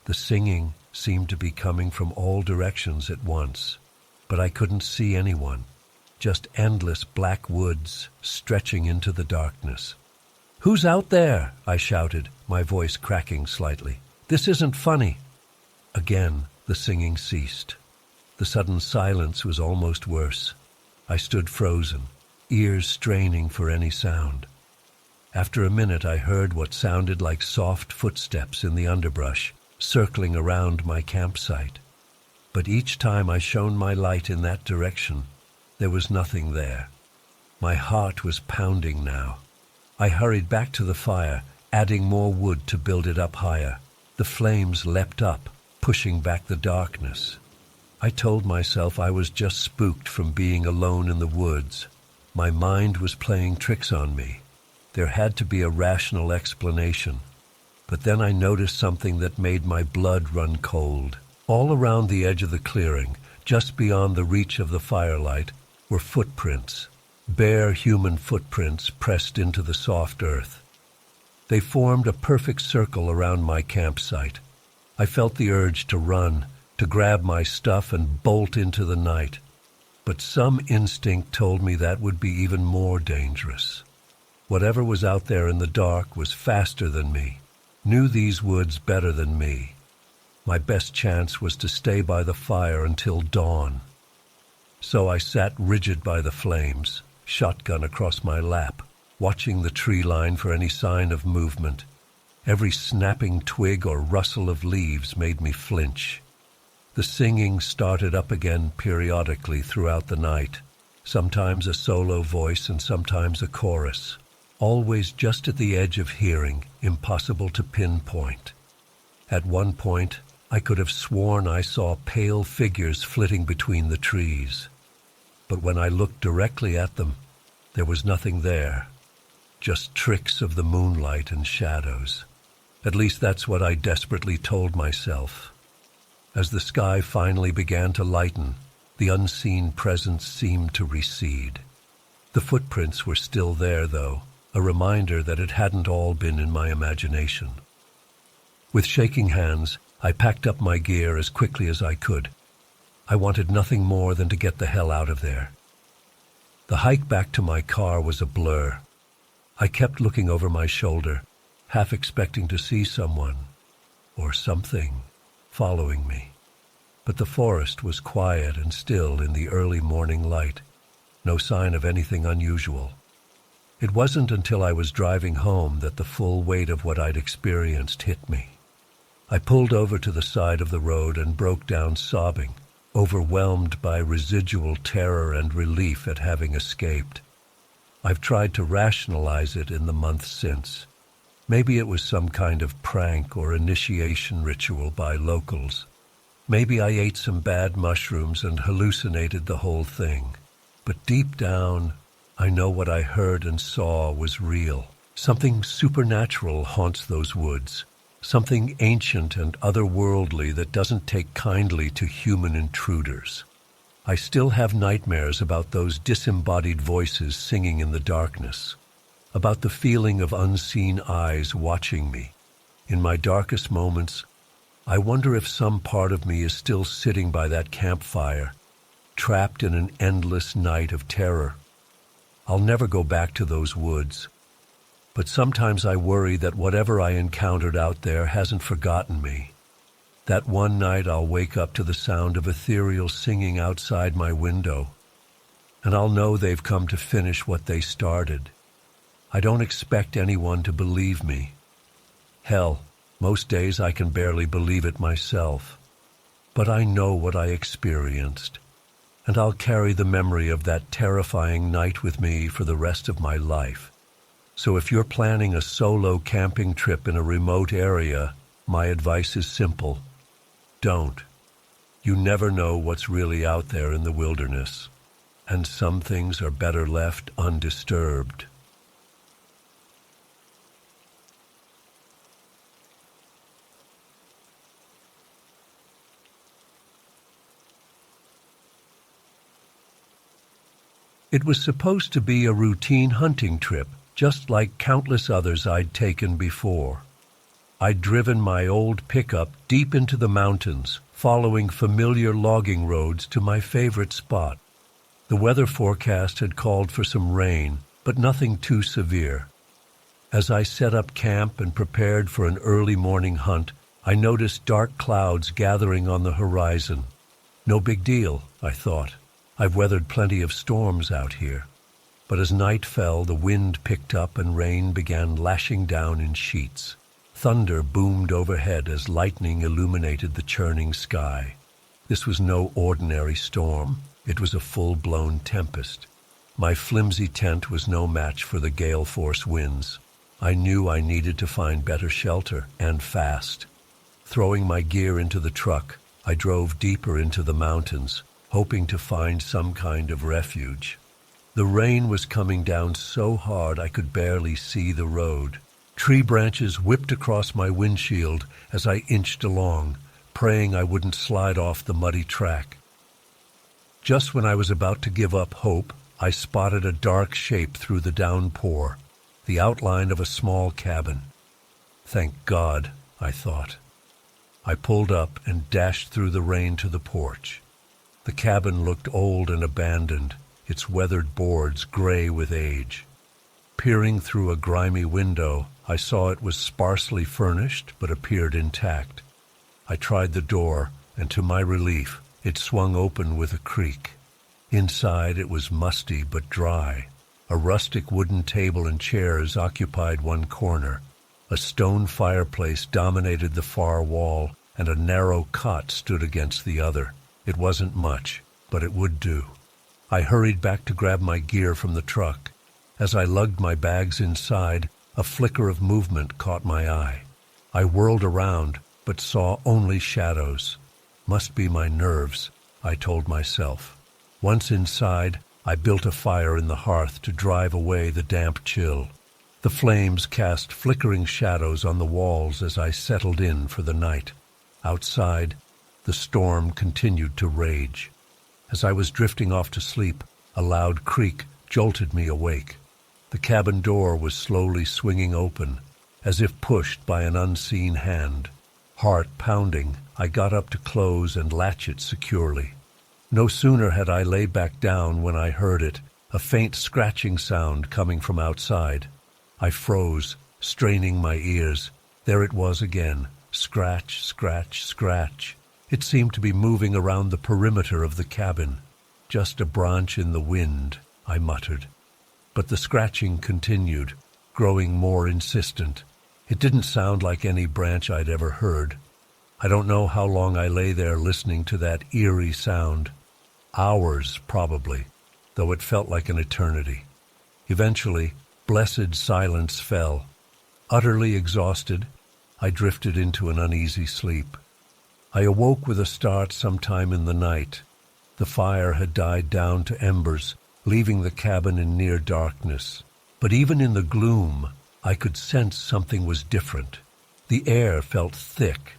Speaker 1: The singing seemed to be coming from all directions at once, but I couldn't see anyone, just endless black woods stretching into the darkness. "Who's out there?" I shouted, my voice cracking slightly. "This isn't funny." Again, the singing ceased. The sudden silence was almost worse. I stood frozen, ears straining for any sound. After a minute, I heard what sounded like soft footsteps in the underbrush, circling around my campsite. But each time I shone my light in that direction, there was nothing there. My heart was pounding now. I hurried back to the fire, adding more wood to build it up higher. The flames leapt up, pushing back the darkness. I told myself I was just spooked from being alone in the woods. My mind was playing tricks on me. There had to be a rational explanation. But then I noticed something that made my blood run cold. All around the edge of the clearing, just beyond the reach of the firelight, were footprints. Bare human footprints pressed into the soft earth. They formed a perfect circle around my campsite. I felt the urge to run, to grab my stuff and bolt into the night. But some instinct told me that would be even more dangerous. Whatever was out there in the dark was faster than me, knew these woods better than me. My best chance was to stay by the fire until dawn. So I sat rigid by the flames, shotgun across my lap, watching the tree line for any sign of movement. Every snapping twig or rustle of leaves made me flinch. The singing started up again periodically throughout the night, sometimes a solo voice and sometimes a chorus, always just at the edge of hearing, impossible to pinpoint. At one point, I could have sworn I saw pale figures flitting between the trees. But when I looked directly at them, there was nothing there, just tricks of the moonlight and shadows. At least that's what I desperately told myself. As the sky finally began to lighten, the unseen presence seemed to recede. The footprints were still there, though, a reminder that it hadn't all been in my imagination. With shaking hands, I packed up my gear as quickly as I could. I wanted nothing more than to get the hell out of there. The hike back to my car was a blur. I kept looking over my shoulder, half expecting to see someone, or something, following me. But the forest was quiet and still in the early morning light, no sign of anything unusual. It wasn't until I was driving home that the full weight of what I'd experienced hit me. I pulled over to the side of the road and broke down sobbing, overwhelmed by residual terror and relief at having escaped. I've tried to rationalize it in the months since. Maybe it was some kind of prank or initiation ritual by locals. Maybe I ate some bad mushrooms and hallucinated the whole thing. But deep down, I know what I heard and saw was real. Something supernatural haunts those woods. Something ancient and otherworldly that doesn't take kindly to human intruders. I still have nightmares about those disembodied voices singing in the darkness, about the feeling of unseen eyes watching me. In my darkest moments, I wonder if some part of me is still sitting by that campfire, trapped in an endless night of terror. I'll never go back to those woods. But sometimes I worry that whatever I encountered out there hasn't forgotten me. That one night I'll wake up to the sound of ethereal singing outside my window, and I'll know they've come to finish what they started. I don't expect anyone to believe me. Hell, most days I can barely believe it myself. But I know what I experienced, and I'll carry the memory of that terrifying night with me for the rest of my life. So if you're planning a solo camping trip in a remote area, my advice is simple. Don't. You never know what's really out there in the wilderness, and some things are better left undisturbed. It was supposed to be a routine hunting trip, just like countless others I'd taken before. I'd driven my old pickup deep into the mountains, following familiar logging roads to my favorite spot. The weather forecast had called for some rain, but nothing too severe. As I set up camp and prepared for an early morning hunt, I noticed dark clouds gathering on the horizon. No big deal, I thought. I've weathered plenty of storms out here. But as night fell, the wind picked up and rain began lashing down in sheets. Thunder boomed overhead as lightning illuminated the churning sky. This was no ordinary storm. It was a full-blown tempest. My flimsy tent was no match for the gale-force winds. I knew I needed to find better shelter, and fast. Throwing my gear into the truck, I drove deeper into the mountains, hoping to find some kind of refuge. The rain was coming down so hard I could barely see the road. Tree branches whipped across my windshield as I inched along, praying I wouldn't slide off the muddy track. Just when I was about to give up hope, I spotted a dark shape through the downpour, the outline of a small cabin. Thank God, I thought. I pulled up and dashed through the rain to the porch. The cabin looked old and abandoned, its weathered boards gray with age. Peering through a grimy window, I saw it was sparsely furnished but appeared intact. I tried the door, and to my relief, it swung open with a creak. Inside it was musty but dry. A rustic wooden table and chairs occupied one corner. A stone fireplace dominated the far wall, and a narrow cot stood against the other. It wasn't much, but it would do. I hurried back to grab my gear from the truck. As I lugged my bags inside, a flicker of movement caught my eye. I whirled around, but saw only shadows. Must be my nerves, I told myself. Once inside, I built a fire in the hearth to drive away the damp chill. The flames cast flickering shadows on the walls as I settled in for the night. Outside, the storm continued to rage. As I was drifting off to sleep, a loud creak jolted me awake. The cabin door was slowly swinging open, as if pushed by an unseen hand. Heart pounding, I got up to close and latch it securely. No sooner had I laid back down when I heard it, a faint scratching sound coming from outside. I froze, straining my ears. There it was again. Scratch, scratch, scratch. It seemed to be moving around the perimeter of the cabin. Just a branch in the wind, I muttered. But the scratching continued, growing more insistent. It didn't sound like any branch I'd ever heard. I don't know how long I lay there listening to that eerie sound. Hours, probably, though it felt like an eternity. Eventually, blessed silence fell. Utterly exhausted, I drifted into an uneasy sleep. I awoke with a start sometime in the night. The fire had died down to embers, leaving the cabin in near darkness. But even in the gloom, I could sense something was different. The air felt thick,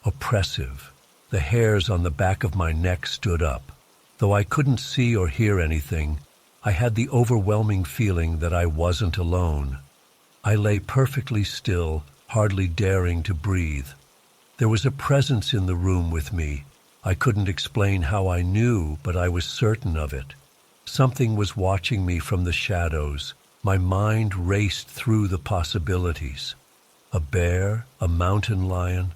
Speaker 1: oppressive. The hairs on the back of my neck stood up. Though I couldn't see or hear anything, I had the overwhelming feeling that I wasn't alone. I lay perfectly still, hardly daring to breathe. There was a presence in the room with me. I couldn't explain how I knew, but I was certain of it. Something was watching me from the shadows. My mind raced through the possibilities. A bear, a mountain lion.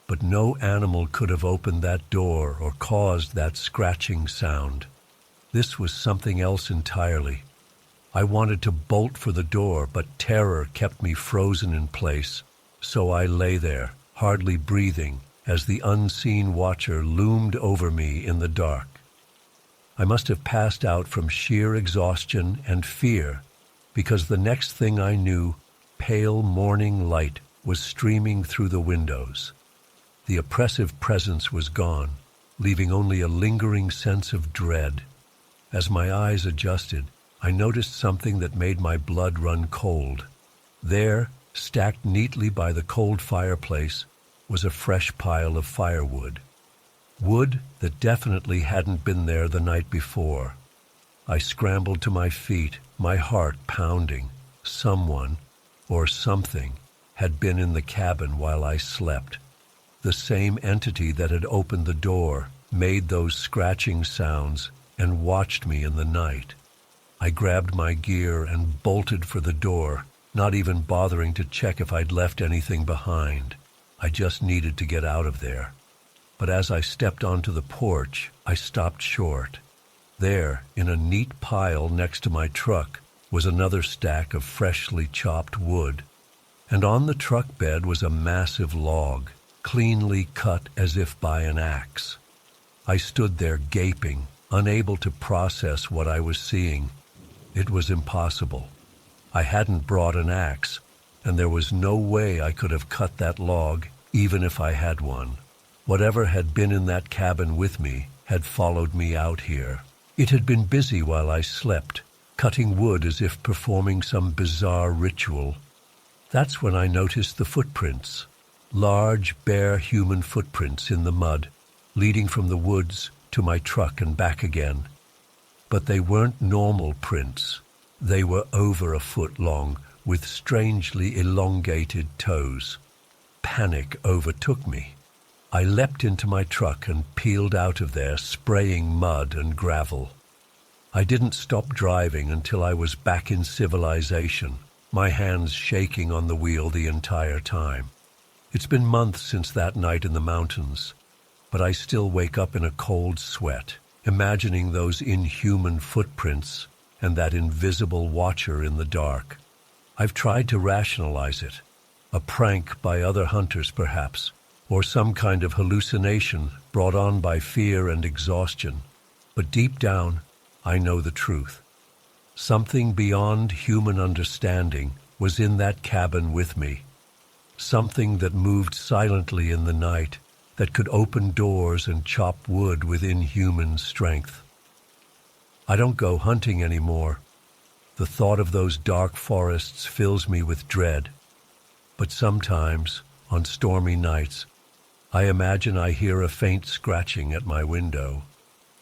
Speaker 1: But no animal could have opened that door or caused that scratching sound. This was something else entirely. I wanted to bolt for the door, but terror kept me frozen in place. So I lay there, hardly breathing, as the unseen watcher loomed over me in the dark. I must have passed out from sheer exhaustion and fear, because the next thing I knew, pale morning light was streaming through the windows. The oppressive presence was gone, leaving only a lingering sense of dread. As my eyes adjusted, I noticed something that made my blood run cold. There, stacked neatly by the cold fireplace, was a fresh pile of firewood. Wood that definitely hadn't been there the night before. I scrambled to my feet, my heart pounding. Someone, or something, had been in the cabin while I slept. The same entity that had opened the door, made those scratching sounds, and watched me in the night. I grabbed my gear and bolted for the door, not even bothering to check if I'd left anything behind. I just needed to get out of there. But as I stepped onto the porch, I stopped short. There, in a neat pile next to my truck, was another stack of freshly chopped wood. And on the truck bed was a massive log, cleanly cut as if by an axe. I stood there gaping, unable to process what I was seeing. It was impossible. I hadn't brought an axe, and there was no way I could have cut that log, even if I had one. Whatever had been in that cabin with me had followed me out here. It had been busy while I slept, cutting wood as if performing some bizarre ritual. That's when I noticed the footprints, large, bare human footprints in the mud, leading from the woods to my truck and back again. But they weren't normal prints. They were over a foot long, with strangely elongated toes. Panic overtook me. I leapt into my truck and peeled out of there, spraying mud and gravel. I didn't stop driving until I was back in civilization, my hands shaking on the wheel the entire time. It's been months since that night in the mountains, but I still wake up in a cold sweat, imagining those inhuman footprints and that invisible watcher in the dark. I've tried to rationalize it. A prank by other hunters, perhaps, or some kind of hallucination brought on by fear and exhaustion. But deep down, I know the truth. Something beyond human understanding was in that cabin with me. Something that moved silently in the night, that could open doors and chop wood with inhuman strength. I don't go hunting anymore. The thought of those dark forests fills me with dread. But sometimes, on stormy nights, I imagine I hear a faint scratching at my window,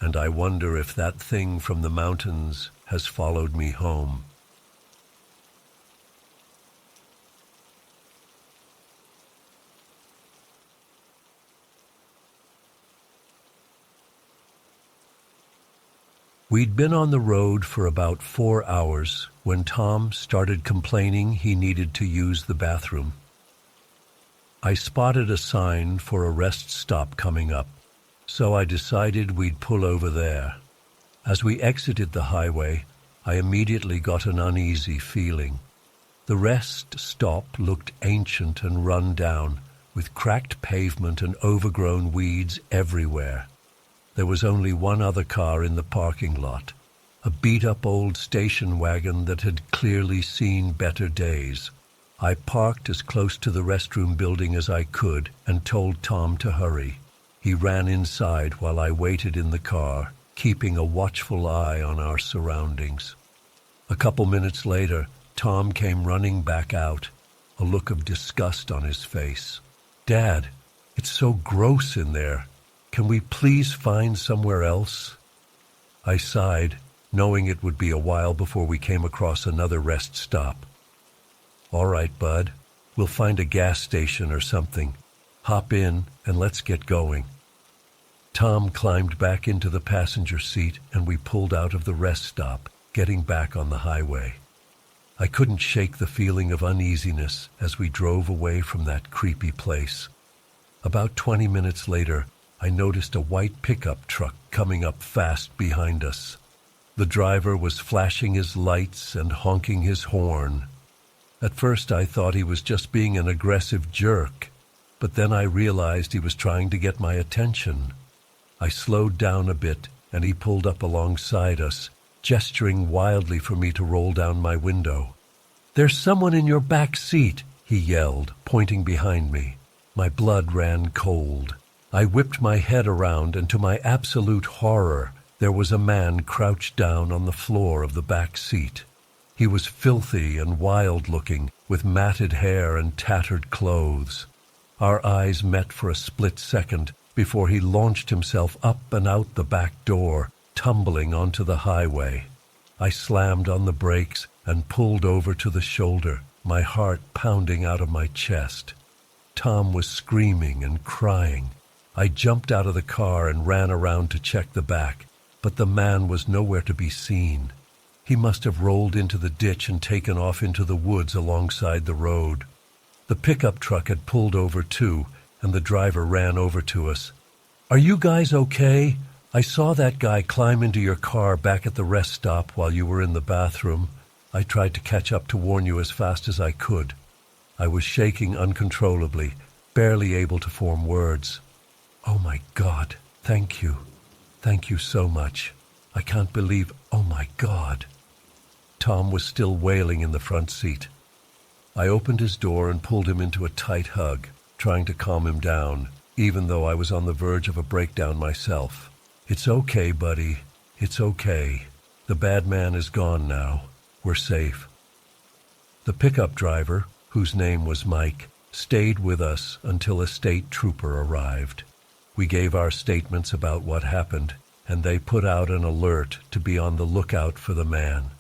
Speaker 1: and I wonder if that thing from the mountains has followed me home. We'd been on the road for about 4 hours when Tom started complaining he needed to use the bathroom. I spotted a sign for a rest stop coming up, so I decided we'd pull over there. As we exited the highway, I immediately got an uneasy feeling. The rest stop looked ancient and run down, with cracked pavement and overgrown weeds everywhere. There was only one other car in the parking lot, a beat-up old station wagon that had clearly seen better days. I parked as close to the restroom building as I could and told Tom to hurry. He ran inside while I waited in the car, keeping a watchful eye on our surroundings. A couple minutes later, Tom came running back out, a look of disgust on his face. "Dad, it's so gross in there. Can we please find somewhere else?" I sighed, knowing it would be a while before we came across another rest stop. "All right, bud. We'll find a gas station or something. Hop in and let's get going." Tom climbed back into the passenger seat and we pulled out of the rest stop, getting back on the highway. I couldn't shake the feeling of uneasiness as we drove away from that creepy place. About 20 minutes later, I noticed a white pickup truck coming up fast behind us. The driver was flashing his lights and honking his horn. At first I thought he was just being an aggressive jerk, but then I realized he was trying to get my attention. I slowed down a bit and he pulled up alongside us, gesturing wildly for me to roll down my window. "There's someone in your back seat," he yelled, pointing behind me. My blood ran cold. I whipped my head around, and to my absolute horror, there was a man crouched down on the floor of the back seat. He was filthy and wild-looking, with matted hair and tattered clothes. Our eyes met for a split second before he launched himself up and out the back door, tumbling onto the highway. I slammed on the brakes and pulled over to the shoulder, my heart pounding out of my chest. Tom was screaming and crying. I jumped out of the car and ran around to check the back, but the man was nowhere to be seen. He must have rolled into the ditch and taken off into the woods alongside the road. The pickup truck had pulled over too, and the driver ran over to us. "Are you guys okay? I saw that guy climb into your car back at the rest stop while you were in the bathroom. I tried to catch up to warn you as fast as I could." I was shaking uncontrollably, barely able to form words. "Oh my God, thank you. Thank you so much. I can't believe, oh my God." Tom was still wailing in the front seat. I opened his door and pulled him into a tight hug, trying to calm him down, even though I was on the verge of a breakdown myself. "It's okay, buddy. It's okay. The bad man is gone now. We're safe." The pickup driver, whose name was Mike, stayed with us until a state trooper arrived. We gave our statements about what happened, and they put out an alert to be on the lookout for the man.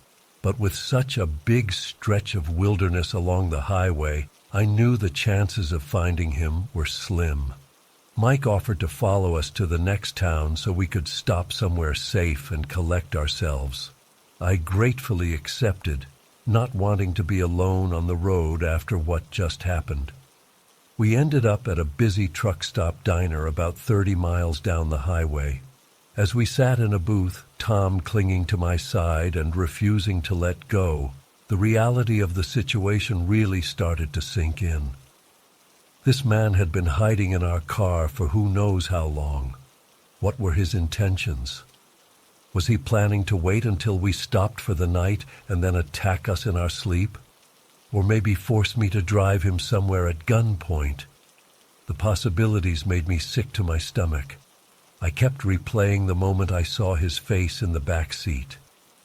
Speaker 1: But with such a big stretch of wilderness along the highway, I knew the chances of finding him were slim. Mike offered to follow us to the next town so we could stop somewhere safe and collect ourselves. I gratefully accepted, not wanting to be alone on the road after what just happened. We ended up at a busy truck stop diner about 30 miles down the highway. As we sat in a booth, Tom clinging to my side and refusing to let go, the reality of the situation really started to sink in. This man had been hiding in our car for who knows how long. What were his intentions? Was he planning to wait until we stopped for the night and then attack us in our sleep? Or maybe force me to drive him somewhere at gunpoint? The possibilities made me sick to my stomach. I kept replaying the moment I saw his face in the back seat.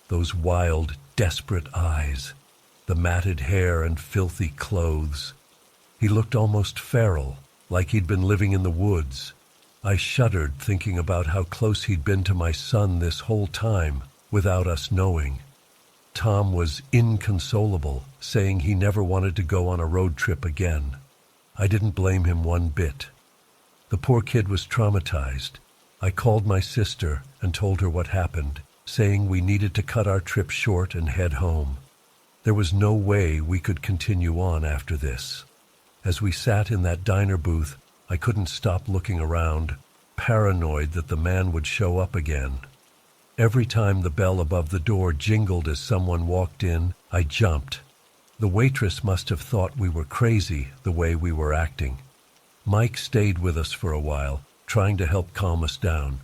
Speaker 1: Those wild, desperate eyes, the matted hair and filthy clothes. He looked almost feral, like he'd been living in the woods. I shuddered thinking about how close he'd been to my son this whole time, without us knowing. Tom was inconsolable, saying he never wanted to go on a road trip again. I didn't blame him one bit. The poor kid was traumatized. I called my sister and told her what happened, saying we needed to cut our trip short and head home. There was no way we could continue on after this. As we sat in that diner booth, I couldn't stop looking around, paranoid that the man would show up again. Every time the bell above the door jingled as someone walked in, I jumped. The waitress must have thought we were crazy the way we were acting. Mike stayed with us for a while, trying to help calm us down.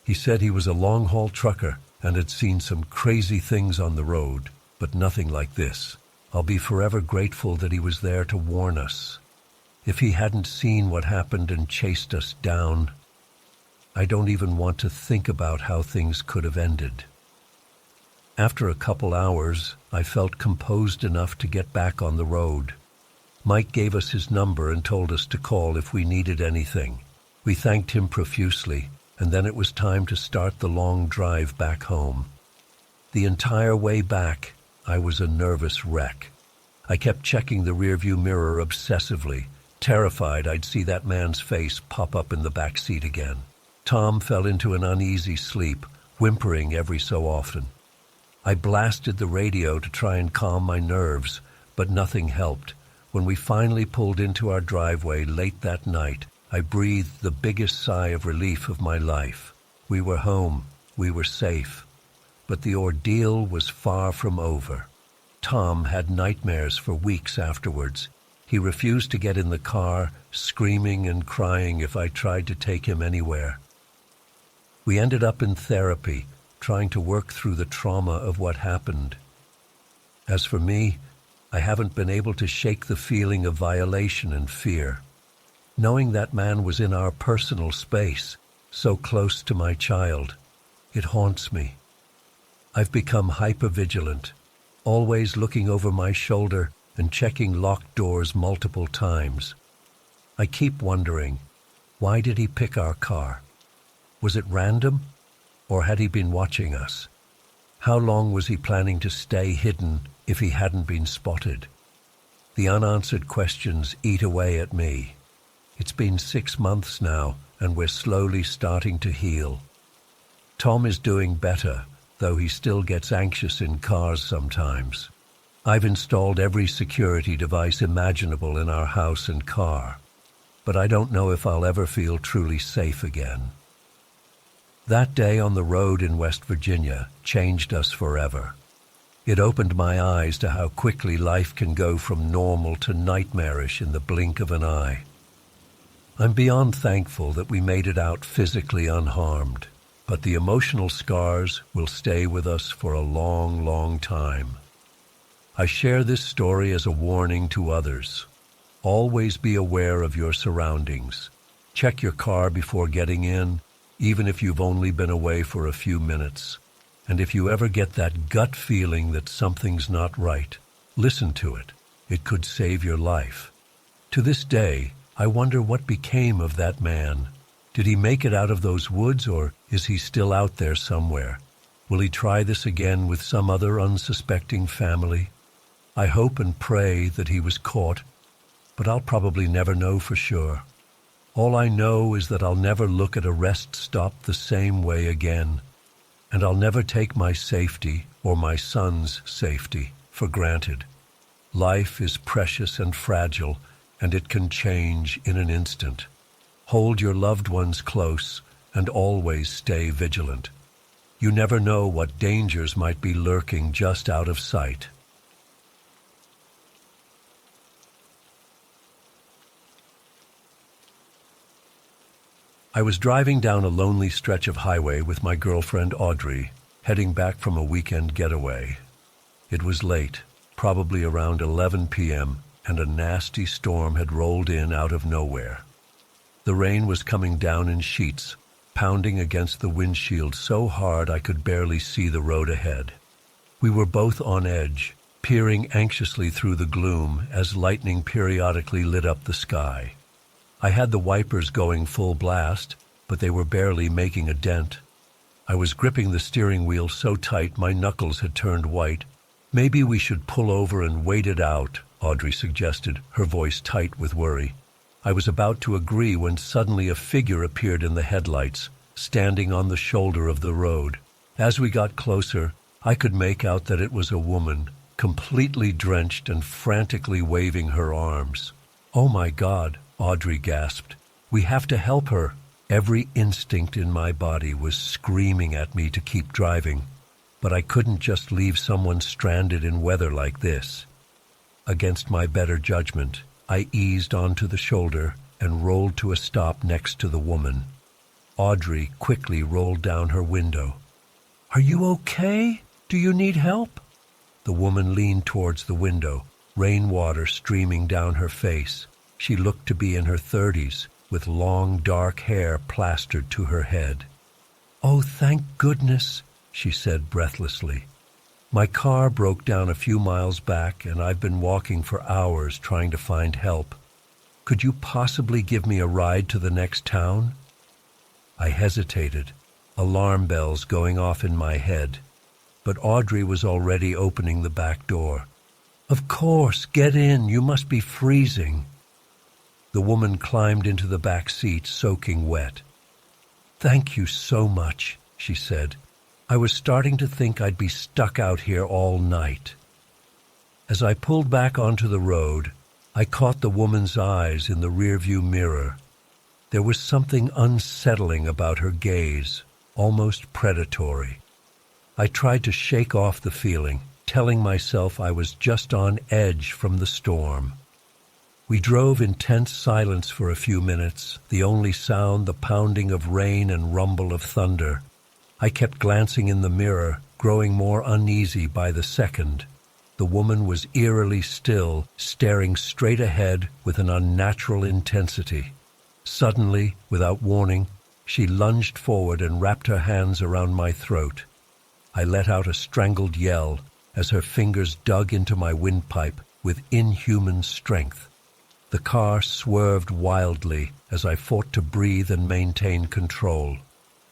Speaker 1: He said he was a long-haul trucker and had seen some crazy things on the road, but nothing like this. I'll be forever grateful that he was there to warn us. If he hadn't seen what happened and chased us down, I don't even want to think about how things could have ended. After a couple hours, I felt composed enough to get back on the road. Mike gave us his number and told us to call if we needed anything. We thanked him profusely, and then it was time to start the long drive back home. The entire way back, I was a nervous wreck. I kept checking the rearview mirror obsessively, terrified I'd see that man's face pop up in the back seat again. Tom fell into an uneasy sleep, whimpering every so often. I blasted the radio to try and calm my nerves, but nothing helped. When we finally pulled into our driveway late that night, I breathed the biggest sigh of relief of my life. We were home. We were safe. But the ordeal was far from over. Tom had nightmares for weeks afterwards. He refused to get in the car, screaming and crying if I tried to take him anywhere. We ended up in therapy, trying to work through the trauma of what happened. As for me, I haven't been able to shake the feeling of violation and fear. Knowing that man was in our personal space, so close to my child, it haunts me. I've become hypervigilant, always looking over my shoulder and checking locked doors multiple times. I keep wondering, why did he pick our car? Was it random, or had he been watching us? How long was he planning to stay hidden if he hadn't been spotted? The unanswered questions eat away at me. It's been 6 months now, and we're slowly starting to heal. Tom is doing better, though he still gets anxious in cars sometimes. I've installed every security device imaginable in our house and car, but I don't know if I'll ever feel truly safe again. That day on the road in West Virginia changed us forever. It opened my eyes to how quickly life can go from normal to nightmarish in the blink of an eye. I'm beyond thankful that we made it out physically unharmed, but the emotional scars will stay with us for a long, long time. I share this story as a warning to others. Always be aware of your surroundings. Check your car before getting in, even if you've only been away for a few minutes. And if you ever get that gut feeling that something's not right, listen to it. It could save your life. To this day, I wonder what became of that man. Did he make it out of those woods, or is he still out there somewhere? Will he try this again with some other unsuspecting family? I hope and pray that he was caught, but I'll probably never know for sure. All I know is that I'll never look at a rest stop the same way again, and I'll never take my safety or my son's safety for granted. Life is precious and fragile, and it can change in an instant. Hold your loved ones close and always stay vigilant. You never know what dangers might be lurking just out of sight. I was driving down a lonely stretch of highway with my girlfriend Audrey, heading back from a weekend getaway. It was late, probably around 11 p.m., and a nasty storm had rolled in out of nowhere. The rain was coming down in sheets, pounding against the windshield so hard I could barely see the road ahead. We were both on edge, peering anxiously through the gloom as lightning periodically lit up the sky. I had the wipers going full blast, but they were barely making a dent. I was gripping the steering wheel so tight my knuckles had turned white. "Maybe we should pull over and wait it out," Audrey suggested, her voice tight with worry. I was about to agree when suddenly a figure appeared in the headlights, standing on the shoulder of the road. As we got closer, I could make out that it was a woman, completely drenched and frantically waving her arms. "Oh my God," Audrey gasped. "We have to help her." Every instinct in my body was screaming at me to keep driving, but I couldn't just leave someone stranded in weather like this. Against my better judgment, I eased onto the shoulder and rolled to a stop next to the woman. Audrey quickly rolled down her window. "Are you okay? Do you need help?" The woman leaned towards the window, rainwater streaming down her face. She looked to be in her 30s, with long dark hair plastered to her head. "Oh, thank goodness," she said breathlessly. "My car broke down a few miles back, and I've been walking for hours trying to find help. Could you possibly give me a ride to the next town?" I hesitated, alarm bells going off in my head, but Audrey was already opening the back door. "Of course, get in, you must be freezing." The woman climbed into the back seat, soaking wet. "Thank you so much," she said. "I was starting to think I'd be stuck out here all night." As I pulled back onto the road, I caught the woman's eyes in the rearview mirror. There was something unsettling about her gaze, almost predatory. I tried to shake off the feeling, telling myself I was just on edge from the storm. We drove in tense silence for a few minutes, the only sound the pounding of rain and rumble of thunder. I kept glancing in the mirror, growing more uneasy by the second. The woman was eerily still, staring straight ahead with an unnatural intensity. Suddenly, without warning, she lunged forward and wrapped her hands around my throat. I let out a strangled yell as her fingers dug into my windpipe with inhuman strength. The car swerved wildly as I fought to breathe and maintain control.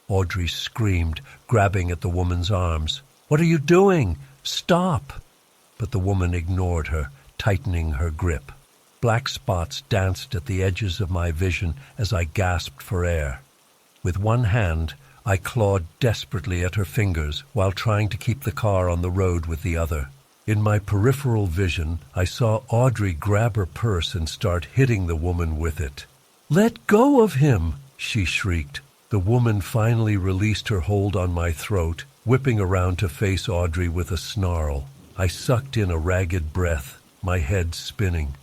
Speaker 1: Audrey screamed, grabbing at the woman's arms. "What are you doing? Stop!" But the woman ignored her, tightening her grip. Black spots danced at the edges of my vision as I gasped for air. With one hand, I clawed desperately at her fingers while trying to keep the car on the road with the other. In my peripheral vision, I saw Audrey grab her purse and start hitting the woman with it. "Let go of him!" she shrieked. The woman finally released her hold on my throat, whipping around to face Audrey with a snarl. I sucked in a ragged breath, my head spinning.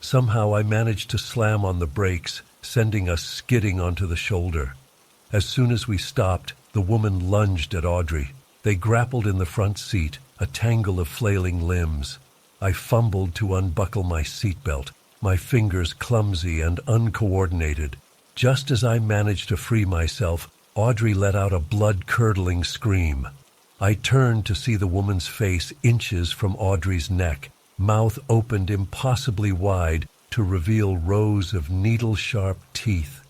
Speaker 1: Somehow I managed to slam on the brakes, sending us skidding onto the shoulder. As soon as we stopped, the woman lunged at Audrey. They grappled in the front seat, a tangle of flailing limbs. I fumbled to unbuckle my seatbelt, my fingers clumsy and uncoordinated. Just as I managed to free myself, Audrey let out a blood-curdling scream. I turned to see the woman's face inches from Audrey's neck, mouth opened impossibly wide to reveal rows of needle-sharp teeth.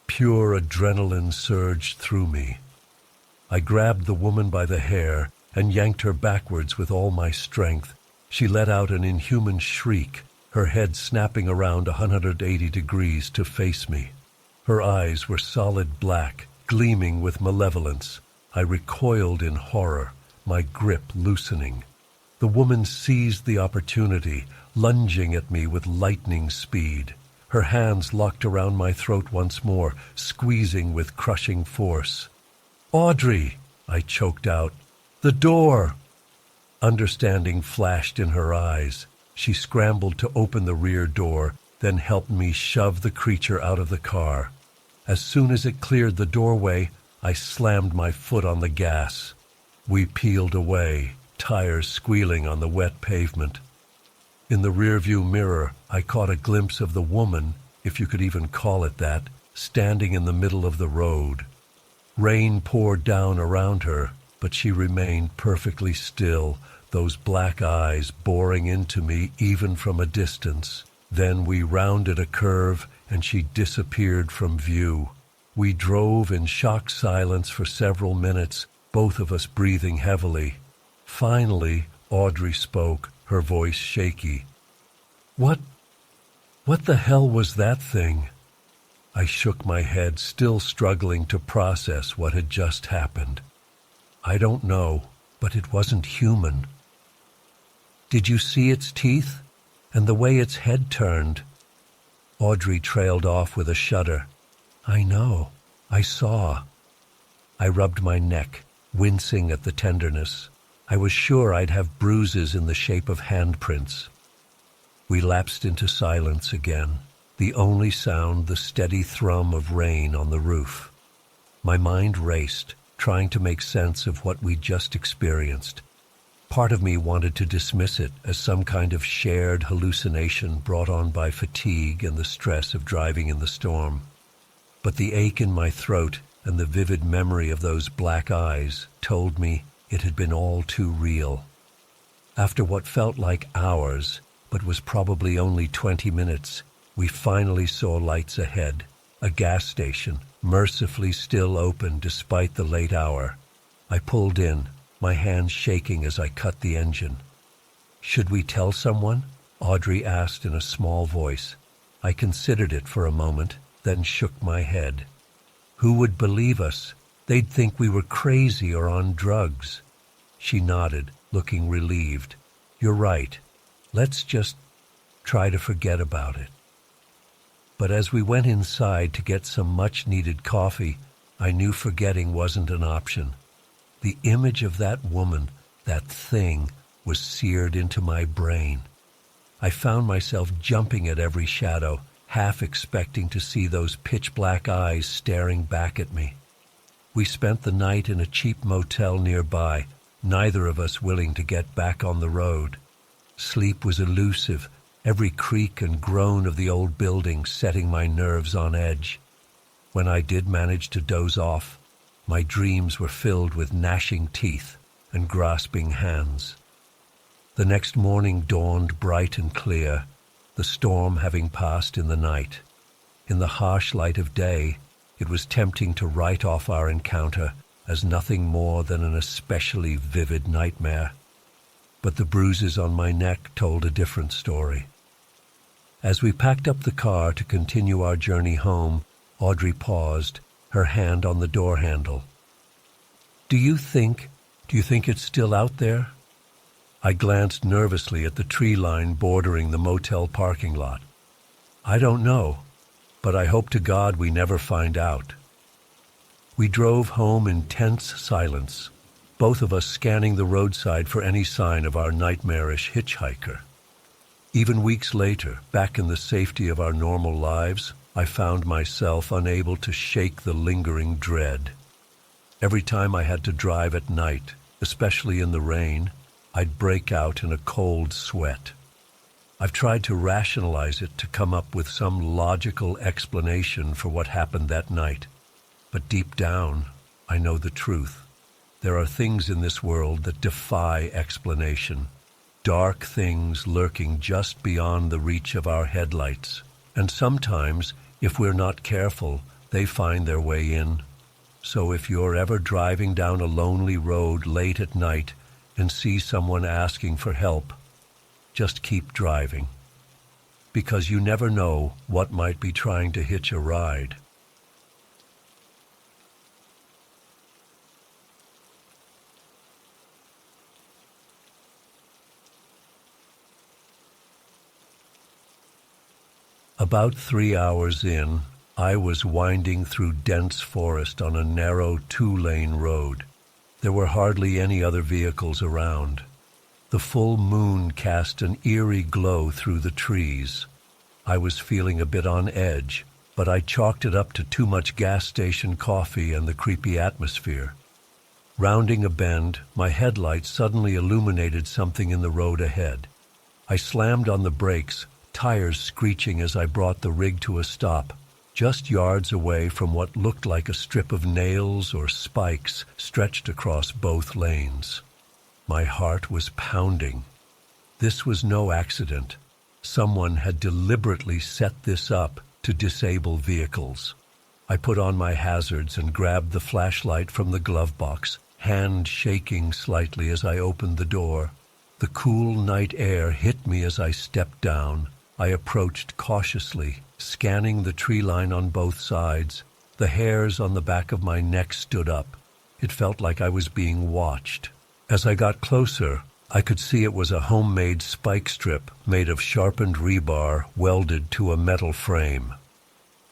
Speaker 1: Pure adrenaline surged through me. I grabbed the woman by the hair and yanked her backwards with all my strength. She let out an inhuman shriek, her head snapping around 180 degrees to face me. Her eyes were solid black, gleaming with malevolence. I recoiled in horror, my grip loosening. The woman seized the opportunity, lunging at me with lightning speed. Her hands locked around my throat once more, squeezing with crushing force. "Audrey!" I choked out. "The door!" Understanding flashed in her eyes. She scrambled to open the rear door, then helped me shove the creature out of the car. As soon as it cleared the doorway, I slammed my foot on the gas. We peeled away, tires squealing on the wet pavement. In the rearview mirror, I caught a glimpse of the woman, if you could even call it that, standing in the middle of the road. Rain poured down around her, but she remained perfectly still, those black eyes boring into me even from a distance. Then we rounded a curve, and she disappeared from view. We drove in shocked silence for several minutes, both of us breathing heavily. Finally, Audrey spoke, her voice shaky. What the hell was that thing?" I shook my head, still struggling to process what had just happened. "I don't know, but it wasn't human." "Did you see its teeth? And the way its head turned?" Audrey trailed off with a shudder. "I know. I saw." I rubbed my neck, wincing at the tenderness. I was sure I'd have bruises in the shape of handprints. We lapsed into silence again, the only sound the steady thrum of rain on the roof. My mind raced, trying to make sense of what we'd just experienced. Part of me wanted to dismiss it as some kind of shared hallucination brought on by fatigue and the stress of driving in the storm. But the ache in my throat and the vivid memory of those black eyes told me it had been all too real. After what felt like hours, but was probably only 20 minutes, we finally saw lights ahead, a gas station, mercifully still open despite the late hour. I pulled in, my hands shaking as I cut the engine. "Should we tell someone?" Audrey asked in a small voice. I considered it for a moment, then shook my head. "Who would believe us? They'd think we were crazy or on drugs." She nodded, looking relieved. "You're right. Let's just try to forget about it." But as we went inside to get some much-needed coffee, I knew forgetting wasn't an option. The image of that woman, that thing, was seared into my brain. I found myself jumping at every shadow, half expecting to see those pitch-black eyes staring back at me. We spent the night in a cheap motel nearby, neither of us willing to get back on the road. Sleep was elusive, every creak and groan of the old building setting my nerves on edge. When I did manage to doze off, my dreams were filled with gnashing teeth and grasping hands. The next morning dawned bright and clear, the storm having passed in the night. In the harsh light of day, it was tempting to write off our encounter as nothing more than an especially vivid nightmare. But the bruises on my neck told a different story. As we packed up the car to continue our journey home, Audrey paused, her hand on the door handle. Do you think it's still out there?" I glanced nervously at the tree line bordering the motel parking lot. "I don't know, but I hope to God we never find out." We drove home in tense silence, both of us scanning the roadside for any sign of our nightmarish hitchhiker. Even weeks later, back in the safety of our normal lives, I found myself unable to shake the lingering dread. Every time I had to drive at night, especially in the rain, I'd break out in a cold sweat. I've tried to rationalize it, to come up with some logical explanation for what happened that night. But deep down, I know the truth. There are things in this world that defy explanation. Dark things lurking just beyond the reach of our headlights. And sometimes, if we're not careful, they find their way in. So if you're ever driving down a lonely road late at night and see someone asking for help, just keep driving. Because you never know what might be trying to hitch a ride. About 3 hours in, I was winding through dense forest on a narrow 2-lane road. There were hardly any other vehicles around. The full moon cast an eerie glow through the trees. I was feeling a bit on edge, but I chalked it up to too much gas station coffee and the creepy atmosphere. Rounding a bend, my headlights suddenly illuminated something in the road ahead. I slammed on the brakes, tires screeching as I brought the rig to a stop, just yards away from what looked like a strip of nails or spikes stretched across both lanes. My heart was pounding. This was no accident. Someone had deliberately set this up to disable vehicles. I put on my hazards and grabbed the flashlight from the glove box, hand shaking slightly as I opened the door. The cool night air hit me as I stepped down. I approached cautiously, scanning the tree line on both sides. The hairs on the back of my neck stood up. It felt like I was being watched. As I got closer, I could see it was a homemade spike strip made of sharpened rebar welded to a metal frame.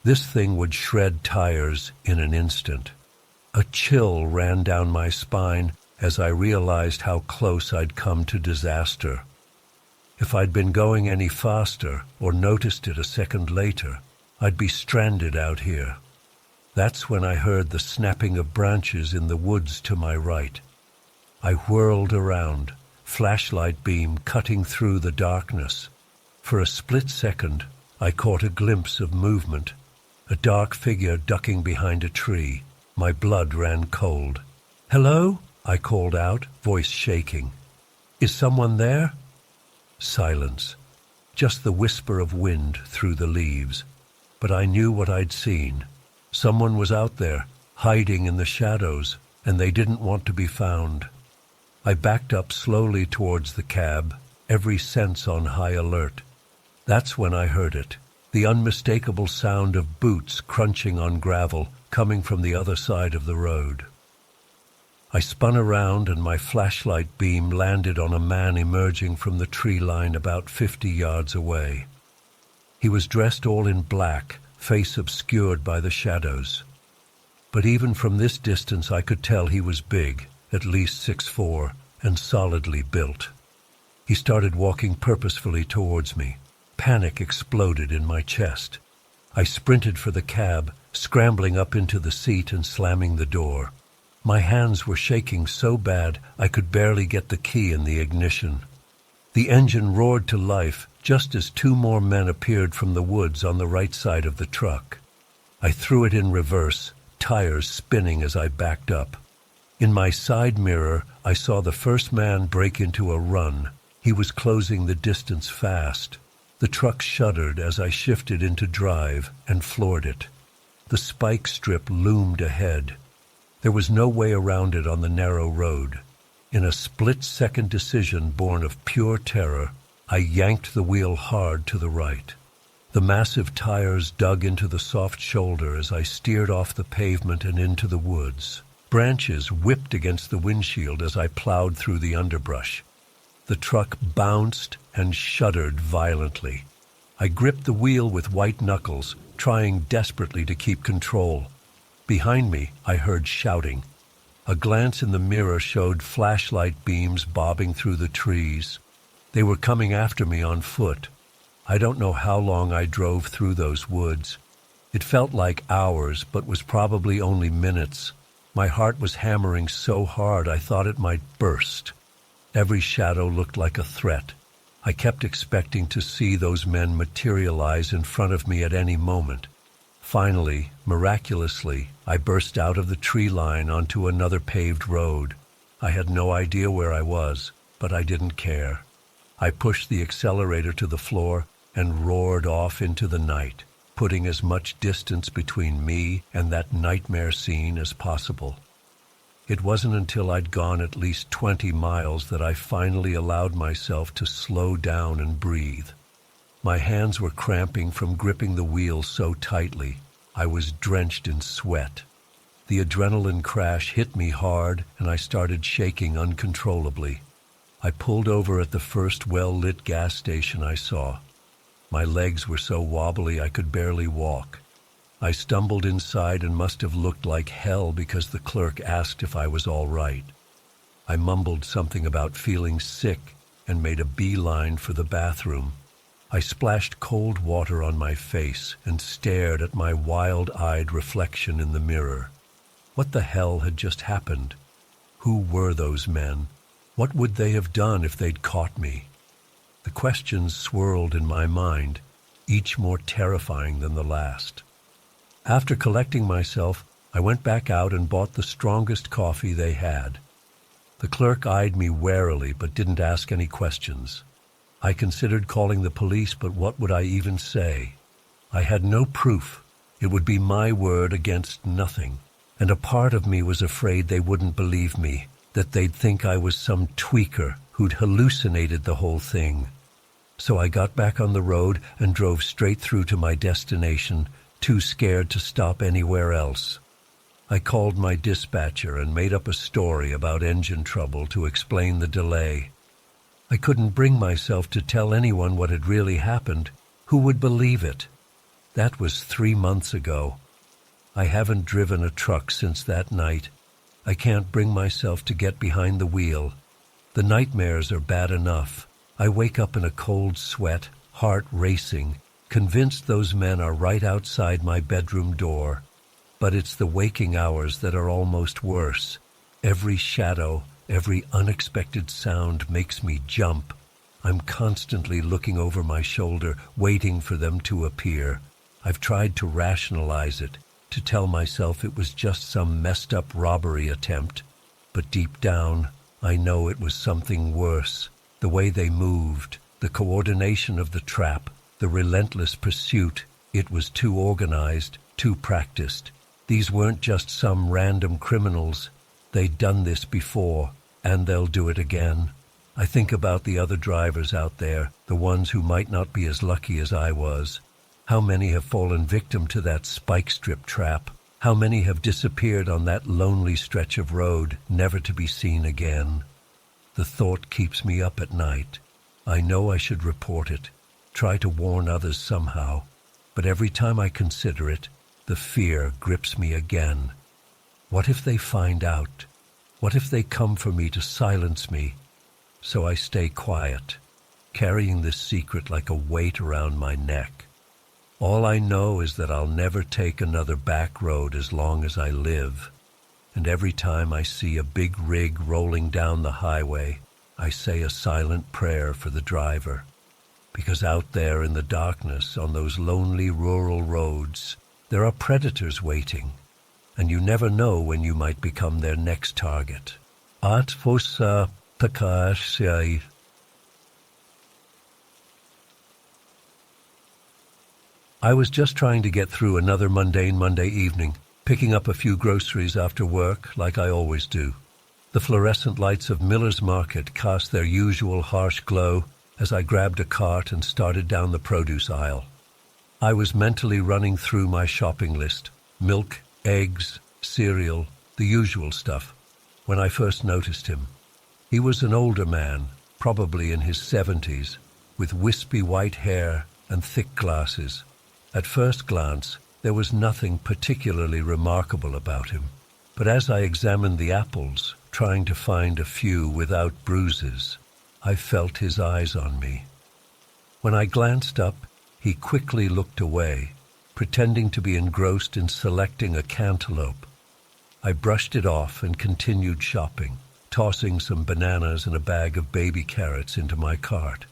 Speaker 1: This thing would shred tires in an instant. A chill ran down my spine as I realized how close I'd come to disaster. If I'd been going any faster or noticed it a second later, I'd be stranded out here. That's when I heard the snapping of branches in the woods to my right. I whirled around, flashlight beam cutting through the darkness. For a split second, I caught a glimpse of movement, a dark figure ducking behind a tree. My blood ran cold. "Hello?" I called out, voice shaking. "Is someone there?" Silence. Just the whisper of wind through the leaves. But I knew what I'd seen. Someone was out there, hiding in the shadows, and they didn't want to be found. I backed up slowly towards the cab, every sense on high alert. That's when I heard it, the unmistakable sound of boots crunching on gravel coming from the other side of the road. I spun around and my flashlight beam landed on a man emerging from the tree line about 50 yards away. He was dressed all in black, face obscured by the shadows. But even from this distance I could tell he was big, at least 6'4", and solidly built. He started walking purposefully towards me. Panic exploded in my chest. I sprinted for the cab, scrambling up into the seat and slamming the door. My hands were shaking so bad I could barely get the key in the ignition. The engine roared to life just as 2 more men appeared from the woods on the right side of the truck. I threw it in reverse, tires spinning as I backed up. In my side mirror, I saw the first man break into a run. He was closing the distance fast. The truck shuddered as I shifted into drive and floored it. The spike strip loomed ahead. There was no way around it on the narrow road. In a split-second decision born of pure terror, I yanked the wheel hard to the right. The massive tires dug into the soft shoulder as I steered off the pavement and into the woods. Branches whipped against the windshield as I plowed through the underbrush. The truck bounced and shuddered violently. I gripped the wheel with white knuckles, trying desperately to keep control. Behind me, I heard shouting. A glance in the mirror showed flashlight beams bobbing through the trees. They were coming after me on foot. I don't know how long I drove through those woods. It felt like hours, but was probably only minutes. My heart was hammering so hard I thought it might burst. Every shadow looked like a threat. I kept expecting to see those men materialize in front of me at any moment. Finally, miraculously, I burst out of the tree line onto another paved road. I had no idea where I was, but I didn't care. I pushed the accelerator to the floor and roared off into the night, putting as much distance between me and that nightmare scene as possible. It wasn't until I'd gone at least 20 miles that I finally allowed myself to slow down and breathe. My hands were cramping from gripping the wheel so tightly. I was drenched in sweat. The adrenaline crash hit me hard, and I started shaking uncontrollably. I pulled over at the first well-lit gas station I saw. My legs were so wobbly I could barely walk. I stumbled inside and must have looked like hell because the clerk asked if I was all right. I mumbled something about feeling sick and made a beeline for the bathroom. I splashed cold water on my face and stared at my wild-eyed reflection in the mirror. What the hell had just happened? Who were those men? What would they have done if they'd caught me? The questions swirled in my mind, each more terrifying than the last. After collecting myself, I went back out and bought the strongest coffee they had. The clerk eyed me warily but didn't ask any questions. I considered calling the police, but what would I even say? I had no proof. It would be my word against nothing. And a part of me was afraid they wouldn't believe me, that they'd think I was some tweaker who'd hallucinated the whole thing. So I got back on the road and drove straight through to my destination, too scared to stop anywhere else. I called my dispatcher and made up a story about engine trouble to explain the delay. I couldn't bring myself to tell anyone what had really happened. Who would believe it? That was 3 months ago. I haven't driven a truck since that night. I can't bring myself to get behind the wheel. The nightmares are bad enough. I wake up in a cold sweat, heart racing, convinced those men are right outside my bedroom door. But it's the waking hours that are almost worse. Every shadow, every unexpected sound makes me jump. I'm constantly looking over my shoulder, waiting for them to appear. I've tried to rationalize it, to tell myself it was just some messed-up robbery attempt. But deep down, I know it was something worse. The way they moved, the coordination of the trap, the relentless pursuit. It was too organized, too practiced. These weren't just some random criminals. They'd done this before, and they'll do it again. I think about the other drivers out there, the ones who might not be as lucky as I was. How many have fallen victim to that spike strip trap? How many have disappeared on that lonely stretch of road, never to be seen again? The thought keeps me up at night. I know I should report it, try to warn others somehow, but every time I consider it, the fear grips me again. What if they find out? What if they come for me to silence me? So I stay quiet, carrying this secret like a weight around my neck. All I know is that I'll never take another back road as long as I live. And every time I see a big rig rolling down the highway, I say a silent prayer for the driver. Because out there in the darkness on those lonely rural roads, there are predators waiting, and you never know when you might become their next target. At fosa takashai. I was just trying to get through another mundane Monday evening, picking up a few groceries after work like I always do. The fluorescent lights of Miller's Market cast their usual harsh glow as I grabbed a cart and started down the produce aisle. I was mentally running through my shopping list: milk, eggs, cereal, The usual stuff. When I first noticed him, he was an older man, probably in his 70s, with wispy white hair and thick glasses. At first glance, there was nothing particularly remarkable about him. But as I examined the apples, trying to find a few without bruises, I felt his eyes on me. When I glanced up, he quickly looked away, pretending to be engrossed in selecting a cantaloupe. I brushed it off and continued shopping, tossing some bananas and a bag of baby carrots into my cart.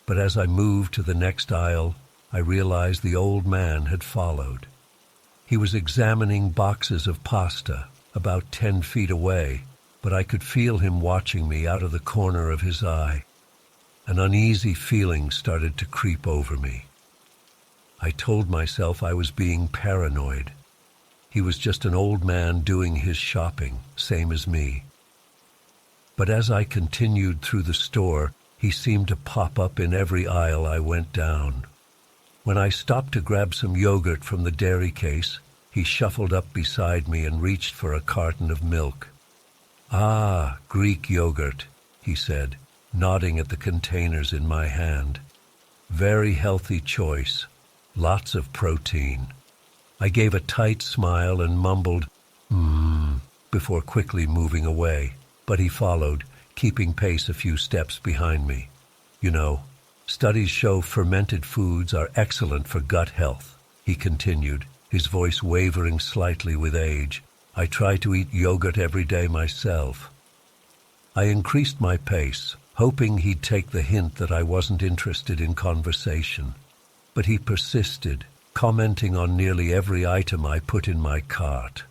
Speaker 1: But as I moved to the next aisle, I realized the old man had followed. He was examining boxes of pasta about 10 feet away, but I could feel him watching me out of the corner of his eye. An uneasy feeling started to creep over me. I told myself I was being paranoid. He was just an old man doing his shopping, same as me. But as I continued through the store, he seemed to pop up in every aisle I went down. When I stopped to grab some yogurt from the dairy case, he shuffled up beside me and reached for a carton of milk. "Ah, Greek yogurt," he said, nodding at the containers in my hand. "Very healthy choice. Lots of protein." I gave a tight smile and mumbled, before quickly moving away, but he followed, keeping pace a few steps behind me. "You know, studies show fermented foods are excellent for gut health," he continued, his voice wavering slightly with age. "I try to eat yogurt every day myself." I increased my pace, hoping he'd take the hint that I wasn't interested in conversation. But he persisted, commenting on nearly every item I put in my cart.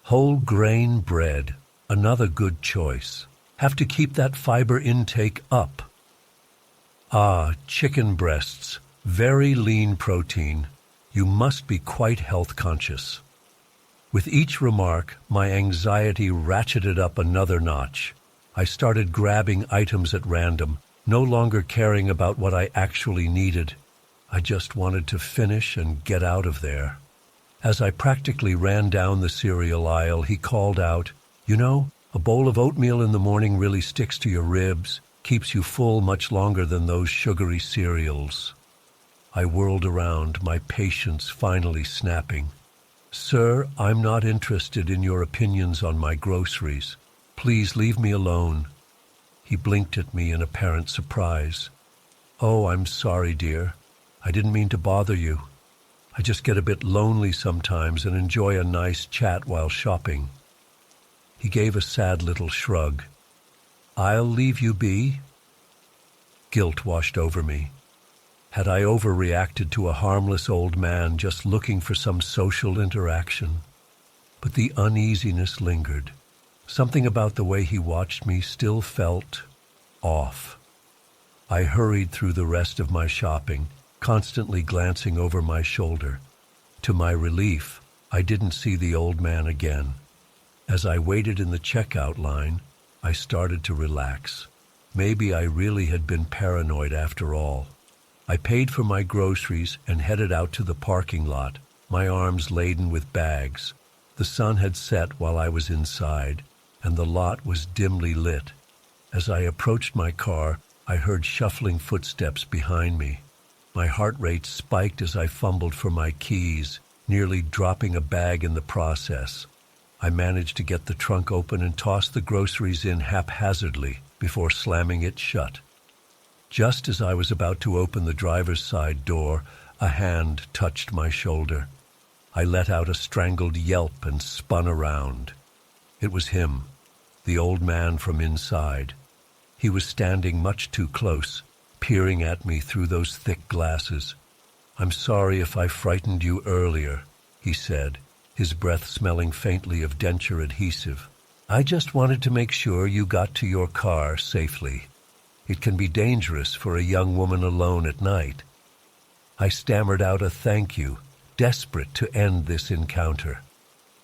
Speaker 1: "Whole grain bread, another good choice. Have to keep that fiber intake up. Ah, chicken breasts, very lean protein. You must be quite health conscious." With each remark, my anxiety ratcheted up another notch. I started grabbing items at random, no longer caring about what I actually needed. I just wanted to finish and get out of there. As I practically ran down the cereal aisle, he called out, "You know, a bowl of oatmeal in the morning really sticks to your ribs, keeps you full much longer than those sugary cereals." I whirled around, my patience finally snapping. "Sir, I'm not interested in your opinions on my groceries. Please leave me alone." He blinked at me in apparent surprise. "Oh, I'm sorry, dear. I didn't mean to bother you. I just get a bit lonely sometimes and enjoy a nice chat while shopping." He gave a sad little shrug. "I'll leave you be." Guilt washed over me. Had I overreacted to a harmless old man just looking for some social interaction? But the uneasiness lingered. Something about the way he watched me still felt off. I hurried through the rest of my shopping, constantly glancing over my shoulder. To my relief, I didn't see the old man again. As I waited in the checkout line, I started to relax. Maybe I really had been paranoid after all. I paid for my groceries and headed out to the parking lot, my arms laden with bags. The sun had set while I was inside, and the lot was dimly lit. As I approached my car, I heard shuffling footsteps behind me. My heart rate spiked as I fumbled for my keys, nearly dropping a bag in the process. I managed to get the trunk open and toss the groceries in haphazardly before slamming it shut. Just as I was about to open the driver's side door, a hand touched my shoulder. I let out a strangled yelp and spun around. It was him, the old man from inside. He was standing much too close, peering at me through those thick glasses. "I'm sorry if I frightened you earlier," he said, his breath smelling faintly of denture adhesive. "I just wanted to make sure you got to your car safely. It can be dangerous for a young woman alone at night." I stammered out a thank you, desperate to end this encounter.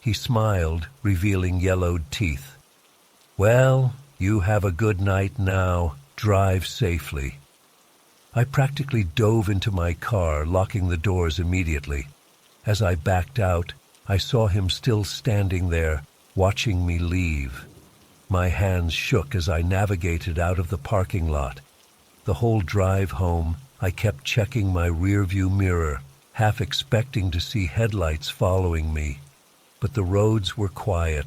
Speaker 1: He smiled, revealing yellowed teeth. "Well, you have a good night now. Drive safely." I practically dove into my car, locking the doors immediately. As I backed out, I saw him still standing there, watching me leave. My hands shook as I navigated out of the parking lot. The whole drive home, I kept checking my rearview mirror, half expecting to see headlights following me. But the roads were quiet.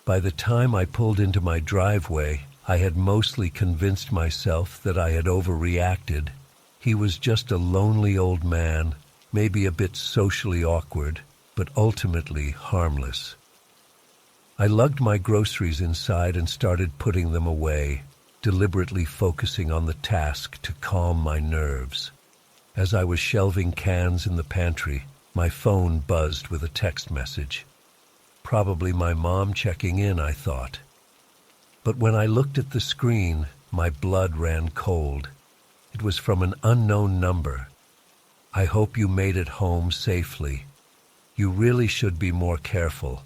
Speaker 1: By the time I pulled into my driveway, I had mostly convinced myself that I had overreacted. He was just a lonely old man, maybe a bit socially awkward, but ultimately harmless. I lugged my groceries inside and started putting them away, deliberately focusing on the task to calm my nerves. As I was shelving cans in the pantry, my phone buzzed with a text message. Probably my mom checking in, I thought. But when I looked at the screen, my blood ran cold. It was from an unknown number. "I hope you made it home safely. You really should be more careful.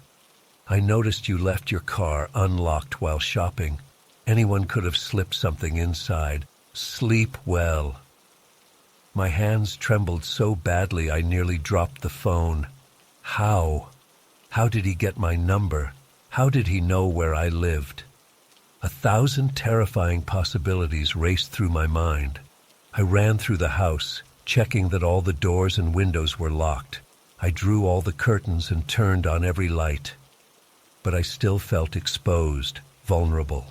Speaker 1: I noticed you left your car unlocked while shopping. Anyone could have slipped something inside. Sleep well." My hands trembled so badly I nearly dropped the phone. How? How did he get my number? How did he know where I lived? 1,000 terrifying possibilities raced through my mind. I ran through the house, checking that all the doors and windows were locked. I drew all the curtains and turned on every light. But I still felt exposed, vulnerable.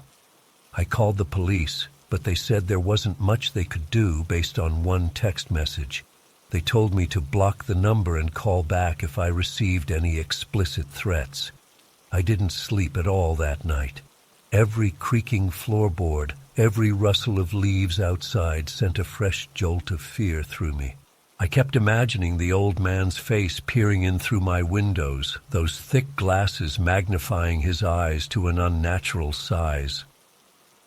Speaker 1: I called the police, but they said there wasn't much they could do based on one text message. They told me to block the number and call back if I received any explicit threats. I didn't sleep at all that night. Every creaking floorboard, every rustle of leaves outside sent a fresh jolt of fear through me. I kept imagining the old man's face peering in through my windows, those thick glasses magnifying his eyes to an unnatural size.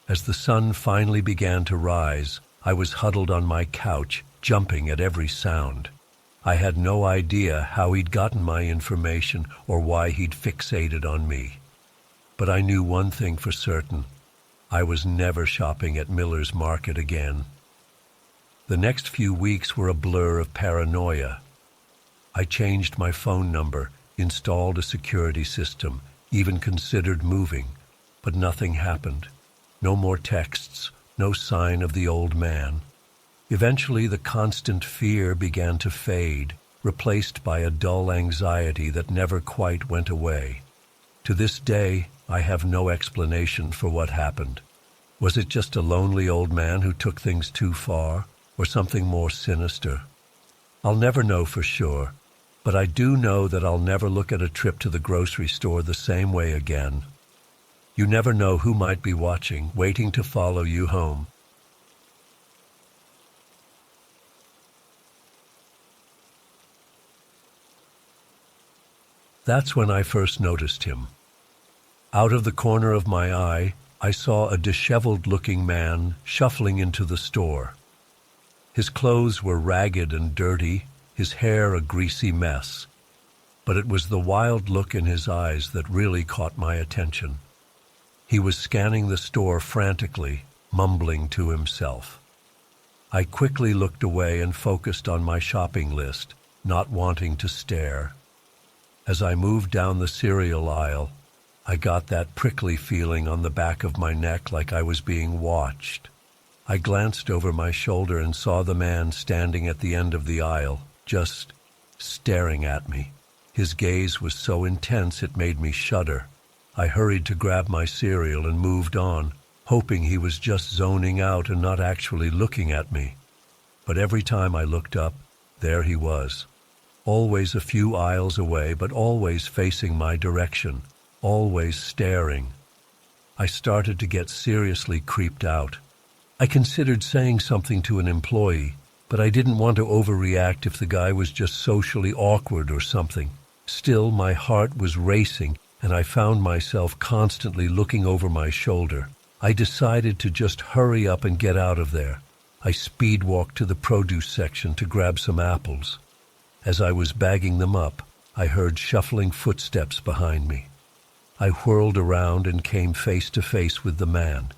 Speaker 1: As the sun finally began to rise, I was huddled on my couch, jumping at every sound. I had no idea how he'd gotten my information or why he'd fixated on me. But I knew one thing for certain. I was never shopping at Miller's Market again. The next few weeks were a blur of paranoia. I changed my phone number, installed a security system, even considered moving, but nothing happened. No more texts, no sign of the old man. Eventually, the constant fear began to fade, replaced by a dull anxiety that never quite went away. To this day, I have no explanation for what happened. Was it just a lonely old man who took things too far, or something more sinister? I'll never know for sure, but I do know that I'll never look at a trip to the grocery store the same way again. You never know who might be watching, waiting to follow you home. That's when I first noticed him. Out of the corner of my eye, I saw a disheveled-looking man shuffling into the store. His clothes were ragged and dirty, his hair a greasy mess. But it was the wild look in his eyes that really caught my attention. He was scanning the store frantically, mumbling to himself. I quickly looked away and focused on my shopping list, not wanting to stare. As I moved down the cereal aisle, I got that prickly feeling on the back of my neck like I was being watched. I glanced over my shoulder and saw the man standing at the end of the aisle, just staring at me. His gaze was so intense it made me shudder. I hurried to grab my cereal and moved on, hoping he was just zoning out and not actually looking at me. But every time I looked up, there he was. Always a few aisles away, but always facing my direction, always staring. I started to get seriously creeped out. I considered saying something to an employee, but I didn't want to overreact if the guy was just socially awkward or something. Still, my heart was racing, and I found myself constantly looking over my shoulder. I decided to just hurry up and get out of there. I speed-walked to the produce section to grab some apples. As I was bagging them up, I heard shuffling footsteps behind me. I whirled around and came face to face with the man.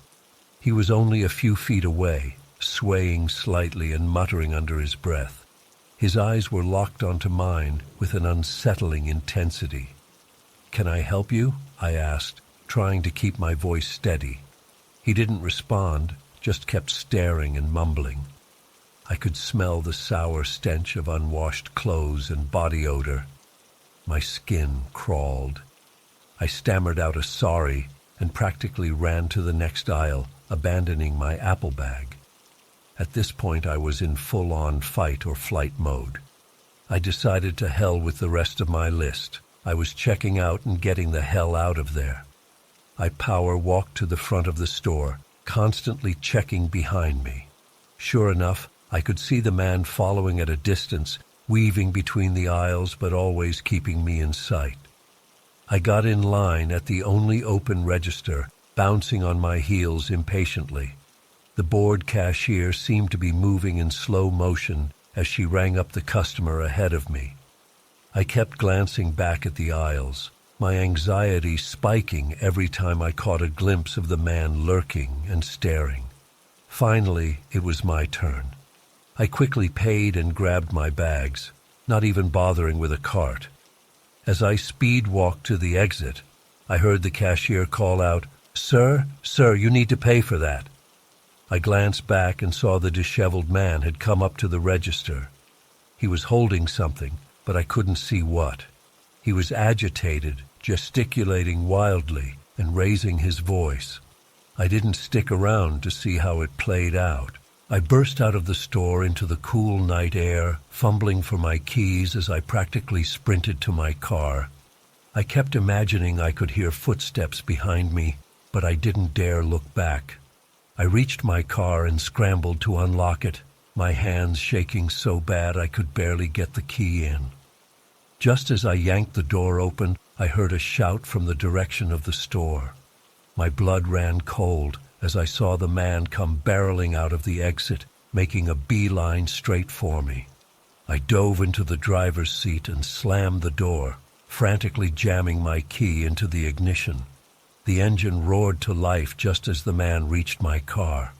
Speaker 1: He was only a few feet away, swaying slightly and muttering under his breath. His eyes were locked onto mine with an unsettling intensity. "Can I help you?" I asked, trying to keep my voice steady. He didn't respond, just kept staring and mumbling. I could smell the sour stench of unwashed clothes and body odor. My skin crawled. I stammered out a sorry and practically ran to the next aisle, abandoning my apple bag. At this point, I was in full-on fight or flight mode. I decided to hell with the rest of my list. I was checking out and getting the hell out of there. I power walked to the front of the store, constantly checking behind me. Sure enough, I could see the man following at a distance, weaving between the aisles but always keeping me in sight. I got in line at the only open register, bouncing on my heels impatiently. The bored cashier seemed to be moving in slow motion as she rang up the customer ahead of me. I kept glancing back at the aisles, my anxiety spiking every time I caught a glimpse of the man lurking and staring. Finally, it was my turn. I quickly paid and grabbed my bags, not even bothering with a cart. As I speed-walked to the exit, I heard the cashier call out, "Sir, you need to pay for that." I glanced back and saw the disheveled man had come up to the register. He was holding something, but I couldn't see what. He was agitated, gesticulating wildly, and raising his voice. I didn't stick around to see how it played out. I burst out of the store into the cool night air, fumbling for my keys as I practically sprinted to my car. I kept imagining I could hear footsteps behind me, but I didn't dare look back. I reached my car and scrambled to unlock it, my hands shaking so bad I could barely get the key in. Just as I yanked the door open, I heard a shout from the direction of the store. My blood ran cold as I saw the man come barreling out of the exit, making a beeline straight for me. I dove into the driver's seat and slammed the door, frantically jamming my key into the ignition. The engine roared to life just as the man reached my car.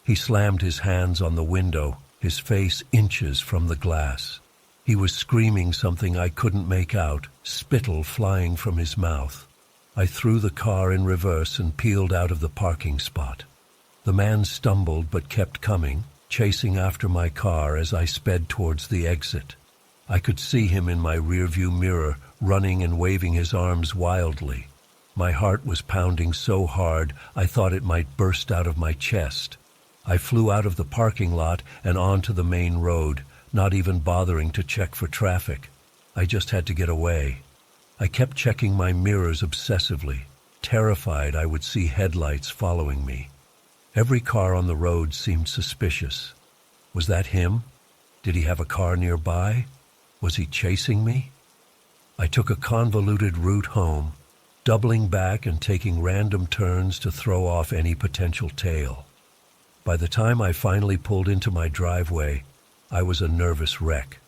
Speaker 1: He slammed his hands on the window, his face inches from the glass. He was screaming something I couldn't make out, spittle flying from his mouth. I threw the car in reverse and peeled out of the parking spot. The man stumbled but kept coming, chasing after my car as I sped towards the exit. I could see him in my rearview mirror, running and waving his arms wildly. My heart was pounding so hard I thought it might burst out of my chest. I flew out of the parking lot and onto the main road, not even bothering to check for traffic. I just had to get away. I kept checking my mirrors obsessively, terrified I would see headlights following me. Every car on the road seemed suspicious. Was that him? Did he have a car nearby? Was he chasing me? I took a convoluted route home, doubling back and taking random turns to throw off any potential tail. By the time I finally pulled into my driveway, I was a nervous wreck.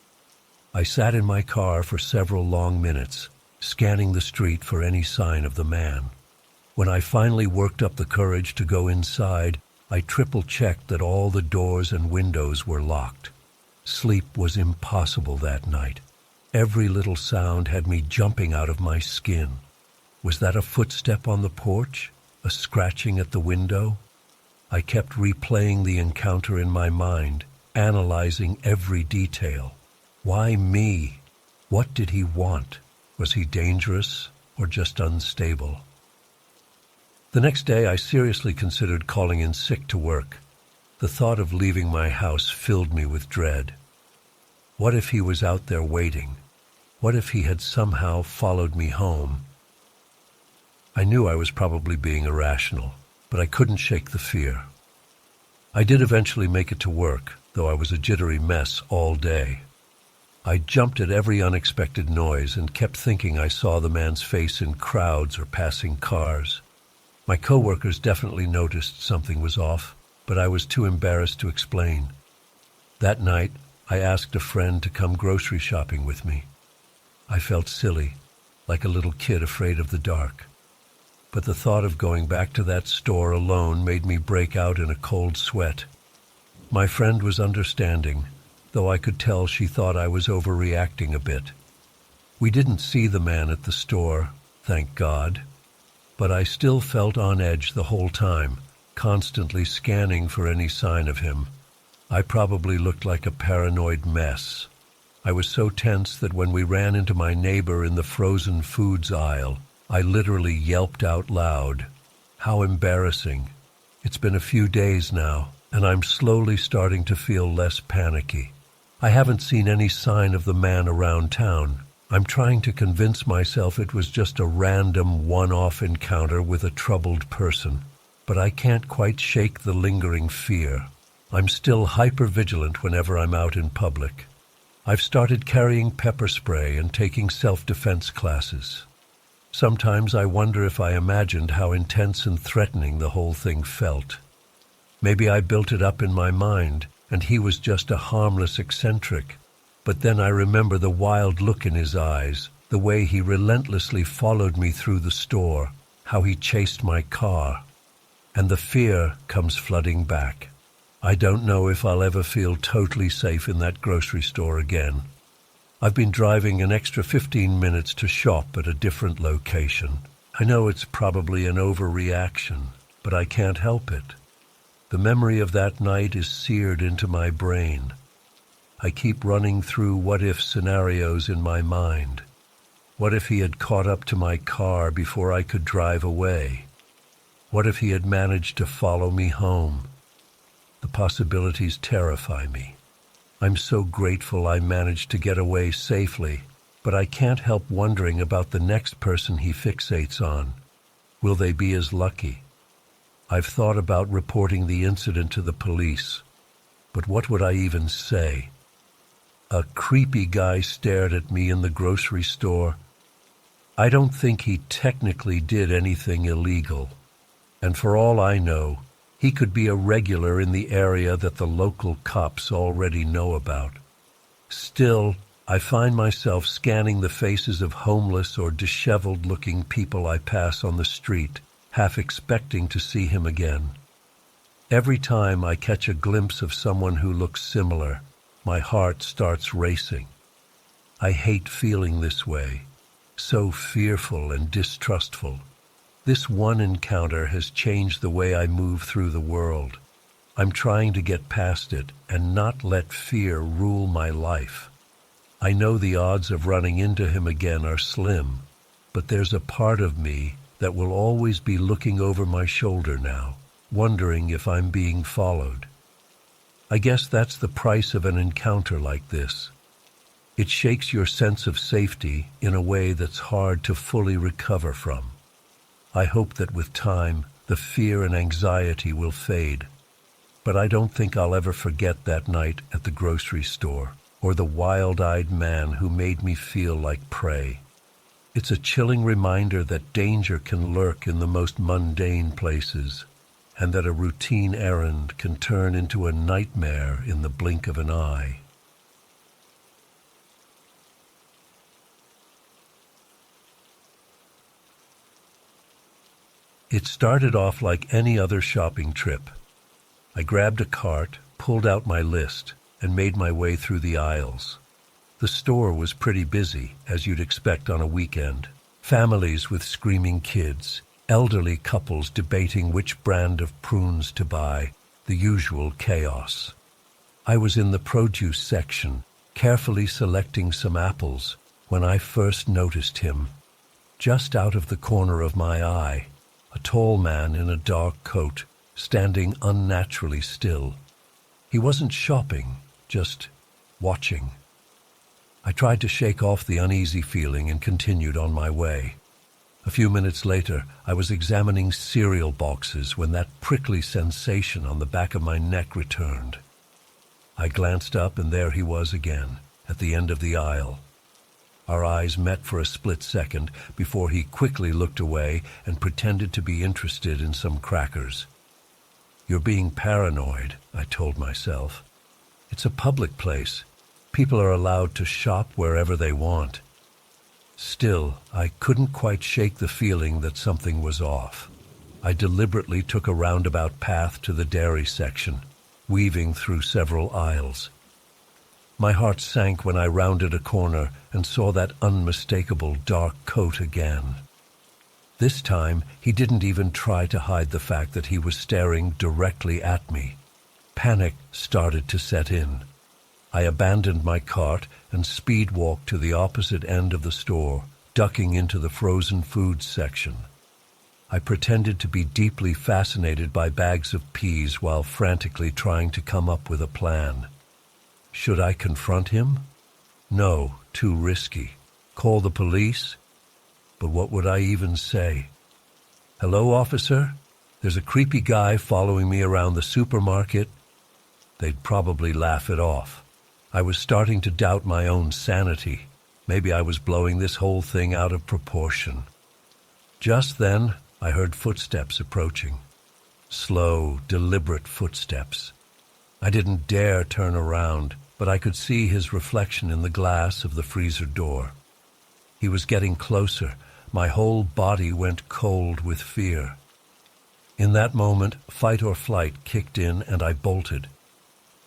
Speaker 1: I sat in my car for several long minutes, scanning the street for any sign of the man. When I finally worked up the courage to go inside, I triple-checked that all the doors and windows were locked. Sleep was impossible that night. Every little sound had me jumping out of my skin. Was that a footstep on the porch? A scratching at the window? I kept replaying the encounter in my mind, analyzing every detail. Why me? What did he want? Was he dangerous or just unstable? The next day, I seriously considered calling in sick to work. The thought of leaving my house filled me with dread. What if he was out there waiting? What if he had somehow followed me home? I knew I was probably being irrational, but I couldn't shake the fear. I did eventually make it to work, though I was a jittery mess all day. I jumped at every unexpected noise and kept thinking I saw the man's face in crowds or passing cars. My coworkers definitely noticed something was off, but I was too embarrassed to explain. That night, I asked a friend to come grocery shopping with me. I felt silly, like a little kid afraid of the dark. But the thought of going back to that store alone made me break out in a cold sweat. My friend was understanding, though I could tell she thought I was overreacting a bit. We didn't see the man at the store, thank God. But I still felt on edge the whole time, constantly scanning for any sign of him. I probably looked like a paranoid mess. I was so tense that when we ran into my neighbor in the frozen foods aisle, I literally yelped out loud. How embarrassing. It's been a few days now, and I'm slowly starting to feel less panicky. I haven't seen any sign of the man around town. I'm trying to convince myself it was just a random one-off encounter with a troubled person, but I can't quite shake the lingering fear. I'm still hyper-vigilant whenever I'm out in public. I've started carrying pepper spray and taking self-defense classes. Sometimes I wonder if I imagined how intense and threatening the whole thing felt. Maybe I built it up in my mind, and he was just a harmless eccentric. But then I remember the wild look in his eyes, the way he relentlessly followed me through the store, how he chased my car, and the fear comes flooding back. I don't know if I'll ever feel totally safe in that grocery store again. I've been driving an extra 15 minutes to shop at a different location. I know it's probably an overreaction, but I can't help it. The memory of that night is seared into my brain. I keep running through what-if scenarios in my mind. What if he had caught up to my car before I could drive away? What if he had managed to follow me home? The possibilities terrify me. I'm so grateful I managed to get away safely, but I can't help wondering about the next person he fixates on. Will they be as lucky? I've thought about reporting the incident to the police, but what would I even say? A creepy guy stared at me in the grocery store. I don't think he technically did anything illegal, and for all I know, he could be a regular in the area that the local cops already know about. Still, I find myself scanning the faces of homeless or disheveled-looking people I pass on the street, half expecting to see him again. Every time I catch a glimpse of someone who looks similar, my heart starts racing. I hate feeling this way, so fearful and distrustful. This one encounter has changed the way I move through the world. I'm trying to get past it and not let fear rule my life. I know the odds of running into him again are slim, but there's a part of me that will always be looking over my shoulder now, wondering if I'm being followed. I guess that's the price of an encounter like this. It shakes your sense of safety in a way that's hard to fully recover from. I hope that with time, the fear and anxiety will fade. But I don't think I'll ever forget that night at the grocery store, or the wild-eyed man who made me feel like prey. It's a chilling reminder that danger can lurk in the most mundane places, and that a routine errand can turn into a nightmare in the blink of an eye. It started off like any other shopping trip. I grabbed a cart, pulled out my list, and made my way through the aisles. The store was pretty busy, as you'd expect on a weekend. Families with screaming kids, elderly couples debating which brand of prunes to buy, the usual chaos. I was in the produce section, carefully selecting some apples, when I first noticed him. Just out of the corner of my eye, a tall man in a dark coat, standing unnaturally still. He wasn't shopping, just watching. I tried to shake off the uneasy feeling and continued on my way. A few minutes later, I was examining cereal boxes when that prickly sensation on the back of my neck returned. I glanced up, and there he was again, at the end of the aisle. Our eyes met for a split second before he quickly looked away and pretended to be interested in some crackers. "You're being paranoid," I told myself. "It's a public place. People are allowed to shop wherever they want." Still, I couldn't quite shake the feeling that something was off. I deliberately took a roundabout path to the dairy section, weaving through several aisles. My heart sank when I rounded a corner and saw that unmistakable dark coat again. This time, he didn't even try to hide the fact that he was staring directly at me. Panic started to set in. I abandoned my cart and speed-walked to the opposite end of the store, ducking into the frozen foods section. I pretended to be deeply fascinated by bags of peas while frantically trying to come up with a plan. Should I confront him? No, too risky. Call the police? But what would I even say? "Hello, officer? There's a creepy guy following me around the supermarket." They'd probably laugh it off. I was starting to doubt my own sanity. Maybe I was blowing this whole thing out of proportion. Just then, I heard footsteps approaching. Slow, deliberate footsteps. I didn't dare turn around, but I could see his reflection in the glass of the freezer door. He was getting closer. My whole body went cold with fear. In that moment, fight or flight kicked in and I bolted.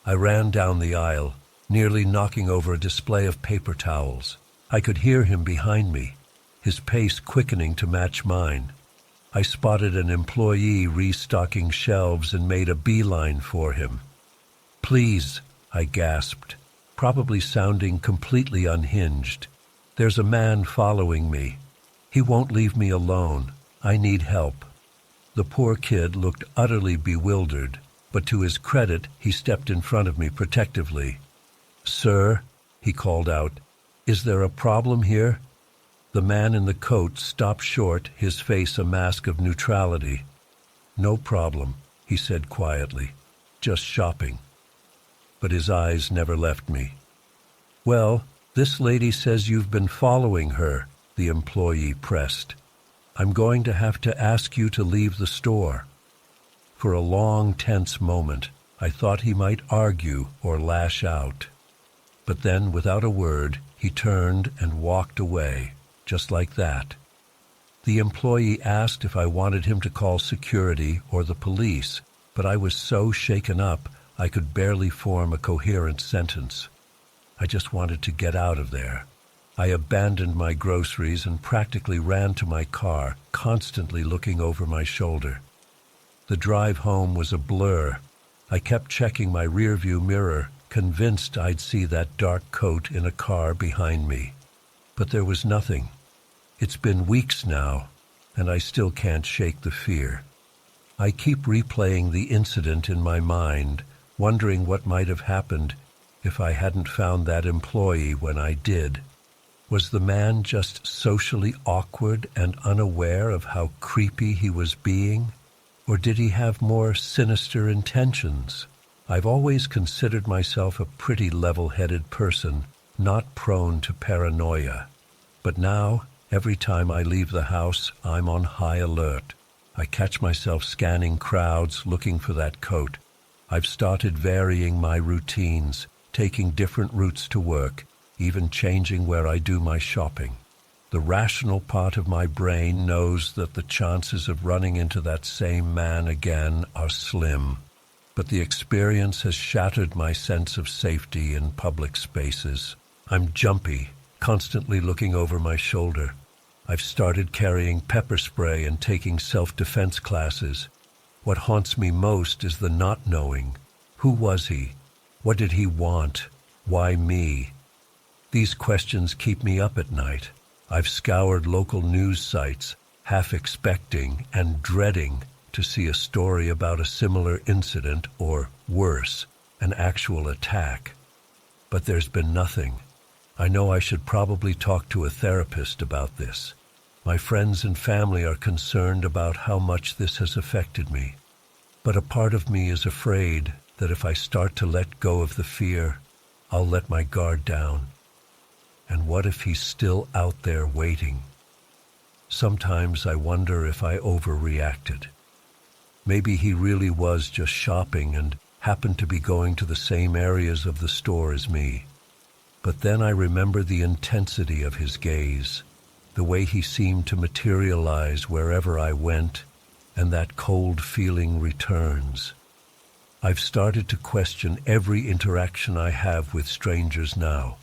Speaker 1: I ran down the aisle, nearly knocking over a display of paper towels. I could hear him behind me, his pace quickening to match mine. I spotted an employee restocking shelves and made a beeline for him. "Please," I gasped, probably sounding completely unhinged. "There's a man following me. He won't leave me alone. I need help." The poor kid looked utterly bewildered, but to his credit, he stepped in front of me protectively. "Sir," he called out, "is there a problem here?" The man in the coat stopped short, his face a mask of neutrality. "No problem," he said quietly. "Just shopping." But his eyes never left me. "Well, this lady says you've been following her," the employee pressed. "I'm going to have to ask you to leave the store." For a long, tense moment, I thought he might argue or lash out. But then, without a word, he turned and walked away, just like that. The employee asked if I wanted him to call security or the police, but I was so shaken up I could barely form a coherent sentence. I just wanted to get out of there. I abandoned my groceries and practically ran to my car, constantly looking over my shoulder. The drive home was a blur. I kept checking my rearview mirror, convinced I'd see that dark coat in a car behind me. But there was nothing. It's been weeks now, and I still can't shake the fear. I keep replaying the incident in my mind, wondering what might have happened if I hadn't found that employee when I did. Was the man just socially awkward and unaware of how creepy he was being? Or did he have more sinister intentions? I've always considered myself a pretty level-headed person, not prone to paranoia. But now, every time I leave the house, I'm on high alert. I catch myself scanning crowds looking for that coat. I've started varying my routines, taking different routes to work, even changing where I do my shopping. The rational part of my brain knows that the chances of running into that same man again are slim. But the experience has shattered my sense of safety in public spaces. I'm jumpy, constantly looking over my shoulder. I've started carrying pepper spray and taking self-defense classes. What haunts me most is the not knowing. Who was he? What did he want? Why me? These questions keep me up at night. I've scoured local news sites, half expecting and dreading to see a story about a similar incident or, worse, an actual attack. But there's been nothing. I know I should probably talk to a therapist about this. My friends and family are concerned about how much this has affected me. But a part of me is afraid that if I start to let go of the fear, I'll let my guard down. And what if he's still out there waiting? Sometimes I wonder if I overreacted. Maybe he really was just shopping and happened to be going to the same areas of the store as me. But then I remember the intensity of his gaze, the way he seemed to materialize wherever I went, and that cold feeling returns. I've started to question every interaction I have with strangers now.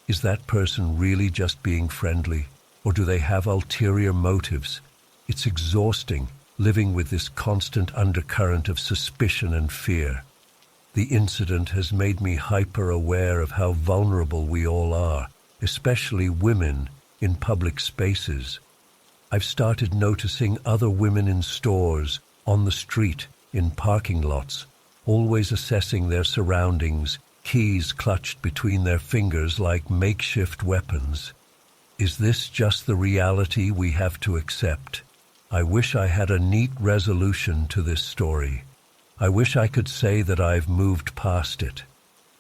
Speaker 1: Is that person really just being friendly, or do they have ulterior motives? It's exhausting, living with this constant undercurrent of suspicion and fear. The incident has made me hyper-aware of how vulnerable we all are, especially women in public spaces. I've started noticing other women in stores, on the street, in parking lots, always assessing their surroundings, keys clutched between their fingers like makeshift weapons. Is this just the reality we have to accept? I wish I had a neat resolution to this story. I wish I could say that I've moved past it,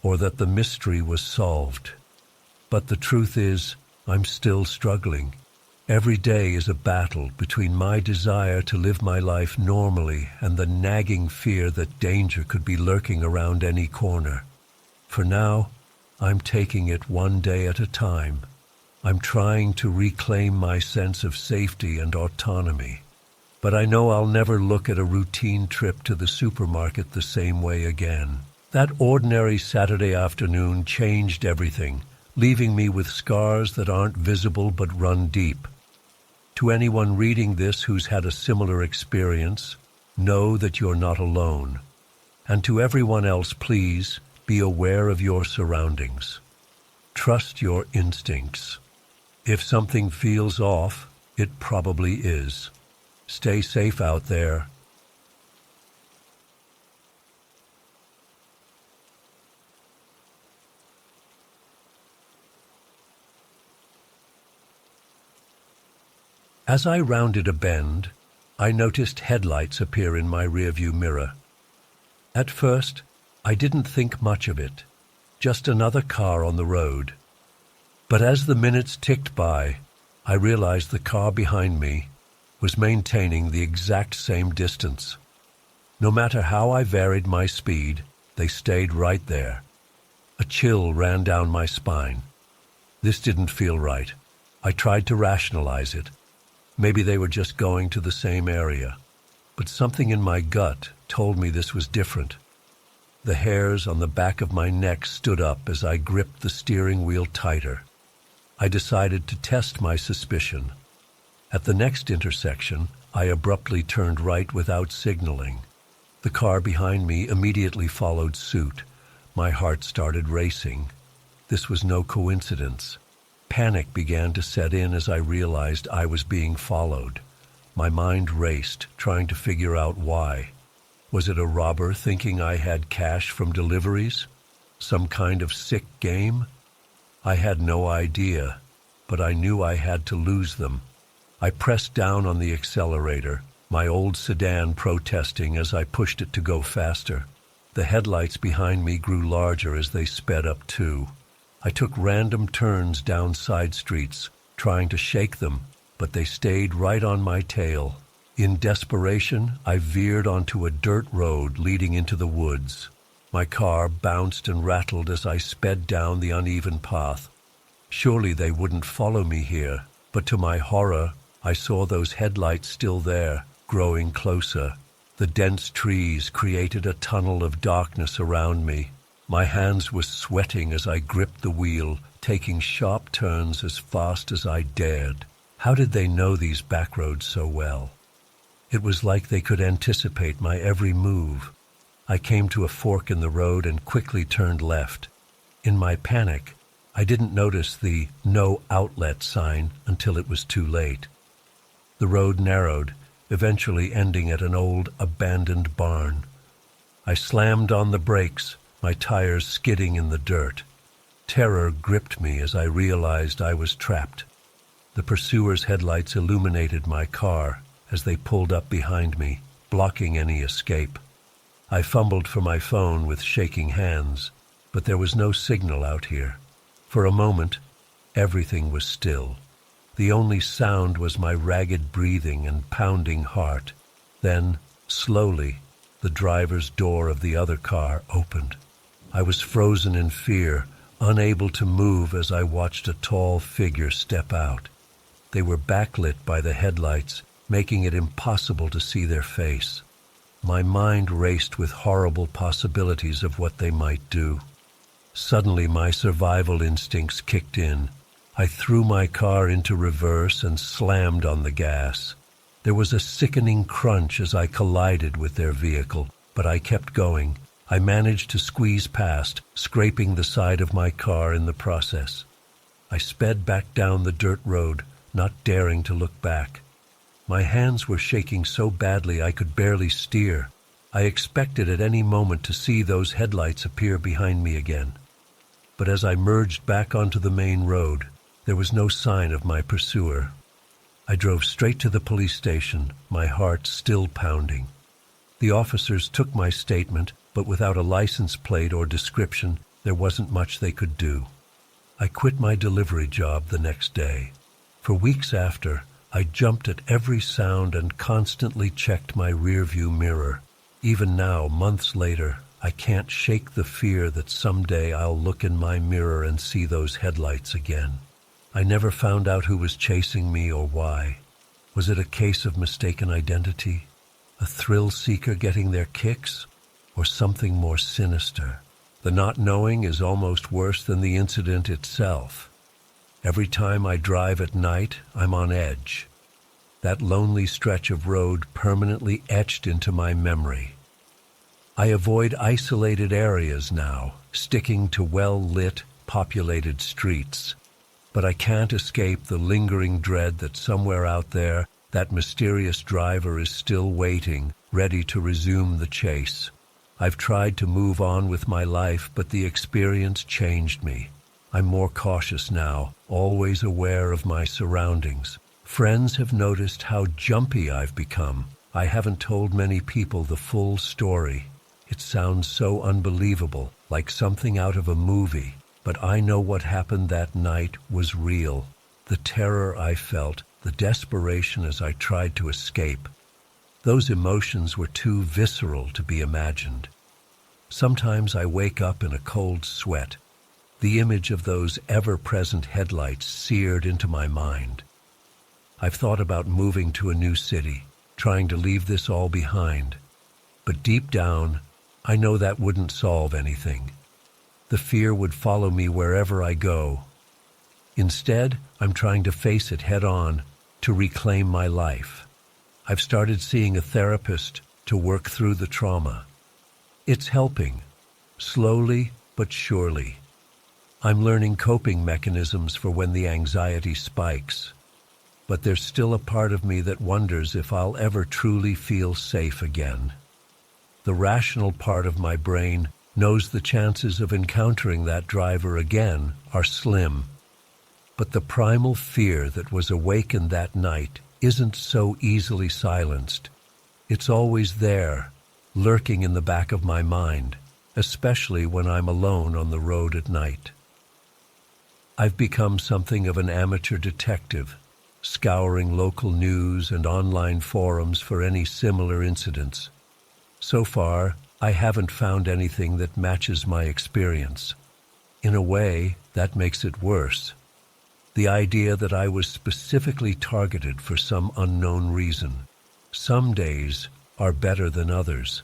Speaker 1: or that the mystery was solved. But the truth is, I'm still struggling. Every day is a battle between my desire to live my life normally and the nagging fear that danger could be lurking around any corner. For now, I'm taking it one day at a time. I'm trying to reclaim my sense of safety and autonomy. But I know I'll never look at a routine trip to the supermarket the same way again. That ordinary Saturday afternoon changed everything, leaving me with scars that aren't visible but run deep. To anyone reading this who's had a similar experience, know that you're not alone. And to everyone else, please be aware of your surroundings. Trust your instincts. If something feels off, it probably is. Stay safe out there. As I rounded a bend, I noticed headlights appear in my rearview mirror. At first, I didn't think much of it, just another car on the road. But as the minutes ticked by, I realized the car behind me was maintaining the exact same distance. No matter how I varied my speed, they stayed right there. A chill ran down my spine. This didn't feel right. I tried to rationalize it. Maybe they were just going to the same area. But something in my gut told me this was different. The hairs on the back of my neck stood up as I gripped the steering wheel tighter. I decided to test my suspicion. At the next intersection, I abruptly turned right without signaling. The car behind me immediately followed suit. My heart started racing. This was no coincidence. Panic began to set in as I realized I was being followed. My mind raced, trying to figure out why. Was it a robber thinking I had cash from deliveries? Some kind of sick game? I had no idea, but I knew I had to lose them. I pressed down on the accelerator, my old sedan protesting as I pushed it to go faster. The headlights behind me grew larger as they sped up too. I took random turns down side streets, trying to shake them, but they stayed right on my tail. In desperation, I veered onto a dirt road leading into the woods. My car bounced and rattled as I sped down the uneven path. Surely they wouldn't follow me here, but to my horror, I saw those headlights still there, growing closer. The dense trees created a tunnel of darkness around me. My hands were sweating as I gripped the wheel, taking sharp turns as fast as I dared. How did they know these back roads so well? It was like they could anticipate my every move. I came to a fork in the road and quickly turned left. In my panic, I didn't notice the "no outlet" sign until it was too late. The road narrowed, eventually ending at an old, abandoned barn. I slammed on the brakes, my tires skidding in the dirt. Terror gripped me as I realized I was trapped. The pursuer's headlights illuminated my car as they pulled up behind me, blocking any escape. I fumbled for my phone with shaking hands, but there was no signal out here. For a moment, everything was still. The only sound was my ragged breathing and pounding heart. Then, slowly, the driver's door of the other car opened. I was frozen in fear, unable to move as I watched a tall figure step out. They were backlit by the headlights, making it impossible to see their face. My mind raced with horrible possibilities of what they might do. Suddenly, my survival instincts kicked in. I threw my car into reverse and slammed on the gas. There was a sickening crunch as I collided with their vehicle, but I kept going. I managed to squeeze past, scraping the side of my car in the process. I sped back down the dirt road, not daring to look back. My hands were shaking so badly I could barely steer. I expected at any moment to see those headlights appear behind me again. But as I merged back onto the main road, there was no sign of my pursuer. I drove straight to the police station, my heart still pounding. The officers took my statement, but without a license plate or description, there wasn't much they could do. I quit my delivery job the next day. For weeks after, I jumped at every sound and constantly checked my rearview mirror. Even now, months later, I can't shake the fear that someday I'll look in my mirror and see those headlights again. I never found out who was chasing me or why. Was it a case of mistaken identity? A thrill seeker getting their kicks? Or something more sinister? The not knowing is almost worse than the incident itself. Every time I drive at night, I'm on edge. That lonely stretch of road permanently etched into my memory. I avoid isolated areas now, sticking to well-lit, populated streets. But I can't escape the lingering dread that somewhere out there, that mysterious driver is still waiting, ready to resume the chase. I've tried to move on with my life, but the experience changed me. I'm more cautious now, always aware of my surroundings. Friends have noticed how jumpy I've become. I haven't told many people the full story. It sounds so unbelievable, like something out of a movie. But I know what happened that night was real. The terror I felt, the desperation as I tried to escape. Those emotions were too visceral to be imagined. Sometimes I wake up in a cold sweat. The image of those ever-present headlights seared into my mind. I've thought about moving to a new city, trying to leave this all behind. But deep down, I know that wouldn't solve anything. The fear would follow me wherever I go. Instead, I'm trying to face it head-on, to reclaim my life. I've started seeing a therapist to work through the trauma. It's helping, slowly but surely. I'm learning coping mechanisms for when the anxiety spikes. But there's still a part of me that wonders if I'll ever truly feel safe again. The rational part of my brain knows the chances of encountering that driver again are slim. But the primal fear that was awakened that night isn't so easily silenced. It's always there, lurking in the back of my mind, especially when I'm alone on the road at night. I've become something of an amateur detective, scouring local news and online forums for any similar incidents. So far, I haven't found anything that matches my experience. In a way, that makes it worse. The idea that I was specifically targeted for some unknown reason. Some days are better than others.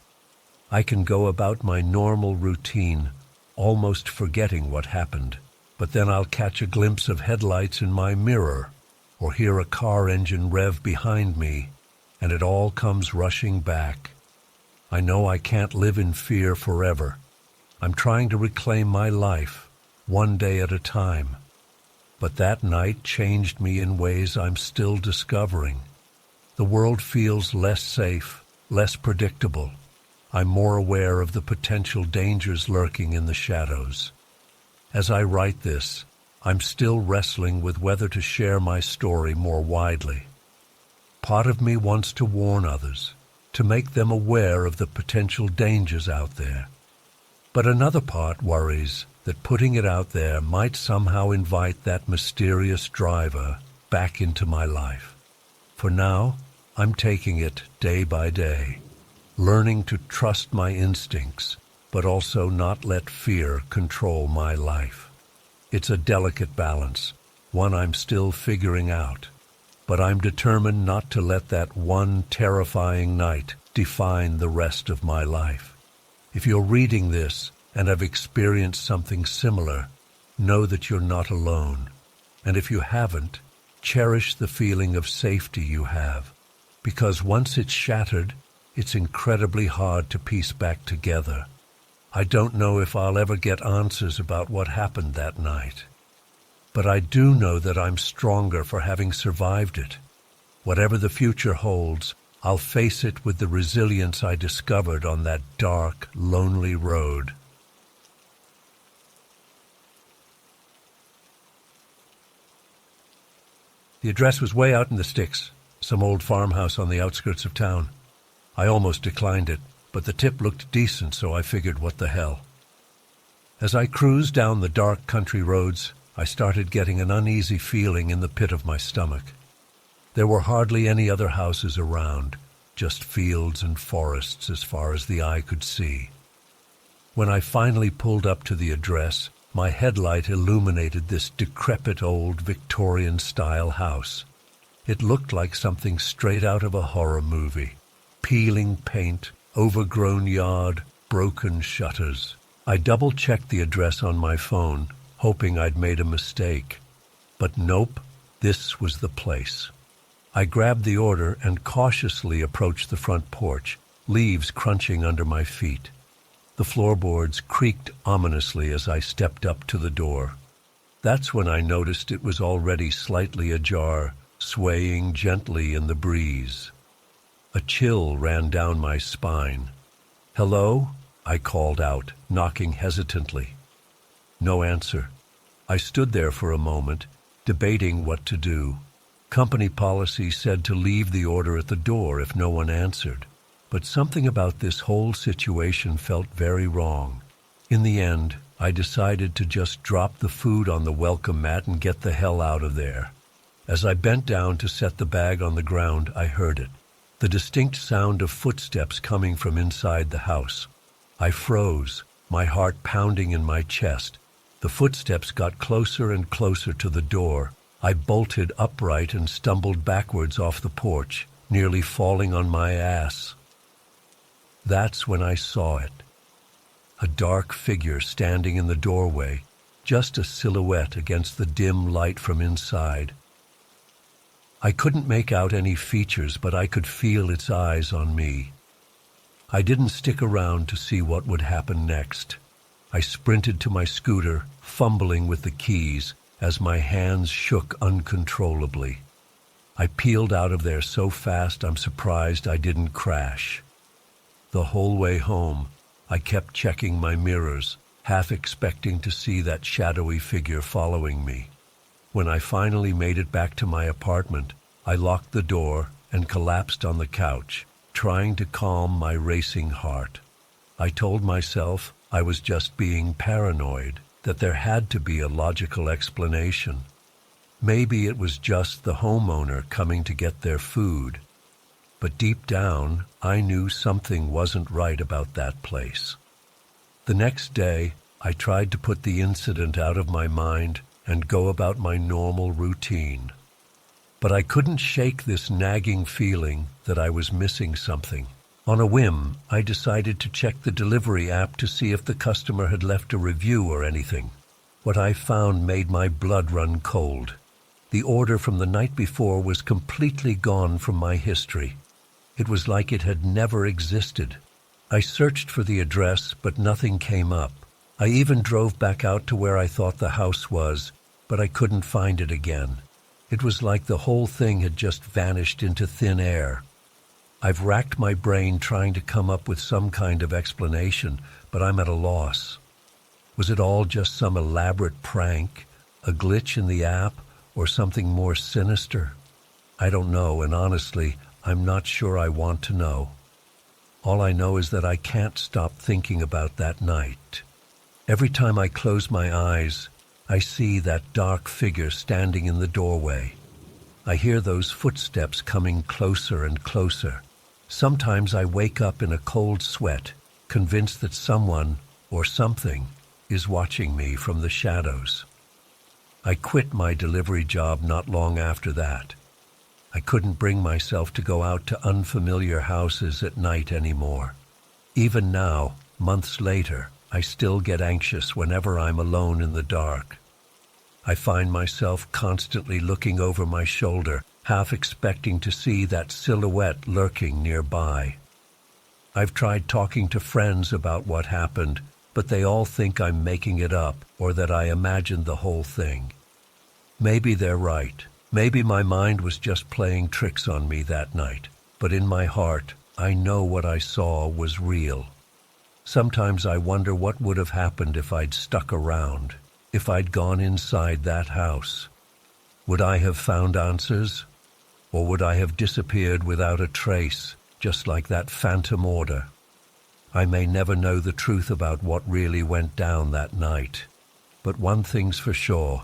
Speaker 1: I can go about my normal routine, almost forgetting what happened, but then I'll catch a glimpse of headlights in my mirror, or hear a car engine rev behind me, and it all comes rushing back. I know I can't live in fear forever. I'm trying to reclaim my life, one day at a time. But that night changed me in ways I'm still discovering. The world feels less safe, less predictable. I'm more aware of the potential dangers lurking in the shadows. As I write this, I'm still wrestling with whether to share my story more widely. Part of me wants to warn others, to make them aware of the potential dangers out there. But another part worries that putting it out there might somehow invite that mysterious driver back into my life. For now, I'm taking it day by day, learning to trust my instincts, but also not let fear control my life. It's a delicate balance, one I'm still figuring out. But I'm determined not to let that one terrifying night define the rest of my life. If you're reading this and have experienced something similar, know that you're not alone. And if you haven't, cherish the feeling of safety you have. because once it's shattered, it's incredibly hard to piece back together. I don't know if I'll ever get answers about what happened that night. But I do know that I'm stronger for having survived it. Whatever the future holds, I'll face it with the resilience I discovered on that dark, lonely road. The address was way out in the sticks, some old farmhouse on the outskirts of town. I almost declined it, but the tip looked decent, so I figured what the hell. As I cruised down the dark country roads, I started getting an uneasy feeling in the pit of my stomach. There were hardly any other houses around, just fields and forests as far as the eye could see. When I finally pulled up to the address, my headlight illuminated this decrepit old Victorian-style house. It looked like something straight out of a horror movie. Peeling paint, overgrown yard, broken shutters. I double-checked the address on my phone, hoping I'd made a mistake. But nope, this was the place. I grabbed the order and cautiously approached the front porch, leaves crunching under my feet. The floorboards creaked ominously as I stepped up to the door. That's when I noticed it was already slightly ajar, swaying gently in the breeze. A chill ran down my spine. "Hello?" I called out, knocking hesitantly. No answer. I stood there for a moment, debating what to do. Company policy said to leave the order at the door if no one answered. But something about this whole situation felt very wrong. In the end, I decided to just drop the food on the welcome mat and get the hell out of there. As I bent down to set the bag on the ground, I heard it. The distinct sound of footsteps coming from inside the house. I froze, my heart pounding in my chest. The footsteps got closer and closer to the door. I bolted upright and stumbled backwards off the porch, nearly falling on my ass. That's when I saw it. A dark figure standing in the doorway, just a silhouette against the dim light from inside. I couldn't make out any features, but I could feel its eyes on me. I didn't stick around to see what would happen next. I sprinted to my scooter, fumbling with the keys, as my hands shook uncontrollably. I peeled out of there so fast I'm surprised I didn't crash. The whole way home, I kept checking my mirrors, half expecting to see that shadowy figure following me. When I finally made it back to my apartment, I locked the door and collapsed on the couch, trying to calm my racing heart. I told myself I was just being paranoid, that there had to be a logical explanation. Maybe it was just the homeowner coming to get their food. But deep down, I knew something wasn't right about that place. The next day, I tried to put the incident out of my mind and go about my normal routine. But I couldn't shake this nagging feeling that I was missing something. On a whim, I decided to check the delivery app to see if the customer had left a review or anything. What I found made my blood run cold. The order from the night before was completely gone from my history. It was like it had never existed. I searched for the address, but nothing came up. I even drove back out to where I thought the house was, but I couldn't find it again. It was like the whole thing had just vanished into thin air. I've racked my brain trying to come up with some kind of explanation, but I'm at a loss. Was it all just some elaborate prank, a glitch in the app, or something more sinister? I don't know, and honestly, I'm not sure I want to know. All I know is that I can't stop thinking about that night. Every time I close my eyes, I see that dark figure standing in the doorway. I hear those footsteps coming closer and closer. Sometimes I wake up in a cold sweat, convinced that someone or something is watching me from the shadows. I quit my delivery job not long after that. I couldn't bring myself to go out to unfamiliar houses at night anymore. Even now, months later, I still get anxious whenever I'm alone in the dark. I find myself constantly looking over my shoulder, half expecting to see that silhouette lurking nearby. I've tried talking to friends about what happened, but they all think I'm making it up or that I imagined the whole thing. Maybe they're right. Maybe my mind was just playing tricks on me that night. But in my heart, I know what I saw was real. Sometimes I wonder what would have happened if I'd stuck around, if I'd gone inside that house. Would I have found answers? Or would I have disappeared without a trace, just like that phantom order? I may never know the truth about what really went down that night. But one thing's for sure.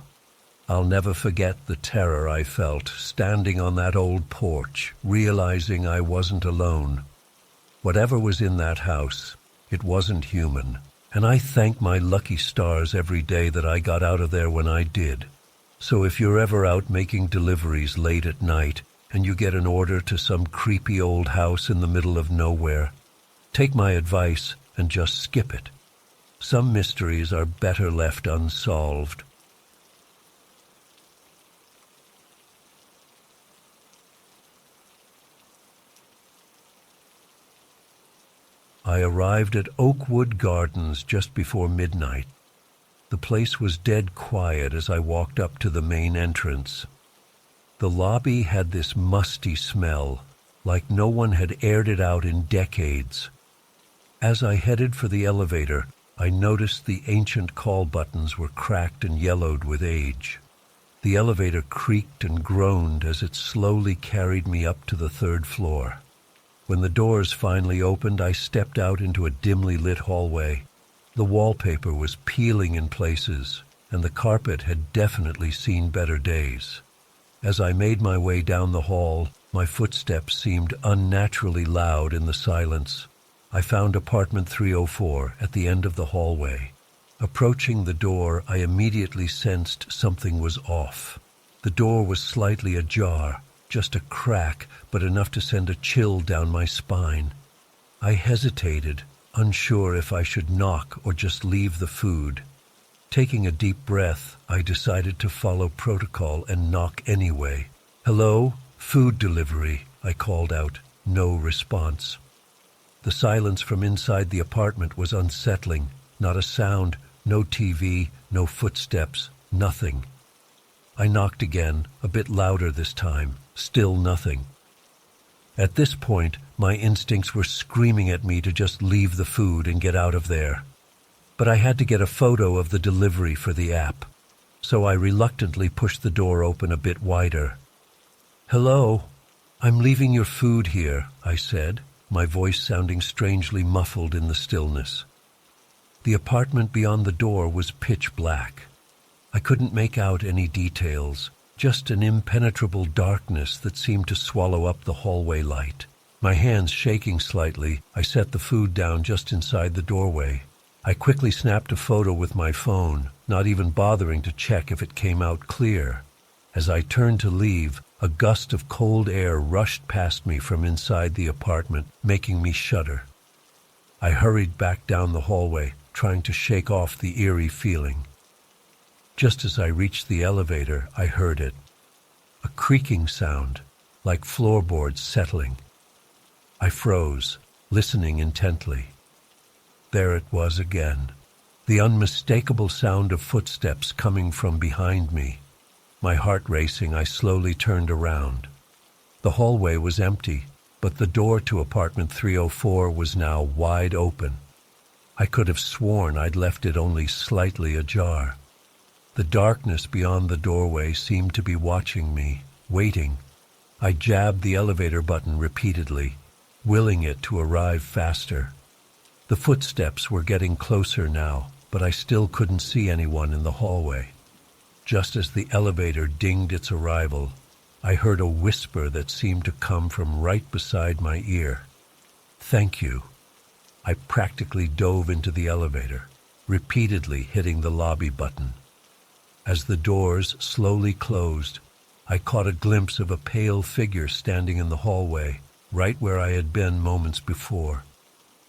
Speaker 1: I'll never forget the terror I felt standing on that old porch, realizing I wasn't alone. Whatever was in that house, it wasn't human, and I thank my lucky stars every day that I got out of there when I did. So if you're ever out making deliveries late at night and you get an order to some creepy old house in the middle of nowhere, take my advice and just skip it. Some mysteries are better left unsolved. I arrived at Oakwood Gardens just before midnight. The place was dead quiet as I walked up to the main entrance. The lobby had this musty smell, like no one had aired it out in decades. As I headed for the elevator, I noticed the ancient call buttons were cracked and yellowed with age. The elevator creaked and groaned as it slowly carried me up to the third floor. When the doors finally opened, I stepped out into a dimly lit hallway. The wallpaper was peeling in places, and the carpet had definitely seen better days. As I made my way down the hall, my footsteps seemed unnaturally loud in the silence. I found apartment 304 at the end of the hallway. Approaching the door, I immediately sensed something was off. The door was slightly ajar, just a crack, but enough to send a chill down my spine. I hesitated, unsure if I should knock or just leave the food. Taking a deep breath, I decided to follow protocol and knock anyway. "Hello? Food delivery," I called out. No response. The silence from inside the apartment was unsettling. Not a sound, no TV, no footsteps, nothing. I knocked again, a bit louder this time. Still nothing. At this point, my instincts were screaming at me to just leave the food and get out of there. But I had to get a photo of the delivery for the app, so I reluctantly pushed the door open a bit wider. "Hello? I'm leaving your food here," I said, my voice sounding strangely muffled in the stillness. The apartment beyond the door was pitch black. I couldn't make out any details, just an impenetrable darkness that seemed to swallow up the hallway light. My hands shaking slightly, I set the food down just inside the doorway. I quickly snapped a photo with my phone, not even bothering to check if it came out clear. As I turned to leave, a gust of cold air rushed past me from inside the apartment, making me shudder. I hurried back down the hallway, trying to shake off the eerie feeling. Just as I reached the elevator, I heard it. A creaking sound, like floorboards settling. I froze, listening intently. There it was again, the unmistakable sound of footsteps coming from behind me. My heart racing, I slowly turned around. The hallway was empty, but the door to apartment 304 was now wide open. I could have sworn I'd left it only slightly ajar. The darkness beyond the doorway seemed to be watching me, waiting. I jabbed the elevator button repeatedly, willing it to arrive faster. The footsteps were getting closer now, but I still couldn't see anyone in the hallway. Just as the elevator dinged its arrival, I heard a whisper that seemed to come from right beside my ear. "Thank you." I practically dove into the elevator, repeatedly hitting the lobby button. As the doors slowly closed, I caught a glimpse of a pale figure standing in the hallway, right where I had been moments before.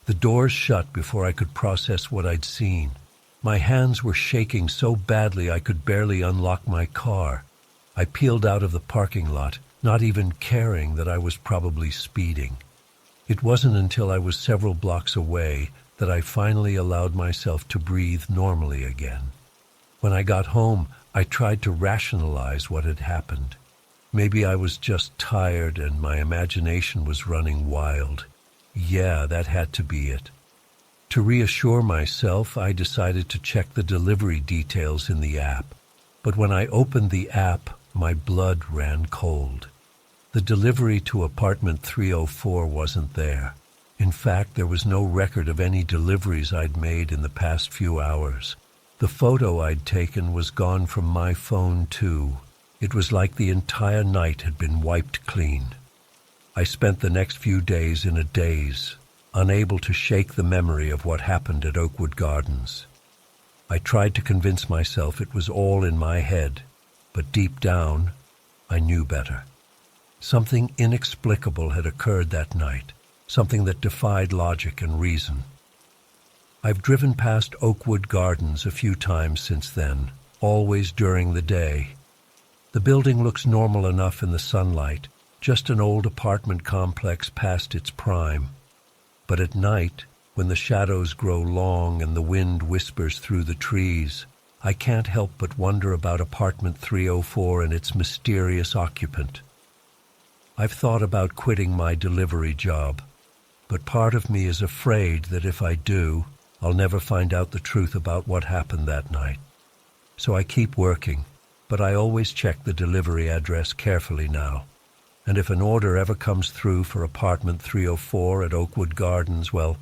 Speaker 1: The doors shut before I could process what I'd seen. My hands were shaking so badly I could barely unlock my car. I peeled out of the parking lot, not even caring that I was probably speeding. It wasn't until I was several blocks away that I finally allowed myself to breathe normally again. When I got home, I tried to rationalize what had happened. Maybe I was just tired and my imagination was running wild. Yeah, that had to be it. To reassure myself, I decided to check the delivery details in the app. But when I opened the app, my blood ran cold. The delivery to apartment 304 wasn't there. In fact, there was no record of any deliveries I'd made in the past few hours. The photo I'd taken was gone from my phone too. It was like the entire night had been wiped clean. I spent the next few days in a daze, unable to shake the memory of what happened at Oakwood Gardens. I tried to convince myself it was all in my head, but deep down, I knew better. Something inexplicable had occurred that night, something that defied logic and reason. I've driven past Oakwood Gardens a few times since then, always during the day. The building looks normal enough in the sunlight, just an old apartment complex past its prime. But at night, when the shadows grow long and the wind whispers through the trees, I can't help but wonder about apartment 304 and its mysterious occupant. I've thought about quitting my delivery job, but part of me is afraid that if I do, I'll never find out the truth about what happened that night. So I keep working, but I always check the delivery address carefully now. And if an order ever comes through for apartment 304 at Oakwood Gardens, well,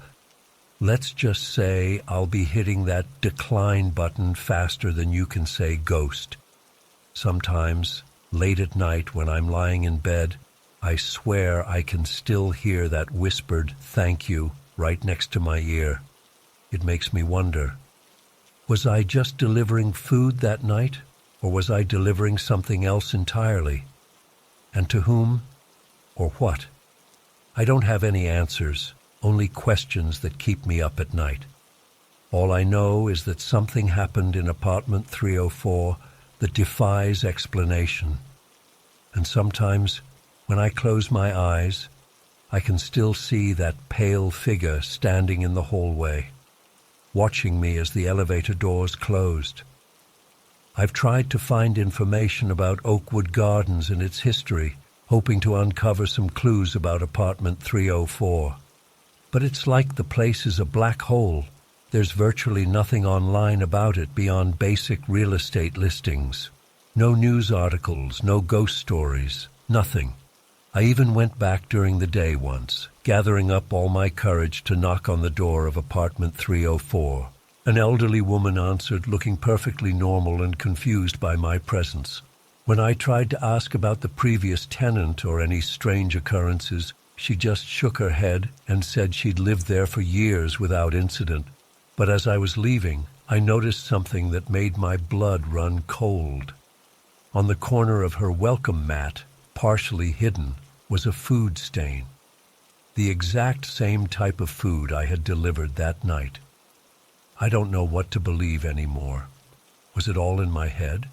Speaker 1: let's just say I'll be hitting that decline button faster than you can say ghost. Sometimes, late at night when I'm lying in bed, I swear I can still hear that whispered thank you right next to my ear. It makes me wonder, was I just delivering food that night, or was I delivering something else entirely? And to whom, or what? I don't have any answers, only questions that keep me up at night. All I know is that something happened in apartment 304 that defies explanation. And sometimes, when I close my eyes, I can still see that pale figure standing in the hallway, watching me as the elevator doors closed. I've tried to find information about Oakwood Gardens and its history, hoping to uncover some clues about apartment 304. But it's like the place is a black hole. There's virtually nothing online about it beyond basic real estate listings. No news articles, no ghost stories, nothing. I even went back during the day once, gathering up all my courage to knock on the door of apartment 304. An elderly woman answered, looking perfectly normal and confused by my presence. When I tried to ask about the previous tenant or any strange occurrences, she just shook her head and said she'd lived there for years without incident. But as I was leaving, I noticed something that made my blood run cold. On the corner of her welcome mat, partially hidden, was a food stain. The exact same type of food I had delivered that night. I don't know what to believe anymore. Was it all in my head?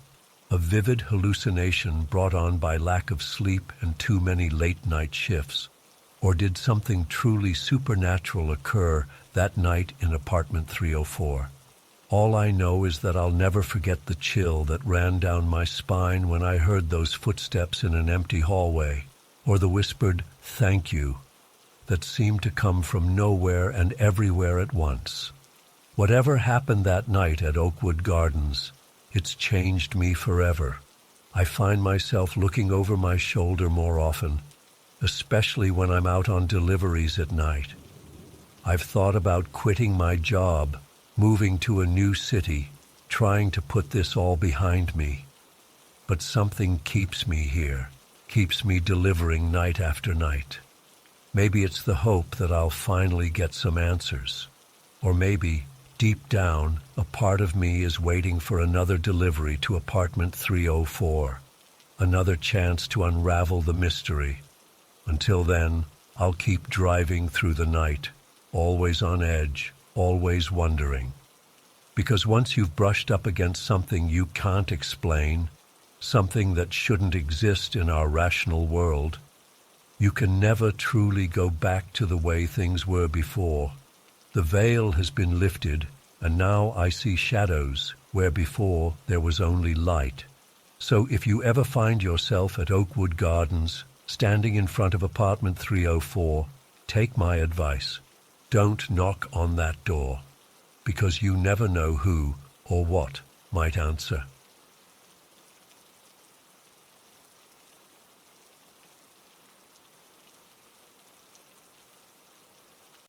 Speaker 1: A vivid hallucination brought on by lack of sleep and too many late-night shifts? Or did something truly supernatural occur that night in apartment 304? All I know is that I'll never forget the chill that ran down my spine when I heard those footsteps in an empty hallway, or the whispered thank you that seemed to come from nowhere and everywhere at once. Whatever happened that night at Oakwood Gardens, it's changed me forever. I find myself looking over my shoulder more often, especially when I'm out on deliveries at night. I've thought about quitting my job, moving to a new city, trying to put this all behind me. But something keeps me here, keeps me delivering night after night. Maybe it's the hope that I'll finally get some answers. Or maybe, deep down, a part of me is waiting for another delivery to apartment 304, another chance to unravel the mystery. Until then, I'll keep driving through the night, always on edge, always wondering. Because once you've brushed up against something you can't explain, something that shouldn't exist in our rational world. You can never truly go back to the way things were before. The veil has been lifted, and now I see shadows where before there was only light. So if you ever find yourself at Oakwood Gardens, standing in front of apartment 304, take my advice. Don't knock on that door, because you never know who or what might answer.